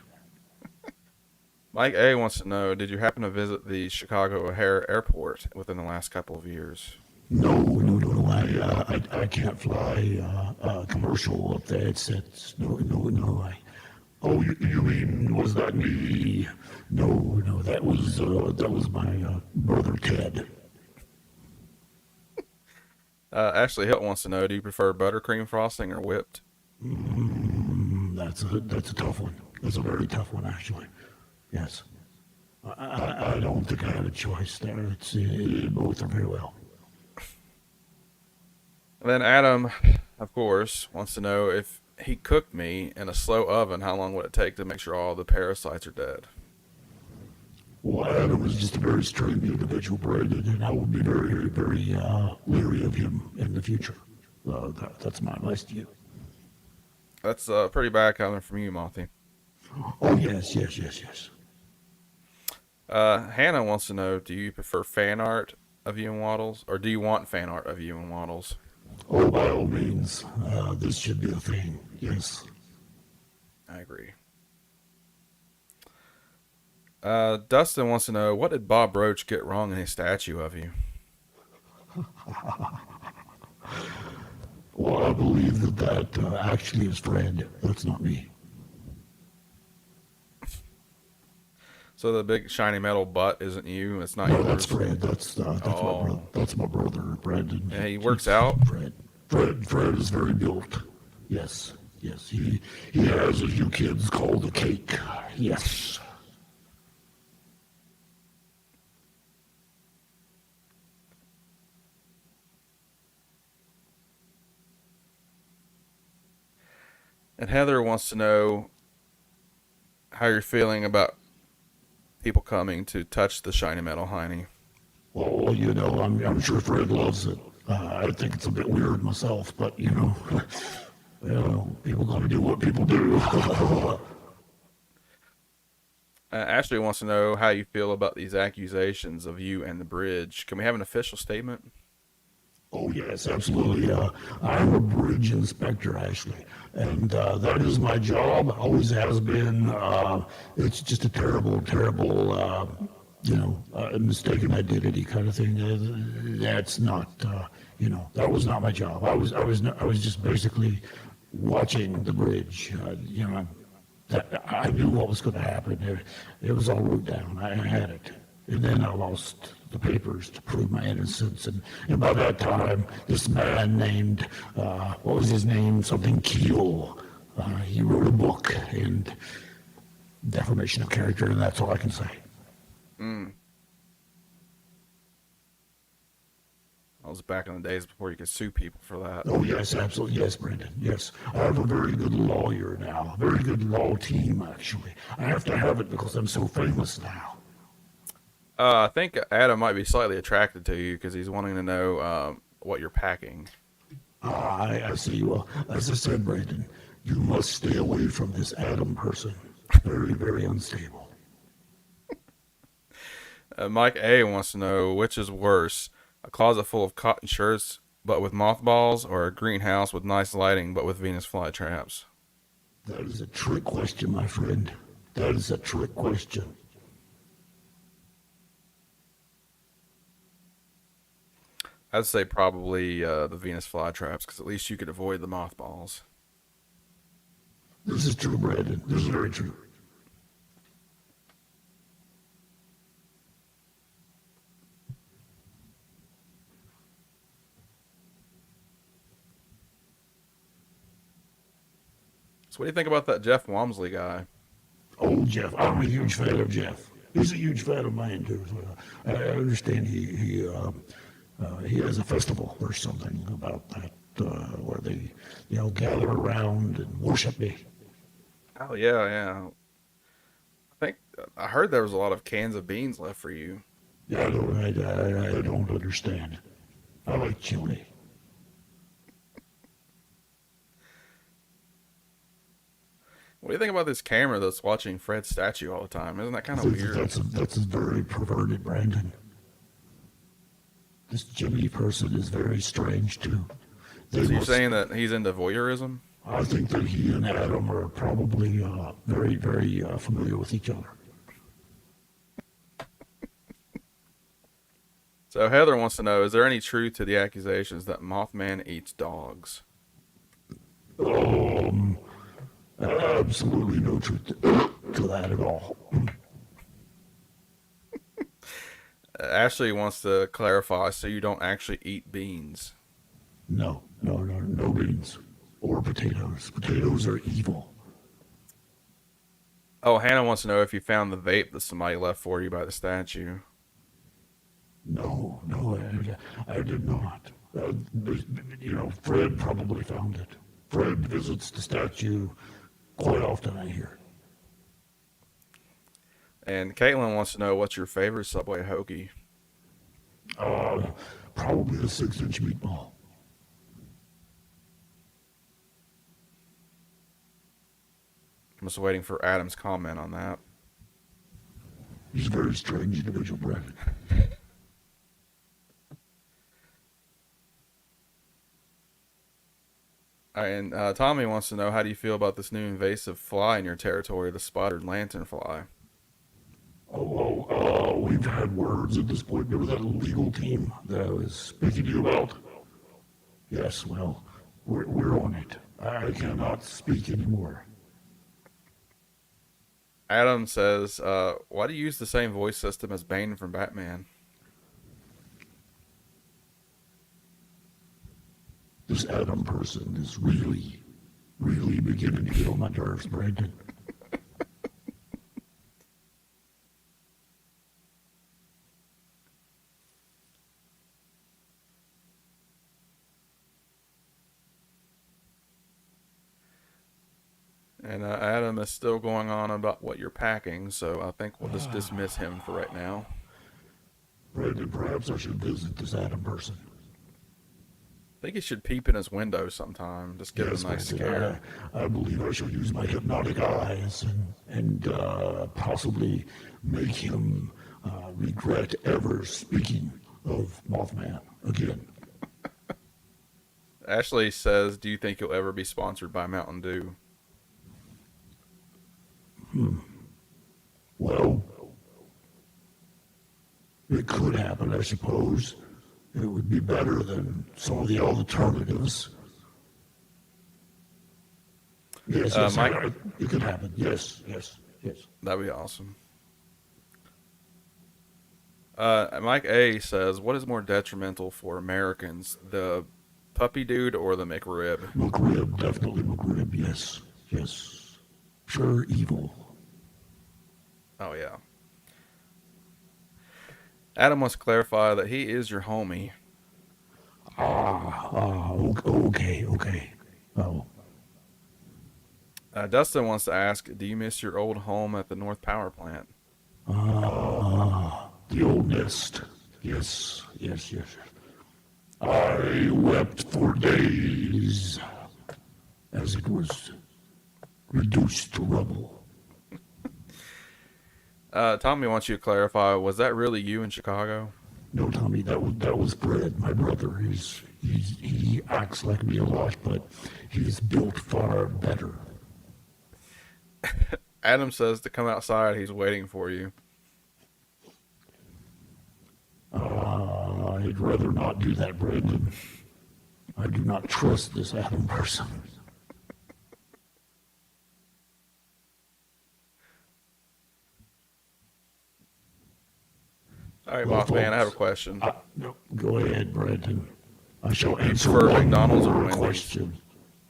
Mike A wants to know, did you happen to visit the Chicago O'Hare Airport within the last couple of years? No. I can't fly commercial up there. It's no. Oh, you mean, was that me? No, that was my brother Ted. Ashley Hilt wants to know, do you prefer buttercream frosting or whipped? That's a tough one. That's a very tough one, actually. Yes. I don't think I had a choice there. It's both are very well. And then Adam, of course, wants to know, if he cooked me in a slow oven, how long would it take to make sure all the parasites are dead? Well, Adam is just a very strange individual, Brandon, and I would be very leery of him in the future. That's my advice to you. That's pretty bad coming from you, Mothy. Oh, yes. Hannah wants to know, do you prefer fan art of you and Waddles, or do you want fan art of you and Waddles? Oh, by all means, this should be a thing, yes. I agree. Dustin wants to know, what did Bob Roach get wrong in his statue of you? Well, I believe that actually is Fred. That's not me. So the big shiny metal butt isn't you? It's not No, yours? that's Fred. That's my brother, Brandon. Yeah, he works out? Fred is very built. Yes. He has a few kids called a cake. Yes. And Heather wants to know how you're feeling about people coming to touch the shiny metal hiney. Well, I'm sure Fred loves it. I think it's a bit weird myself, but people gotta do what people do. Ashley wants to know how you feel about these accusations of you and the bridge. Can we have an official statement? Oh, yes, absolutely. I'm a bridge inspector, Ashley, and that is my job, always has been. It's just a terrible mistaken identity kind of thing. That's not, that was not my job. I was just basically watching the bridge. I knew what was going to happen. It was all wrote down. I had it. And then I lost the papers to prove my innocence. And by that time, this man named, what was his name? Something Keel. He wrote a book and defamation of character, and that's all I can say. Mm. That was back in the days before you could sue people for that. Oh, yes, absolutely. Yes, Brendan. Yes. I have a very good lawyer now. A very good law team, actually. I have to have it because I'm so famous now. I think Adam might be slightly attracted to you because he's wanting to know what you're packing. I see. Well, as I said, Brendan, you must stay away from this Adam person. Very, very unstable. Mike A wants to know which is worse, a closet full of cotton shirts but with mothballs, or a greenhouse with nice lighting but with Venus flytraps? That is a trick question, my friend. That is a trick question. I'd say probably the Venus flytraps because at least you could avoid the mothballs. This is true, Brandon. This is very true. So what do you think about that Jeff Wamsley guy? Oh, Jeff. I'm a huge fan of Jeff. He's a huge fan of mine, too. I understand he has a festival or something about that where they, gather around and worship me. Oh, yeah. I heard there was a lot of cans of beans left for you. Yeah, I don't understand. I like chili. What do you think about this camera that's watching Fred's statue all the time? Isn't that kind of weird? That's very perverted, Brandon. This Jimmy person is very strange, too. So you're saying that he's into voyeurism? I think that he and Adam are probably very, very familiar with each other. So Heather wants to know, is there any truth to the accusations that Mothman eats dogs? Absolutely no truth to that at all. Ashley wants to clarify, so you don't actually eat beans? No beans or potatoes. Potatoes are evil. Oh, Hannah wants to know if you found the vape that somebody left for you by the statue. No, I did not. Fred probably found it. Fred visits the statue quite often, I hear. And Caitlin wants to know, what's your favorite Subway hoagie? Probably the 6-inch meatball. I'm just waiting for Adam's comment on that. He's a very strange individual, Brandon. And Tommy wants to know, how do you feel about this new invasive fly in your territory, the spotted lanternfly? We've had words at this point. Remember that illegal team that I was speaking to you about? Yes, well, we're on it. I cannot speak anymore. Adam says, why do you use the same voice system as Bane from Batman? This Adam person is really, really beginning to get on my nerves, Brandon. And Adam is still going on about what you're packing, so I think we'll just dismiss him for right now. Brandon, perhaps I should visit this Adam person. I think he should peep in his window sometime. Just give it a nice scare. I believe I should use my hypnotic eyes and possibly make him regret ever speaking of Mothman again. Ashley says, do you think you'll ever be sponsored by Mountain Dew? Well, could happen, I suppose. It would be better than some of the alternatives. Yes, yes, Mike, it could happen. Yes, yes, yes. that'd be awesome. Mike A says, "What is more detrimental for Americans, the puppy dude or the McRib?" McRib, definitely McRib. Yes, yes. Pure evil. Oh yeah. Adam wants to clarify that he is your homie. Okay, okay. Oh, Dustin wants to ask, do you miss your old home at the North Power Plant? the old nest. Yes, yes, yes. I wept for days as it was reduced to rubble. Tommy wants you to clarify, was that really you in Chicago? No, Tommy, that was Fred, my brother. He acts like me a lot, but he's built far better. Adam says to come outside, he's waiting for you. I'd rather not do that, Brandon. I do not trust this Adam person. All right, Mothman, I have a question. No, go ahead, Brandon. I shall answer For one McDonald's or more Wendy's? question.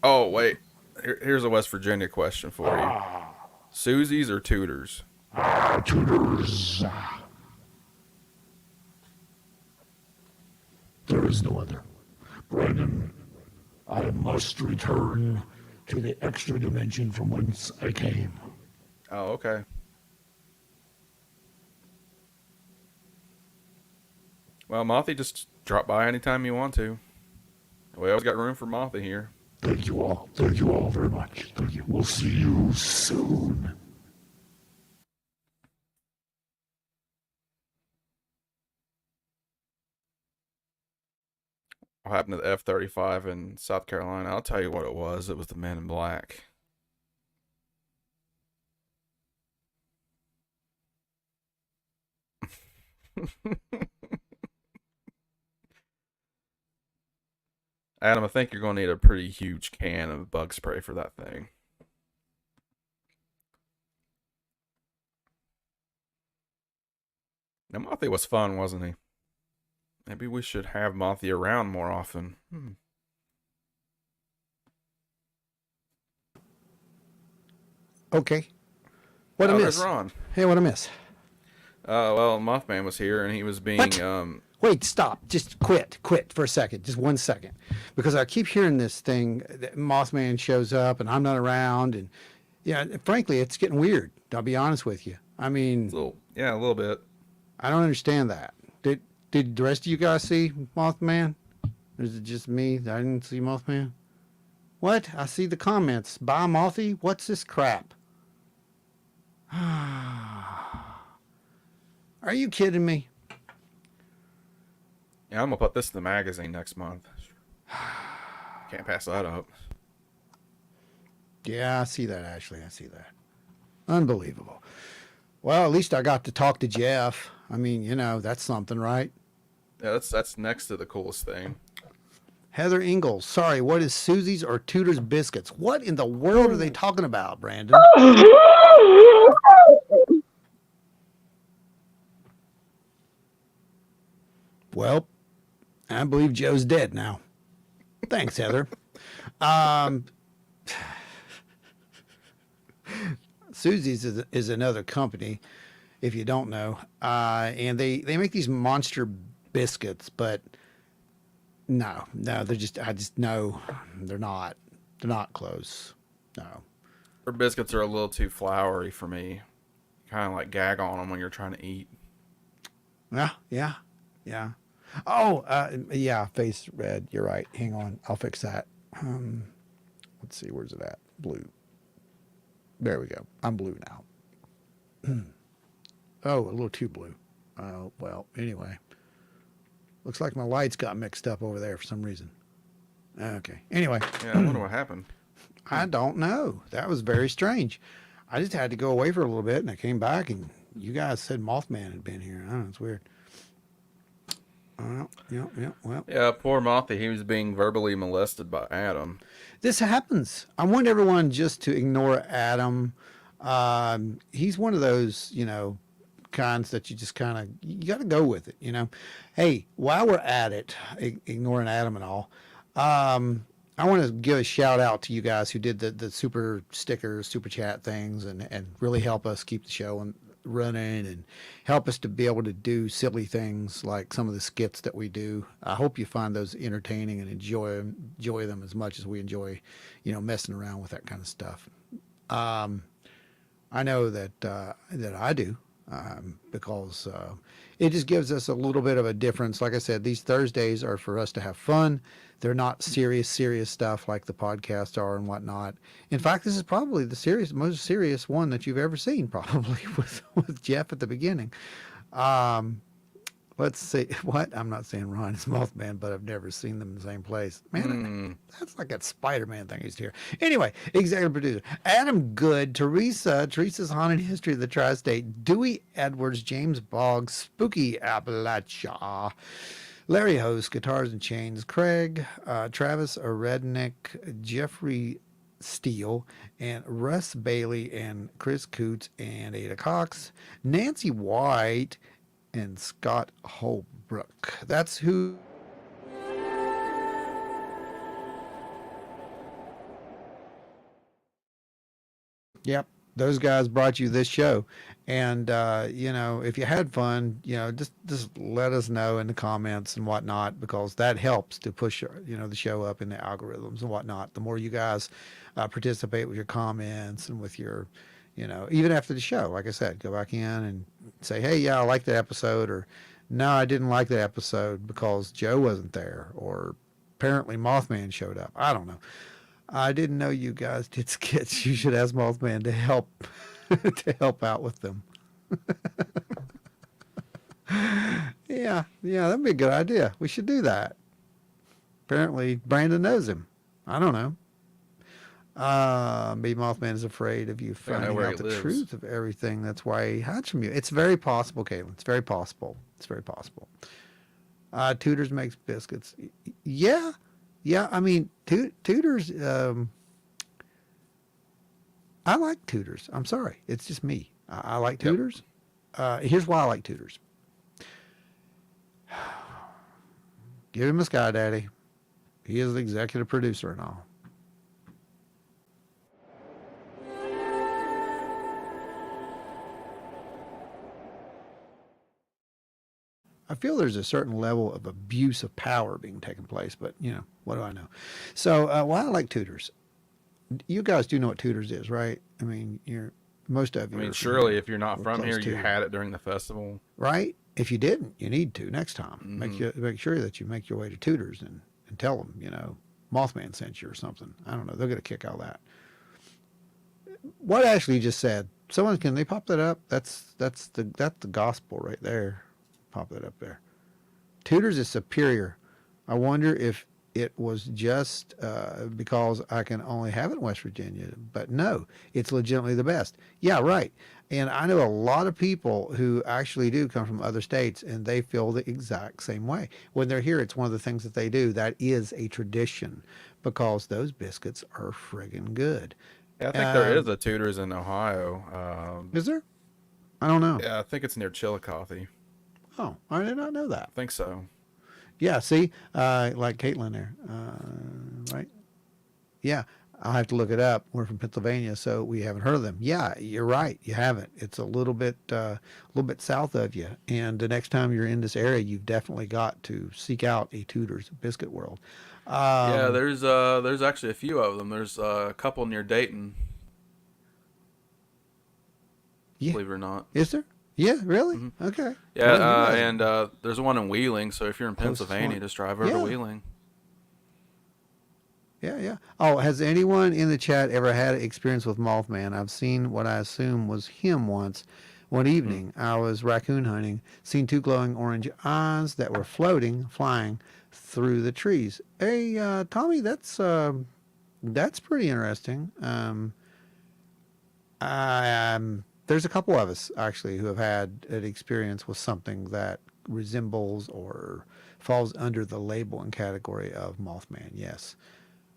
Oh, wait. Here's a West Virginia question for you. Susie's or Tudors? Tutors. There is no other. Brandon, I must return to the extra dimension from whence I came. Oh, okay. Well, Mothy, just drop by anytime you want to. We always got room for Mothy here. Thank you all. Thank you all very much. Thank you. We'll see you soon. What happened to the F-35 in South Carolina? I'll tell you what it was. It was the Men in Black. Adam, I think you're going to need a pretty huge can of bug spray for that thing. Now, Mothy was fun, wasn't he? Maybe we should have Mothy around more often. Okay. What I There's miss? Ron. Hey, what I miss? Well, Mothman was here, and he was being What? Wait, stop. Just quit for a second. Just 1 second. Because I keep hearing this thing that Mothman shows up and I'm not around. And yeah, frankly, it's getting weird. I'll be honest with you. I mean, a little bit. I don't understand that. Did the rest of you guys see Mothman? Or is it just me? I didn't see Mothman. What? I see the comments. Bye, Mothy. What's this crap? Are you kidding me? Yeah, I'm going to put this in the magazine next month. Can't pass that up. Yeah, I see that, Ashley. I see that. Unbelievable. Well, at least I got to talk to Jeff. I mean, you know, that's something, right? Yeah, that's next to the coolest thing. Heather Ingalls. Sorry, what is Susie's or Tudor's biscuits? What in the world are they talking about, Brandon? Well, I believe Joe's dead now. Thanks, Heather. Susie's is another company, if you don't know, and they make these monster biscuits, but no, I just know they're not close. No. Her biscuits are a little too floury for me. Kind of like gag on them when you're trying to eat. Yeah. Oh, yeah, face red. You're right. Hang on. I'll fix that. Let's see. Where's it at? Blue. There we go. I'm blue now. Oh, a little too blue. Well, anyway. Looks like my lights got mixed up over there for some reason. Okay. Anyway. Yeah, I wonder what happened. I don't know. That was very strange. I just had to go away for a little bit, and I came back, and you guys said Mothman had been here. I don't know. It's weird. Well, Yeah, poor Mothy. He was being verbally molested by Adam. this happens. I want everyone just to ignore Adam. He's one of those, kinds that you just kind of you got to go with it. Hey, while we're at it, ignoring Adam and all, I want to give a shout out to you guys who did the super stickers, super chat things, and really help us keep the show running and help us to be able to do silly things like some of the skits that we do. I hope you find those entertaining and enjoy them as much as we enjoy, messing around with that kind of stuff. I know that I do. Because it just gives us a little bit of a difference. Like I said, these Thursdays are for us to have fun. They're not serious stuff like the podcasts are and whatnot. In fact, this is probably the most serious one that you've ever seen, probably with Jeff at the beginning. Let's see. What? I'm not saying Ron is Mothman, but I've never seen them in the same place. Man, that's like that Spider-Man thing used to hear. Anyway, executive producer, Adam Good, Teresa's Haunted History of the Tri-State, Dewey Edwards, James Boggs, Spooky Appalachia, Larry Host, Guitars and Chains, Craig, Travis Rednick, Jeffrey Steele, and Russ Bailey, and Chris Coots, and Ada Cox, Nancy White, and Scott Holbrook. That's who. Yep, those guys brought you this show, and if you had fun, just let us know in the comments and whatnot, because that helps to push the show up in the algorithms and whatnot. The more you guys participate with your comments and with your even after the show, like I said, go back in and say, hey, yeah, I like that episode, or no, I didn't like that episode because Joe wasn't there, or apparently Mothman showed up. I don't know. I didn't know you guys did skits. You should ask Mothman to help out with them. Yeah, that'd be a good idea. We should do that. Apparently Brandon knows him. I don't know. Maybe Mothman is afraid of you finding out the truth of everything. That's why he hides from you. It's very possible, Caitlin. It's very possible. Tudors makes biscuits. Yeah. I mean, Tudors. I like Tudors. I'm sorry. It's just me. I like Tudors. Here's why I like Tudors. Give him a Sky Daddy. He is the executive producer and all. I feel there's a certain level of abuse of power being taken place, but what do I know? So, why I like Tudors? You guys do know what Tudors is, right? I mean, most of you. I mean, surely if you're not from here, you had it during the festival, right? If you didn't, you need to next time. Make sure that you make your way to Tudors and tell them, Mothman sent you or something. I don't know. They'll get a kick out of that. What Ashley just said. Can they pop that up? That's the gospel right there. Pop that up there. Tudors is superior. I wonder if it was just because I can only have it in West Virginia. But no, it's legitimately the best. Yeah, right. And I know a lot of people who actually do come from other states, and they feel the exact same way. When they're here, it's one of the things that they do. That is a tradition, because those biscuits are friggin' good. Yeah, I think there is a Tudors in Ohio. Is there? I don't know. Yeah, I think it's near Chillicothe. Oh, I did not know that. I think so. Yeah, see, like Caitlin there, right? Yeah, I'll have to look it up. We're from Pennsylvania, so we haven't heard of them. Yeah, you're right. You haven't. It's a little bit south of you. And the next time you're in this area, you've definitely got to seek out a Tudor's Biscuit World. Yeah, there's actually a few of them. There's a couple near Dayton. Yeah. Believe it or not. Is there? Yeah, really? Mm-hmm. Okay. Yeah, and there's one in Wheeling, so if you're in Pennsylvania, just drive over to Wheeling. Yeah. Oh, has anyone in the chat ever had an experience with Mothman? I've seen what I assume was him once. One evening, I was raccoon hunting, seen two glowing orange eyes that were flying through the trees. Hey, Tommy, that's pretty interesting. There's a couple of us actually who have had an experience with something that resembles or falls under the label and category of Mothman. Yes,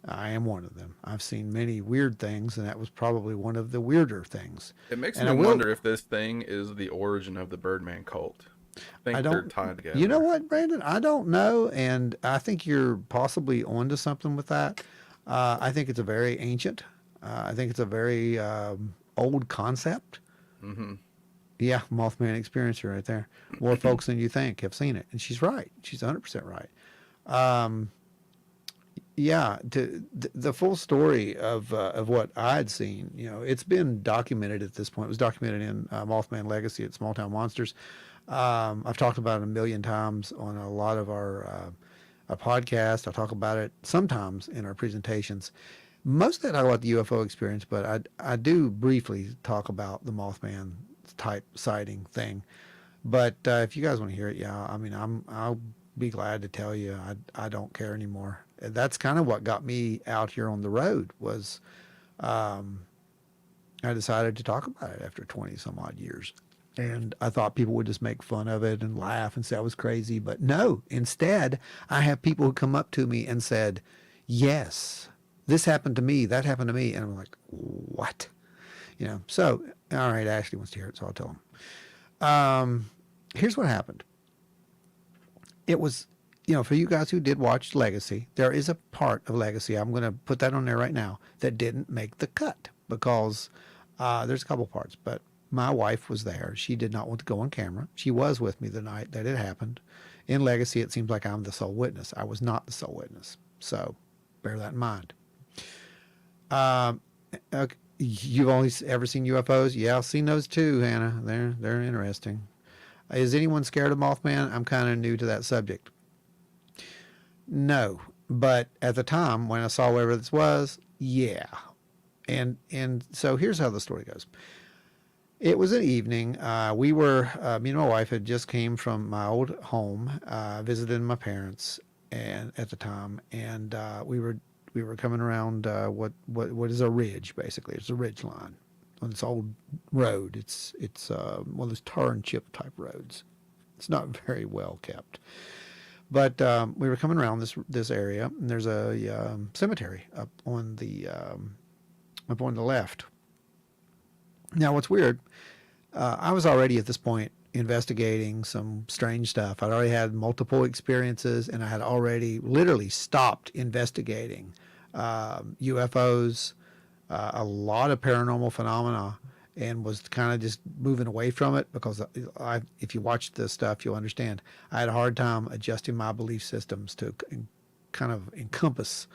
I am one of them. I've seen many weird things, and that was probably one of the weirder things. It makes And me I will, wonder if this thing is the origin of the Birdman cult. I think I they're don't, tied together. you know what, Brandon? I don't know, and I think you're possibly onto something with that. I think it's a very ancient. I think it's a very old concept. Mm-hmm. Yeah, Mothman experiencer right there. More folks than you think have seen it, and she's right. She's 100% right. Yeah, the full story of what I had seen, you know, it's been documented at this point. It was documented in Mothman Legacy at Small Town Monsters. I've talked about it a million times on a lot of our podcast. I talk about it sometimes in our presentations. Mostly I talk about the UFO experience, but I do briefly talk about the Mothman type sighting thing. But if you guys want to hear it, yeah, I mean, I'll be glad to tell you. I don't care anymore. That's kind of what got me out here on the road was I decided to talk about it after 20 some odd years. And I thought people would just make fun of it and laugh and say I was crazy. But no, instead, I have people who come up to me and said, yes, this happened to me, that happened to me. And I'm like, what? You know, so, all right, Ashley wants to hear it, so I'll tell him. Here's what happened. It was, you know, for you guys who did watch Legacy, there is a part of Legacy, I'm going to put that on there right now, that didn't make the cut because there's a couple parts, but my wife was there. She did not want to go on camera. She was with me the night that it happened. In Legacy, it seems like I'm the sole witness. I was not the sole witness, so bear that in mind. Okay. You've only ever seen UFOs? Yeah, I've seen those too, Hannah. They're interesting. Is anyone scared of Mothman? I'm kind of new to that subject. No, but at the time when I saw whatever this was, yeah. And so here's how the story goes. It was an evening. We were, me and my wife had just came from my old home, visiting my parents, and at the time, and we were coming around what is a ridge basically. It's a ridge line on this old road. It's one of those tar and chip type roads. It's not very well kept. But we were coming around this area, and there's a cemetery up on the left. Now, what's weird, I was already at this point investigating some strange stuff. I'd already had multiple experiences, and I had already literally stopped investigating UFOs, a lot of paranormal phenomena, and was kind of just moving away from it because if you watch this stuff, you'll understand. I had a hard time adjusting my belief systems to kind of encompass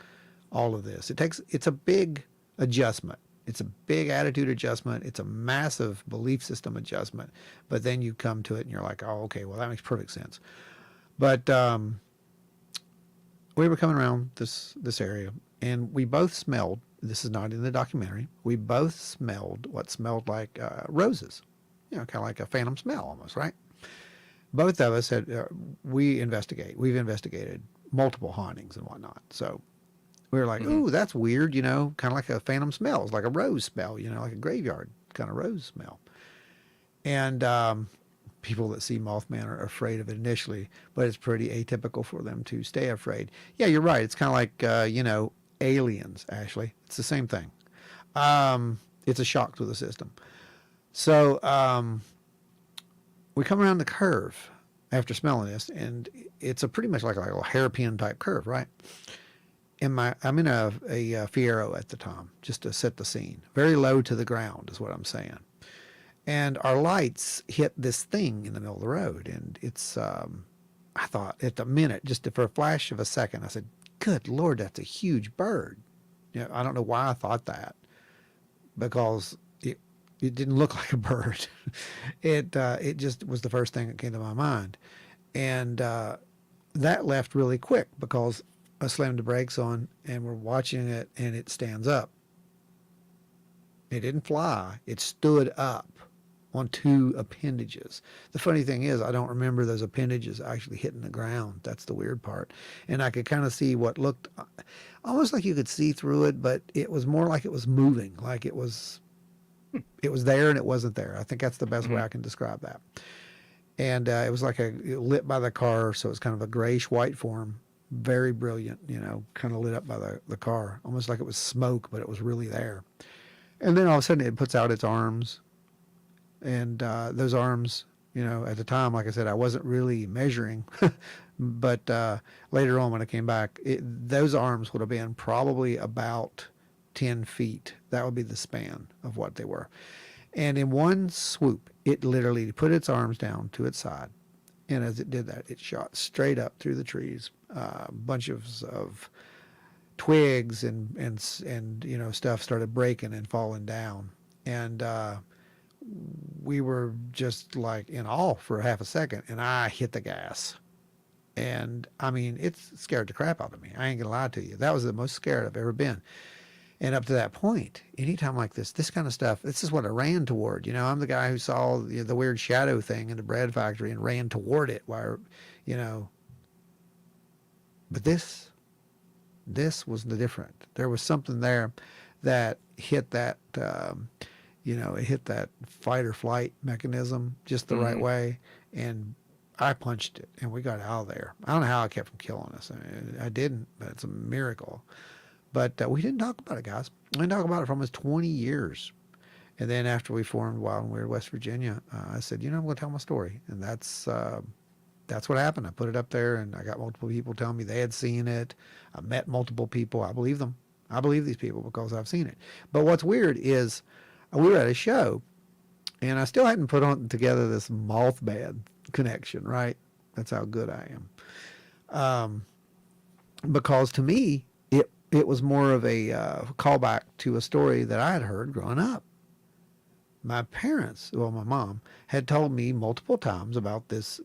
all of this. It's a big adjustment. It's a big attitude adjustment. It's a massive belief system adjustment. But then you come to it and you're like, oh, okay, well, that makes perfect sense. But we were coming around this area, and we both smelled, this is not in the documentary, we both smelled what smelled like roses. You know, kind of like a phantom smell almost, right? Both of us had, we've investigated multiple hauntings and whatnot. So we were like, ooh, that's weird, you know, kind of like a phantom smell. It's like a rose smell, you know, like a graveyard kind of rose smell. And people that see Mothman are afraid of it initially, but it's pretty atypical for them to stay afraid. Yeah, you're right. It's kind of like, you know, aliens, Ashley. It's the same thing. It's a shock to the system. So we come around the curve after smelling this, and it's a pretty much like a little hairpin type curve, right? I'm in a Fiero at the time, just to set the scene. Very low to the ground is what I'm saying. And our lights hit this thing in the middle of the road. And it's, I thought at the minute, just for a flash of a second, I said, good Lord, that's a huge bird. You know, I don't know why I thought that, because it didn't look like a bird. It just was the first thing that came to my mind. And that left really quick because I slammed the brakes on, and we're watching it, and it stands up. It didn't fly. It stood up on two appendages. The funny thing is, I don't remember those appendages actually hitting the ground. That's the weird part. And I could kind of see what looked almost like you could see through it, but it was more like it was moving, like it was there and it wasn't there. I think that's the best way I can describe that. And it was like lit by the car, so it's kind of a grayish white form, very brilliant, kind of lit up by the car, almost like it was smoke, but it was really there. And then all of a sudden it puts out its arms, and those arms, at the time, like I said, I wasn't really measuring, but later on when I came back, those arms would have been probably about 10 feet. That would be the span of what they were. And in one swoop, it literally put its arms down to its side. And as it did that, it shot straight up through the trees, a bunch of twigs and stuff started breaking and falling down. And we were just like in awe for half a second, and I hit the gas. And I mean, it scared the crap out of me. I ain't gonna lie to you. That was the most scared I've ever been. And up to that point, anytime like this kind of stuff, this is what I ran toward. I'm the guy who saw the weird shadow thing in the bread factory and ran toward it. But this was the different. There was something there that hit that, it hit that fight or flight mechanism just the right way. And I punched it, and we got out of there. I don't know how I kept from killing us. I didn't, but it's a miracle. But we didn't talk about it, guys. We didn't talk about it for almost 20 years. And then after we formed Wild and Weird West Virginia, I said, I'm going to tell my story. And that's what happened. I put it up there, and I got multiple people telling me they had seen it. I met multiple people. I believe them. I believe these people because I've seen it. But what's weird is we were at a show, and I still hadn't put together this Mothman connection, right? That's how good I am. Because to me, it was more of a callback to a story that I had heard growing up. My parents, my mom, had told me multiple times about this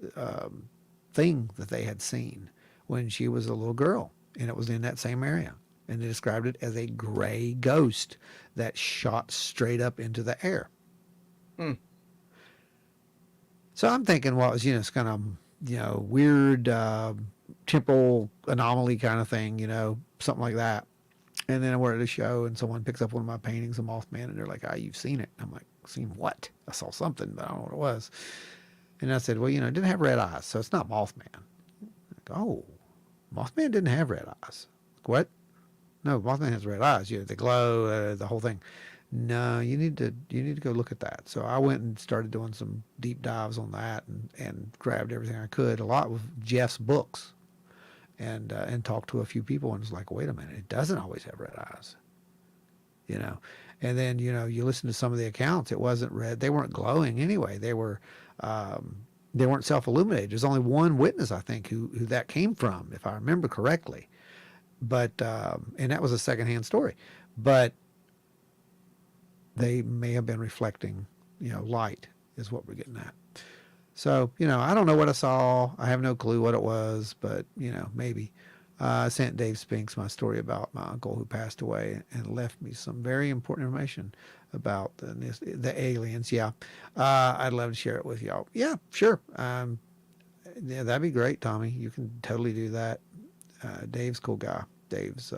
thing that they had seen when she was a little girl, and it was in that same area. And they described it as a gray ghost that shot straight up into the air. So I'm thinking, well, it was, it's kind of, weird temporal anomaly kind of thing, something like that. And then we're at a show, and someone picks up one of my paintings of Mothman, and they're like, you've seen it. I'm like, seen what? I saw something, but I don't know what it was. And I said, well, it didn't have red eyes, so it's not Mothman. Like, oh, Mothman didn't have red eyes. Like, what? No, Mothman has red eyes. They glow, the whole thing. No, you need to go look at that. So I went and started doing some deep dives on that, and grabbed everything I could. A lot with Jeff's books, and talked to a few people, and was like, wait a minute, it doesn't always have red eyes. And then you listen to some of the accounts. It wasn't red. They weren't glowing anyway. They were. They weren't self-illuminated. There's only one witness, I think, who that came from, if I remember correctly. But and that was a secondhand story. But they may have been reflecting, light is what we're getting at. So, I don't know what I saw. I have no clue what it was, but, maybe. I sent Dave Spinks my story about my uncle who passed away and left me some very important information about the aliens. Yeah. I'd love to share it with y'all. Yeah, sure. Yeah, that'd be great, Tommy. You can totally do that. Dave's a cool guy. Dave's,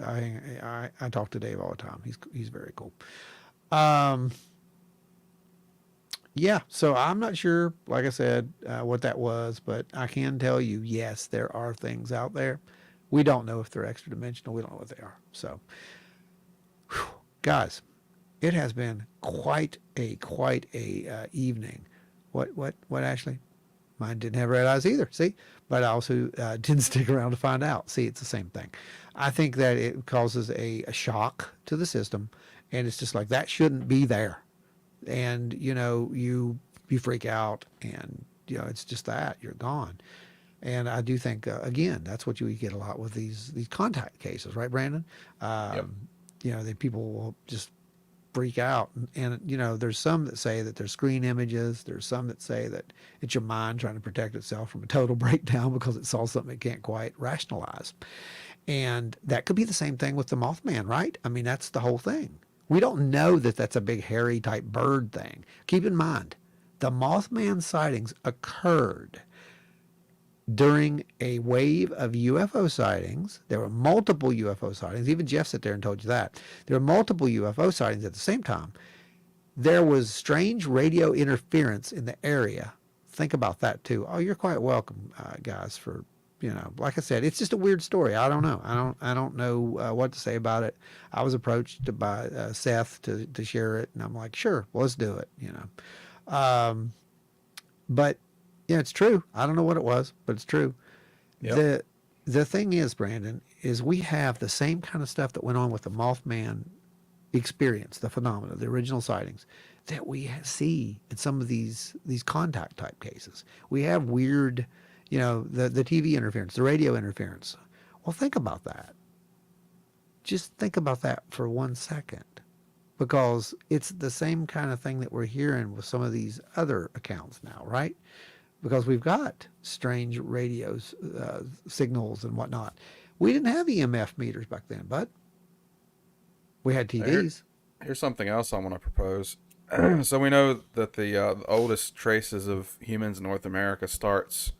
I talk to Dave all the time. He's very cool. Yeah, so I'm not sure, like I said, what that was, but I can tell you, yes, there are things out there. We don't know if they're extra dimensional. We don't know what they are. So, whew, guys, it has been quite a evening. What, Ashley? Mine didn't have red eyes either. See, but I also didn't stick around to find out. See, it's the same thing. I think that it causes a shock to the system, and it's just like that shouldn't be there. And you freak out, and it's just that you're gone. And I do think again that's what you get a lot with these contact cases, right, Brandon? Yep. The people will just freak out, and there's some that say that they're screen images. There's some that say that it's your mind trying to protect itself from a total breakdown because it saw something it can't quite rationalize. And that could be the same thing with the Mothman, right? I mean, that's the whole thing. We don't know that that's a big hairy type bird thing. Keep in mind, the Mothman sightings occurred during a wave of UFO sightings. There were multiple UFO sightings. Even Jeff sat there and told you that. There were multiple UFO sightings at the same time. There was strange radio interference in the area think about that too. Oh, you're quite welcome, guys, for, like I said, it's just a weird story. I don't know. I don't know what to say about it. I was approached by Seth to share it, and I'm like, sure, well, let's do it. But yeah, it's true. I don't know what it was, but it's true. Yep. The thing is, Brandon, is we have the same kind of stuff that went on with the Mothman experience, the phenomena, the original sightings, that we see in some of these contact type cases. We have weird, the TV interference, the radio interference. Well, think about that. Just think about that for 1 second, because it's the same kind of thing that we're hearing with some of these other accounts now, right? Because we've got strange radios, signals and whatnot. We didn't have EMF meters back then, but we had TVs. Here's something else I want to propose. So we know that the oldest traces of humans in North America starts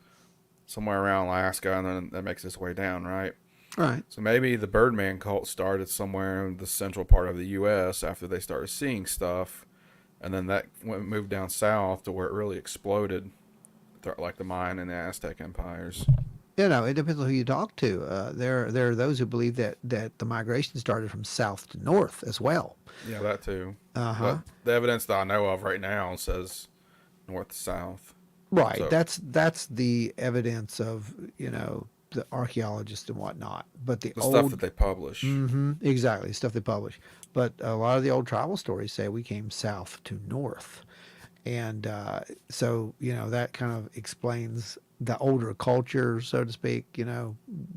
somewhere around Alaska, and then that makes its way down, right? Right. So maybe the Birdman cult started somewhere in the central part of the U.S. after they started seeing stuff, and then that moved down south to where it really exploded, like the Mayan and the Aztec empires. It depends on who you talk to. There are those who believe that the migration started from south to north as well. Yeah, that too. Uh-huh. But the evidence that I know of right now says north to south. Right. So, that's the evidence of, the archaeologists and whatnot. But the old stuff that they publish. Exactly, stuff they publish. But a lot of the old tribal stories say we came south to north. And so, that kind of explains the older culture, so to speak,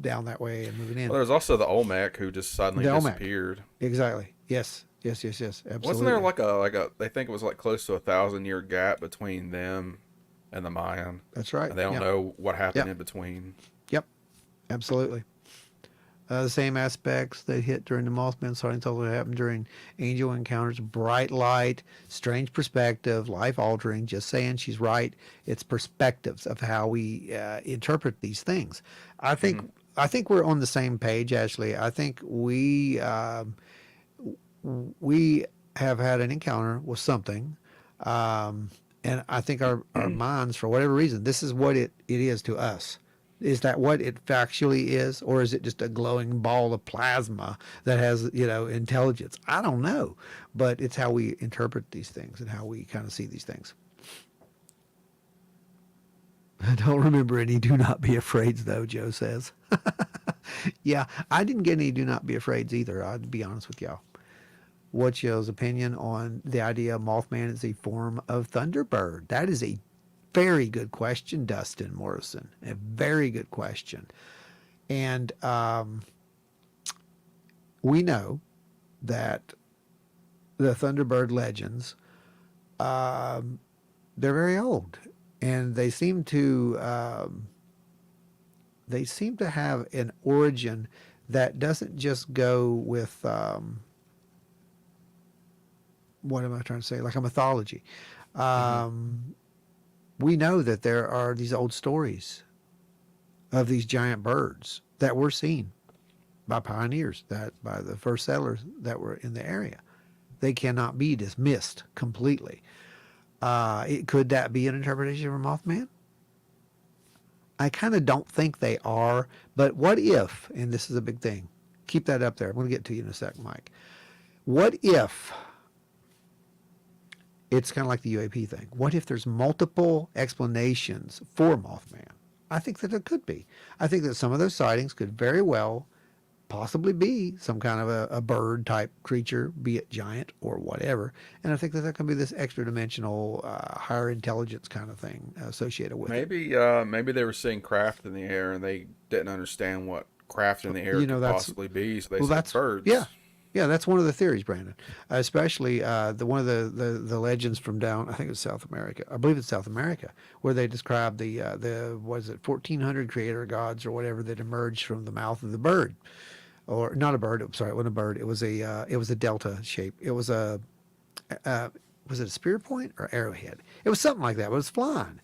down that way and moving in. Well, there's also the Olmec who just suddenly disappeared. Exactly. Yes. Absolutely. Wasn't there like a they think it was like close to 1,000-year gap between them and the Mayan? That's right. And they don't know what happened in between. Yep. Absolutely. The same aspects that hit during the Mothman sightings also happened during angel encounters. Bright light, strange perspective, life altering. Just saying, she's right. It's perspectives of how we interpret these things. I think we're on the same page. Actually, I think we have had an encounter with something, and I think our minds, for whatever reason, this is what it is to us. Is that what it factually is, or is it just a glowing ball of plasma that has, intelligence? I don't know, but it's how we interpret these things and how we kind of see these things. I don't remember any do not be afraids, though, Joe says. Yeah, I didn't get any do not be afraids either, I'll be honest with y'all. What's y'all's opinion on the idea of Mothman as a form of Thunderbird? That is a very good question, Dustin Morrison. A very good question. And we know that the Thunderbird legends, they're very old, and they seem to have an origin that doesn't just go with what am I trying to say? Like a mythology. We know that there are these old stories of these giant birds that were seen by pioneers, that by the first settlers that were in the area. They cannot be dismissed completely. Could that be an interpretation of Mothman? I kind of don't think they are, but what if, and this is a big thing, keep that up there. I'm going to get to you in a sec, Mike. What if it's kind of like the UAP thing? What if there's multiple explanations for Mothman? I think that there could be. I think that some of those sightings could very well possibly be some kind of a bird type creature, be it giant or whatever. And I think that could be this extra dimensional, higher intelligence kind of thing associated with it. Maybe they were seeing craft in the air and they didn't understand what craft in the air could possibly be, so they said birds. Yeah, that's one of the theories, Brandon. Especially one of the legends from down, I think it's South America. I believe it's South America, where they describe the 1,400 creator gods or whatever that emerged from the mouth of the bird, or not a bird. Sorry, it wasn't a bird. It was a delta shape. It was was it a spear point or arrowhead? It was something like that. But it was flying,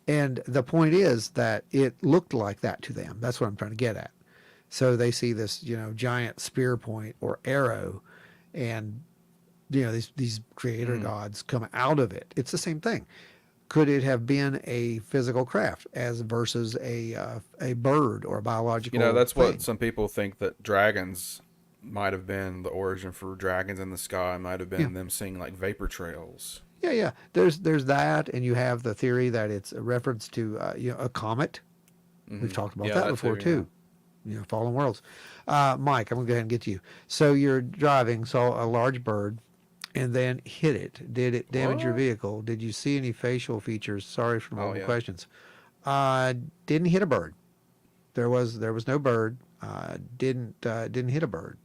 and the point is that it looked like that to them. That's what I'm trying to get at. So they see this, giant spear point or arrow, and these creator gods come out of it. It's the same thing. Could it have been a physical craft as versus a bird or a biological? That's thing? what some people think, that dragons might have been the origin for dragons in the sky. Might have been them seeing like vapor trails. Yeah. There's that, and you have the theory that it's a reference to a comet. We've talked about that before too. Fallen worlds. Mike, I'm gonna go ahead and get to you. So you're driving, saw a large bird, and then hit it. Did it damage your vehicle? Did you see any facial features? Sorry for multiple questions. Didn't hit a bird. There was no bird. Didn't hit a bird.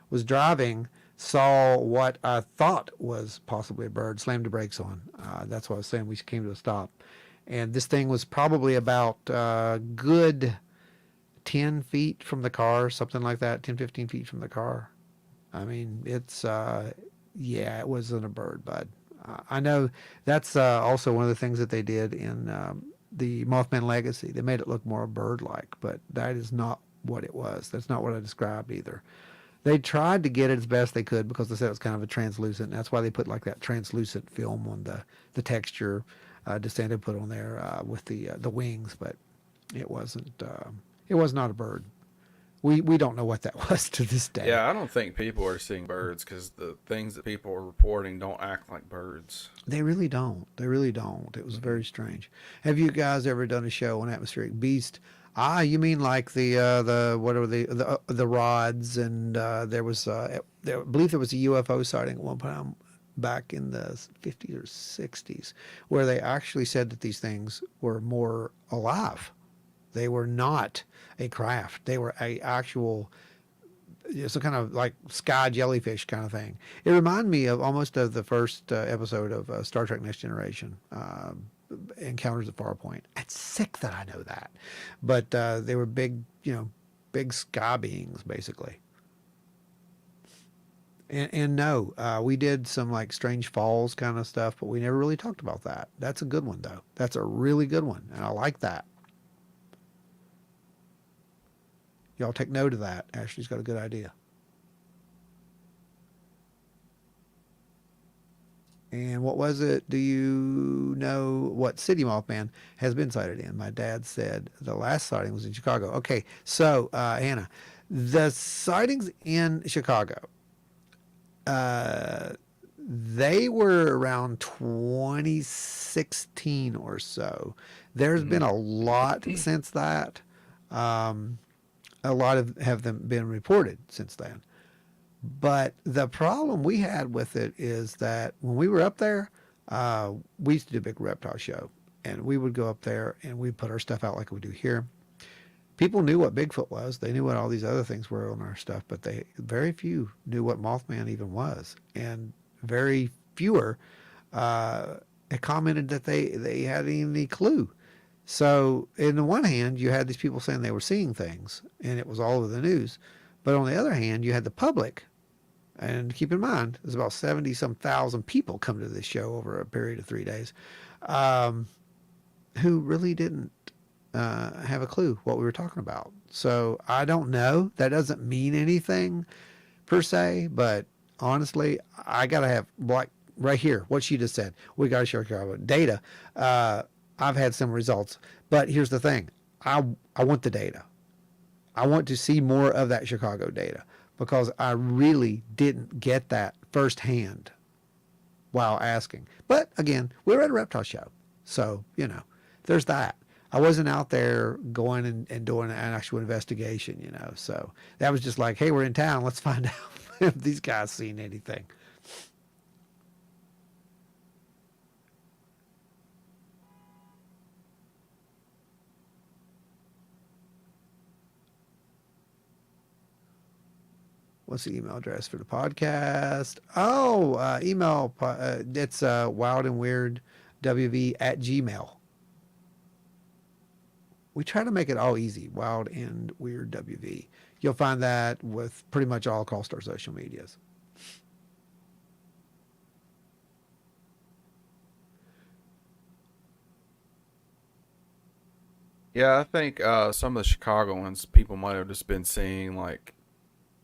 Was driving, saw what I thought was possibly a bird, slammed the brakes on. That's what I was saying. We came to a stop. And this thing was probably about good 10 feet from the car, something like that, 10, 15 feet from the car. I mean, it's, it wasn't a bird, bud. I know that's also one of the things that they did in the Mothman Legacy. They made it look more bird-like, but that is not what it was. That's not what I described either. They tried to get it as best they could because they said it was kind of a translucent. That's why they put like that translucent film on the texture. DeSanto put on there with the wings, but it wasn't. It was not a bird. We don't know what that was to this day. Yeah, I don't think people are seeing birds because the things that people are reporting don't act like birds. They really don't. They really don't. It was very strange. Have you guys ever done a show on atmospheric beast? You mean like the what are the rods, and there was I believe there was a UFO sighting at one time back in the 50s or 60s where they actually said that these things were more alive. They were not a craft. They were a actual, it's a kind of like sky jellyfish kind of thing. It reminded me of almost of the first episode of Star Trek Next Generation, Encounters at Farpoint. It's sick that I know that. But they were big, big sky beings, basically. And no, we did some like Strange Falls kind of stuff, but we never really talked about that. That's a good one, though. That's a really good one, and I like that. Y'all take note of that. Ashley's got a good idea. And what was it? Do you know what city Mothman has been sighted in? My dad said the last sighting was in Chicago. Okay, so Hannah, the sightings in Chicago, they were around 2016 or so. There's been a lot since that. A lot have them been reported since then. But the problem we had with it is that when we were up there, we used to do a big reptile show, and we would go up there and we'd put our stuff out like we do here. People knew what Bigfoot was. They knew what all these other things were on our stuff, but very few knew what Mothman even was, and very fewer had commented that they had any clue. So, in the one hand, you had these people saying they were seeing things, and it was all over the news. But on the other hand, you had the public, and keep in mind, there's about 70-some thousand people come to this show over a period of 3 days, who really didn't have a clue what we were talking about. So, I don't know. That doesn't mean anything, per se, but honestly, I got to have, like, right here, what she just said. We got to share data. I've had some results, but here's the thing. I want the data. I want to see more of that Chicago data because I really didn't get that firsthand while asking. But again, we were at a reptile show. So, there's that. I wasn't out there going and doing an actual investigation, So that was just like, hey, we're in town. Let's find out if these guys seen anything. What's the email address for the podcast? Oh, email. It's wildandweirdwv@gmail. We try to make it all easy. Wildandweirdwv. You'll find that with pretty much all across our social medias. Yeah, I think some of the Chicago ones, people might have just been seeing like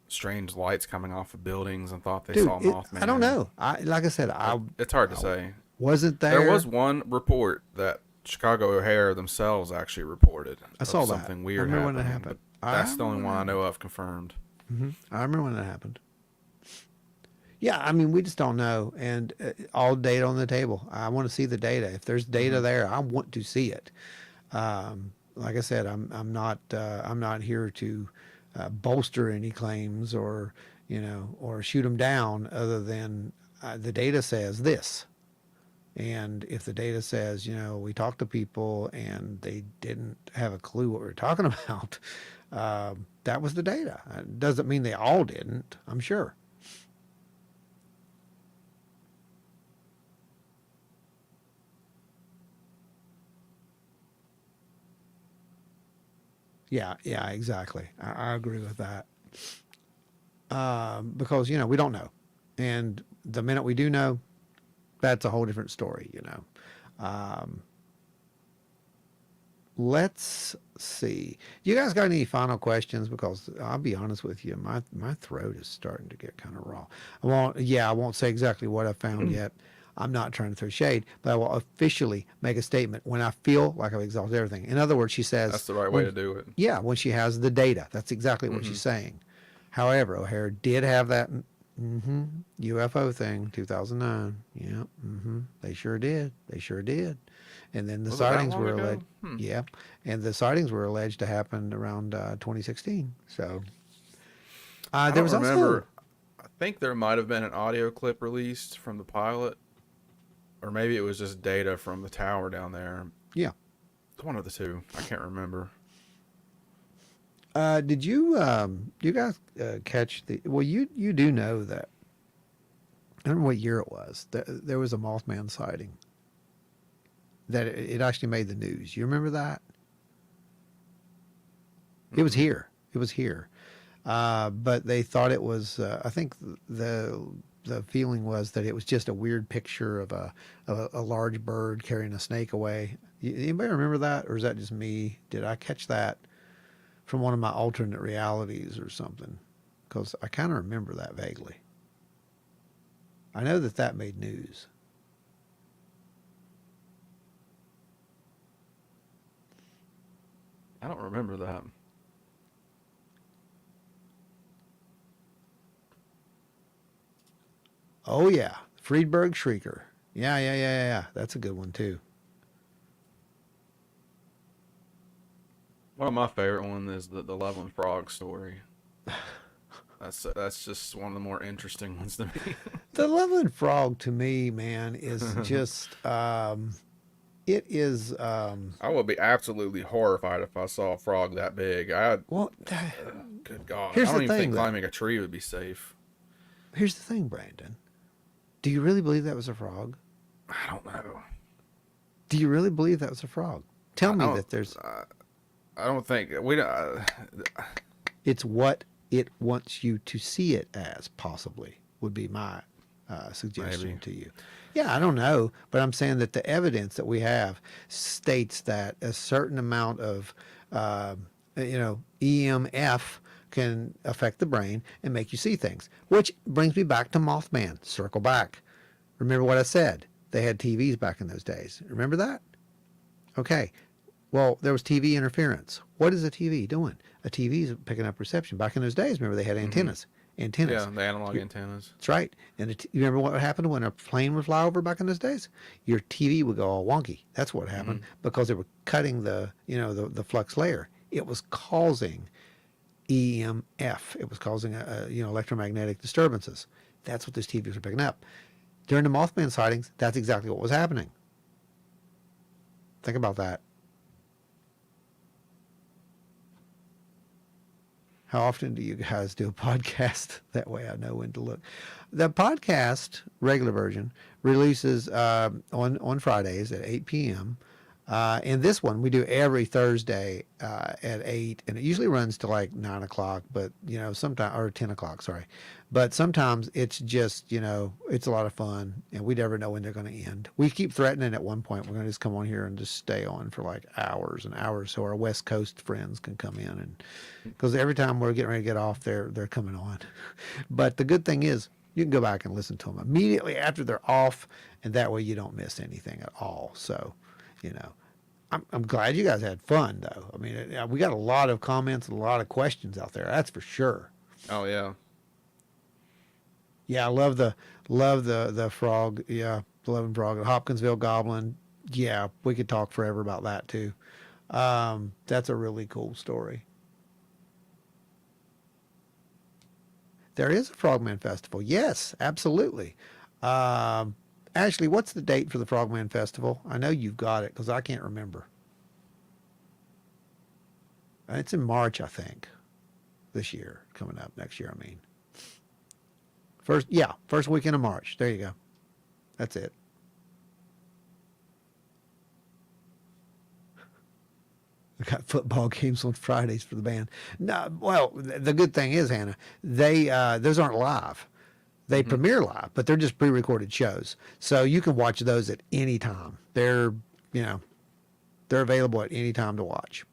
strange lights coming off of buildings and thought they saw Mothman. I don't know. Like I said, it's hard to say. Wasn't there? There was one report that Chicago O'Hare themselves actually reported. I saw of that. something weird I remember happening. when it happened. But that's the only one I know of confirmed. I remember when that happened. Yeah, I mean, we just don't know, and all data on the table. I want to see the data. If there's data there, I want to see it. Like I said, I'm not here to bolster any claims or or shoot them down. Other than the data says this, and if the data says we talked to people and they didn't have a clue what we were talking about, that was the data. It doesn't mean they all didn't. I'm sure. Yeah, exactly. I agree with that. Because we don't know, and the minute we do know, that's a whole different story. Let's see. You guys got any final questions? Because I'll be honest with you, my throat is starting to get kind of raw. I won't say exactly what I found yet. I'm not trying to throw shade, but I will officially make a statement when I feel like I've exhausted everything. In other words, she says That's the right way to do it. Yeah, when she has the data, that's exactly what she's saying. However, O'Hare did have that UFO thing, 2009. Yeah, they sure did. They sure did. And then the Was it that sightings long were ago? alleged. Yeah, and the sightings were alleged to happen around 2016. So I there don't was remember. I think there might have been an audio clip released from the pilot, or maybe it was just data from the tower down there. Yeah. It's one of the two. I can't remember. Did you guys catch the? Well, you do know that. I don't know what year it was. There was a Mothman sighting. That it actually made the news. You remember that? It was here. It was here. But they thought it was. I think the feeling was that it was just a weird picture of a large bird carrying a snake away. Anybody remember that, or is that just me? Did I catch that from one of my alternate realities or something? Because I kind of remember that vaguely. I know that made news. I don't remember that. Oh yeah, Friedberg Shrieker. Yeah. That's a good one too. One of my favorite ones is the Loveland Frog story. That's just one of the more interesting ones to me. The Loveland Frog to me, man, is just it is I would be absolutely horrified if I saw a frog that big. Good God. Here's I don't the even thing, think though. climbing a tree would be safe. Here's the thing, Brandon. Do you really believe that was a frog? I don't know. Do you really believe that was a frog? Tell me that there's. I don't think we don't. It's what it wants you to see it as, possibly, would be my suggestion Maybe. to you. Yeah, I don't know, but I'm saying that the evidence that we have states that a certain amount of, EMF can affect the brain and make you see things. Which brings me back to Mothman. Circle back. Remember what I said? They had TVs back in those days. Remember that? Okay. Well, there was TV interference. What is a TV doing? A TV is picking up reception. Back in those days, remember they had antennas. Antennas. Yeah, the analog antennas. That's right. And you remember what happened when a plane would fly over back in those days? Your TV would go all wonky. That's what happened because they were cutting the flux layer. It was causing EMF. It was causing electromagnetic disturbances. That's what those TVs were picking up. During the Mothman sightings, that's exactly what was happening. Think about that. How often do you guys do a podcast? That way I know when to look. The podcast, regular version, releases on Fridays at 8 p.m. And this one we do every Thursday at 8, and it usually runs to like 9 o'clock, but sometimes, or 10 o'clock, sorry. But sometimes it's just, it's a lot of fun, and we never know when they're going to end. We keep threatening at one point we're going to just come on here and just stay on for like hours and hours so our West Coast friends can come in, and because every time we're getting ready to get off, they're coming on. But the good thing is You can go back and listen to them immediately after they're off, and that way you don't miss anything at all. So, you know, I'm glad you guys had fun, though. I mean, we got a lot of comments and a lot of questions out there. That's for sure. Oh yeah. Yeah, I love the frog. Yeah, the loving frog, the Hopkinsville Goblin. Yeah, we could talk forever about that too. That's a really cool story. There is a Frogman Festival. Yes, absolutely. Ashley, what's the date for the Frogman Festival? I know you've got it because I can't remember. It's in March, I think, this year, coming up next year, I mean. First weekend of March. There you go. That's it. I got football games on Fridays for the band. No, well, the good thing is, Hannah, they those aren't live. They premiere live, but they're just pre-recorded shows, so you can watch those at any time. They're available at any time to watch.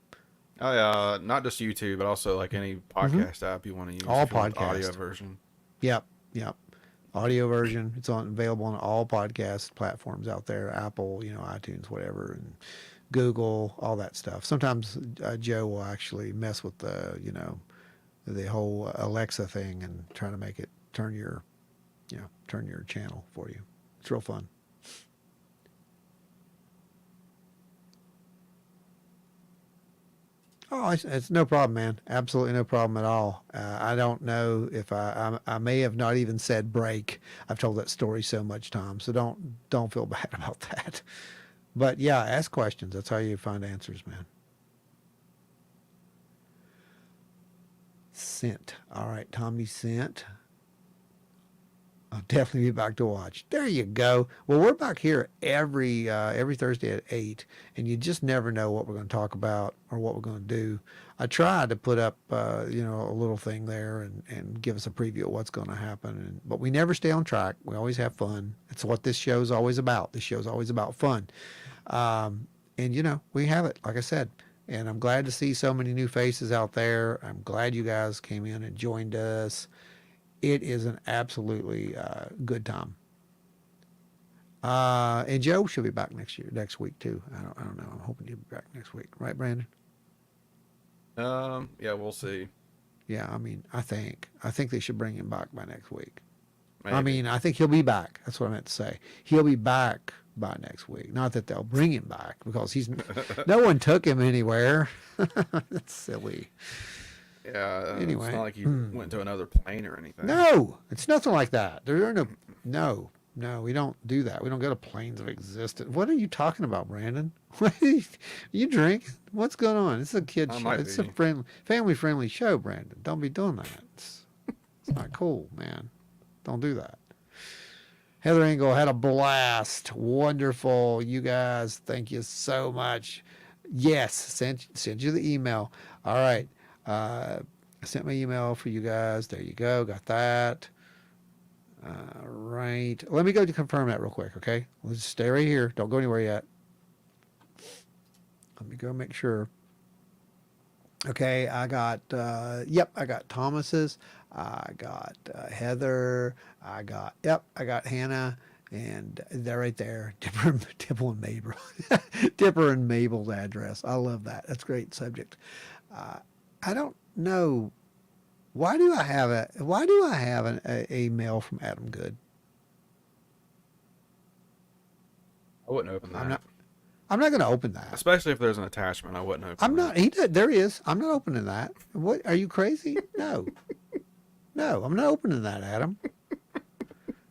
Oh yeah, not just YouTube, but also like any podcast app you want to use. All if you want the podcasts. audio version. Yep. Audio version. It's available on all podcast platforms out there. Apple, iTunes, whatever, and Google, all that stuff. Sometimes Joe will actually mess with the whole Alexa thing and try to make it turn your channel for you. It's real fun. Oh, it's no problem, man. Absolutely no problem at all. I don't know if I may have not even said break. I've told that story so much time, so don't feel bad about that. But yeah, ask questions. That's how you find answers, man. Sent. All right, Tommy sent. I'll definitely be back to watch. There you go. Well, we're back here every Thursday at 8, and you just never know what we're going to talk about or what we're going to do. I tried to put up, a little thing there and give us a preview of what's going to happen. But we never stay on track. We always have fun. It's what this show's always about. This show's always about fun. And, we have it, like I said. And I'm glad to see so many new faces out there. I'm glad you guys came in and joined us. It is an absolutely good time. And Joe should be back next week too. I don't know. I'm hoping he'll be back next week, right, Brandon? Yeah, we'll see. Yeah, I mean, I think they should bring him back by next week. Maybe. I mean, I think he'll be back. That's what I meant to say. He'll be back by next week. Not that they'll bring him back because no one took him anywhere. That's silly. Yeah. Anyway. It's not like he went to another plane or anything. No, it's nothing like that. There are no, we don't do that. We don't go to planes of existence. What are you talking about, Brandon? What are you drinking? What's going on? It's a kid show. It's a family-friendly show, Brandon. Don't be doing that. It's not cool, man. Don't do that. Heather Engel had a blast. Wonderful. You guys, thank you so much. Yes, send you the email. All right. I sent my email for you guys. There you go. Got that. Right. Let me go to confirm that real quick, okay? Let's stay right here. Don't go anywhere yet. Let me go make sure. Okay, I got Thomas's. I got Heather. I got Hannah. And they're right there. Dipper and Mabel. Dipper and Mabel's address. I love that. That's a great subject. I don't know. Why do I have a mail from Adam Good? I wouldn't open that. I'm not going to open that. Especially if there's an attachment, I wouldn't open that. There is. I'm not opening that. What? Are you crazy? No. No, I'm not opening that, Adam.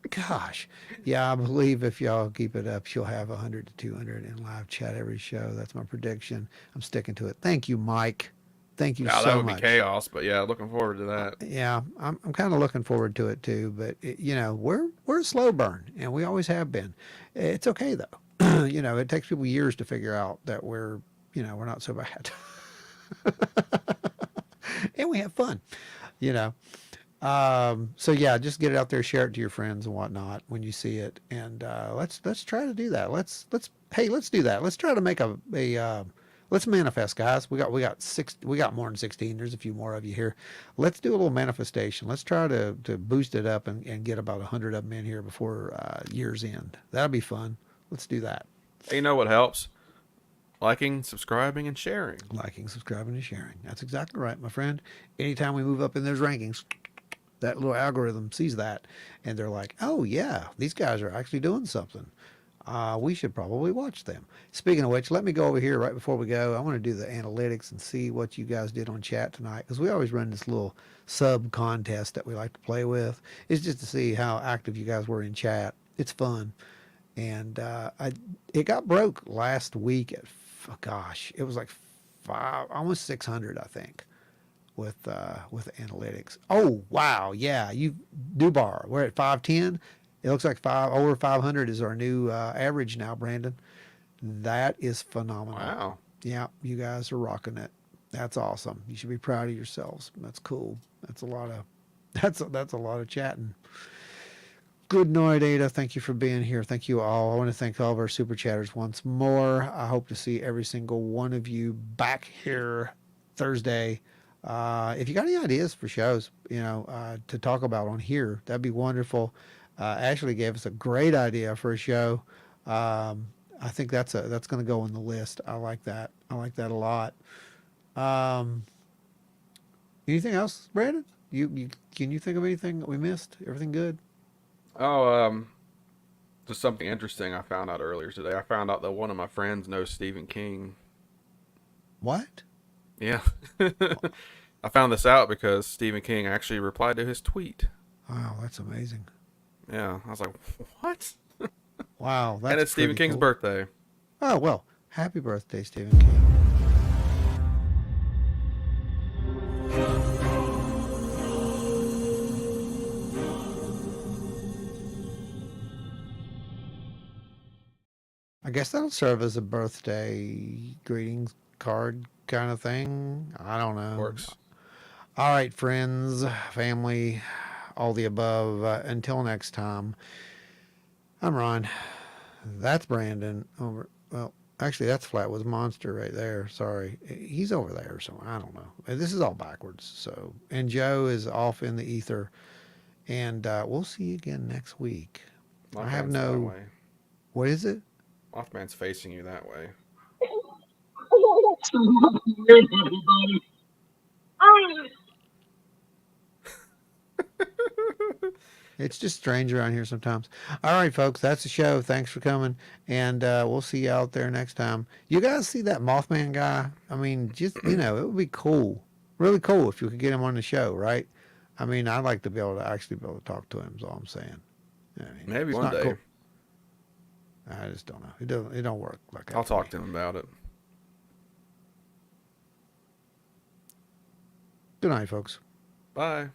Gosh. Yeah, I believe if y'all keep it up, she'll have 100 to 200 in live chat every show. That's my prediction. I'm sticking to it. Thank you, Mike. Thank you so much. That would be chaos, but yeah, looking forward to that. Yeah, I'm kind of looking forward to it too. But we're a slow burn, and we always have been. It's okay though. It takes people years to figure out that we're not so bad, and we have fun. So yeah, just get it out there, share it to your friends and whatnot when you see it, and let's try to do that. Let's do that. Let's try to make a let's manifest, guys. We got more than 16. There's a few more of you here. Let's do a little manifestation. Let's try to boost it up and get about 100 of them in here before year's end. That'll be fun. Let's do that. Hey, you know what helps? Liking, subscribing, and sharing. Liking, subscribing, and sharing. That's exactly right, my friend. Anytime we move up in those rankings, that little algorithm sees that, and they're like, oh, yeah, these guys are actually doing something. We should probably watch them. Speaking of which, let me go over here right before we go. I want to do the analytics and see what you guys did on chat tonight, because we always run this little sub contest that we like to play with. It's just to see how active you guys were in chat. It's fun. And it got broke last week at, gosh, it was like almost 600, I think, with analytics. Oh, wow. Yeah, Dubar, we're at 510. It looks like over 500 is our new average now, Brandon. That is phenomenal. Wow. Yeah, you guys are rocking it. That's awesome. You should be proud of yourselves. That's cool. That's a lot of chatting. Good night, Ada. Thank you for being here. Thank you all. I want to thank all of our super chatters once more. I hope to see every single one of you back here Thursday. If you got any ideas for shows, to talk about on here, that'd be wonderful. Ashley gave us a great idea for a show. I think that's going to go on the list. I like that. I like that a lot. Anything else, Brandon? Can you think of anything that we missed? Everything good? Oh, just something interesting I found out earlier today. I found out that one of my friends knows Stephen King. What? Yeah. I found this out because Stephen King actually replied to his tweet. Wow, that's amazing. Yeah, I was like, what? Wow, that's and it's Stephen King's cool. birthday. Oh, well, happy birthday, Stephen King. I guess that'll serve as a birthday greetings card kind of thing. I don't know. Works. All right, friends, family, all the above. Until next time, I'm Ron. That's Brandon. Well, actually, that's Flatwoods Monster right there. Sorry. He's over there somewhere. I don't know. This is all backwards. So, and Joe is off in the ether. And we'll see you again next week. Mothman's I have that no... way. What is it? Mothman's facing you that way. It's just strange around here sometimes. All right, folks, that's the show. Thanks for coming, and we'll see you out there next time. You guys see that Mothman guy? I mean, just, it would be cool, really cool if you could get him on the show, right? I mean, I'd like to be able to talk to him, is all I'm saying. I mean, Maybe it's one not day. cool. I just don't know. It don't work like that. I'll for talk me. to him about it. Good night, folks. Bye.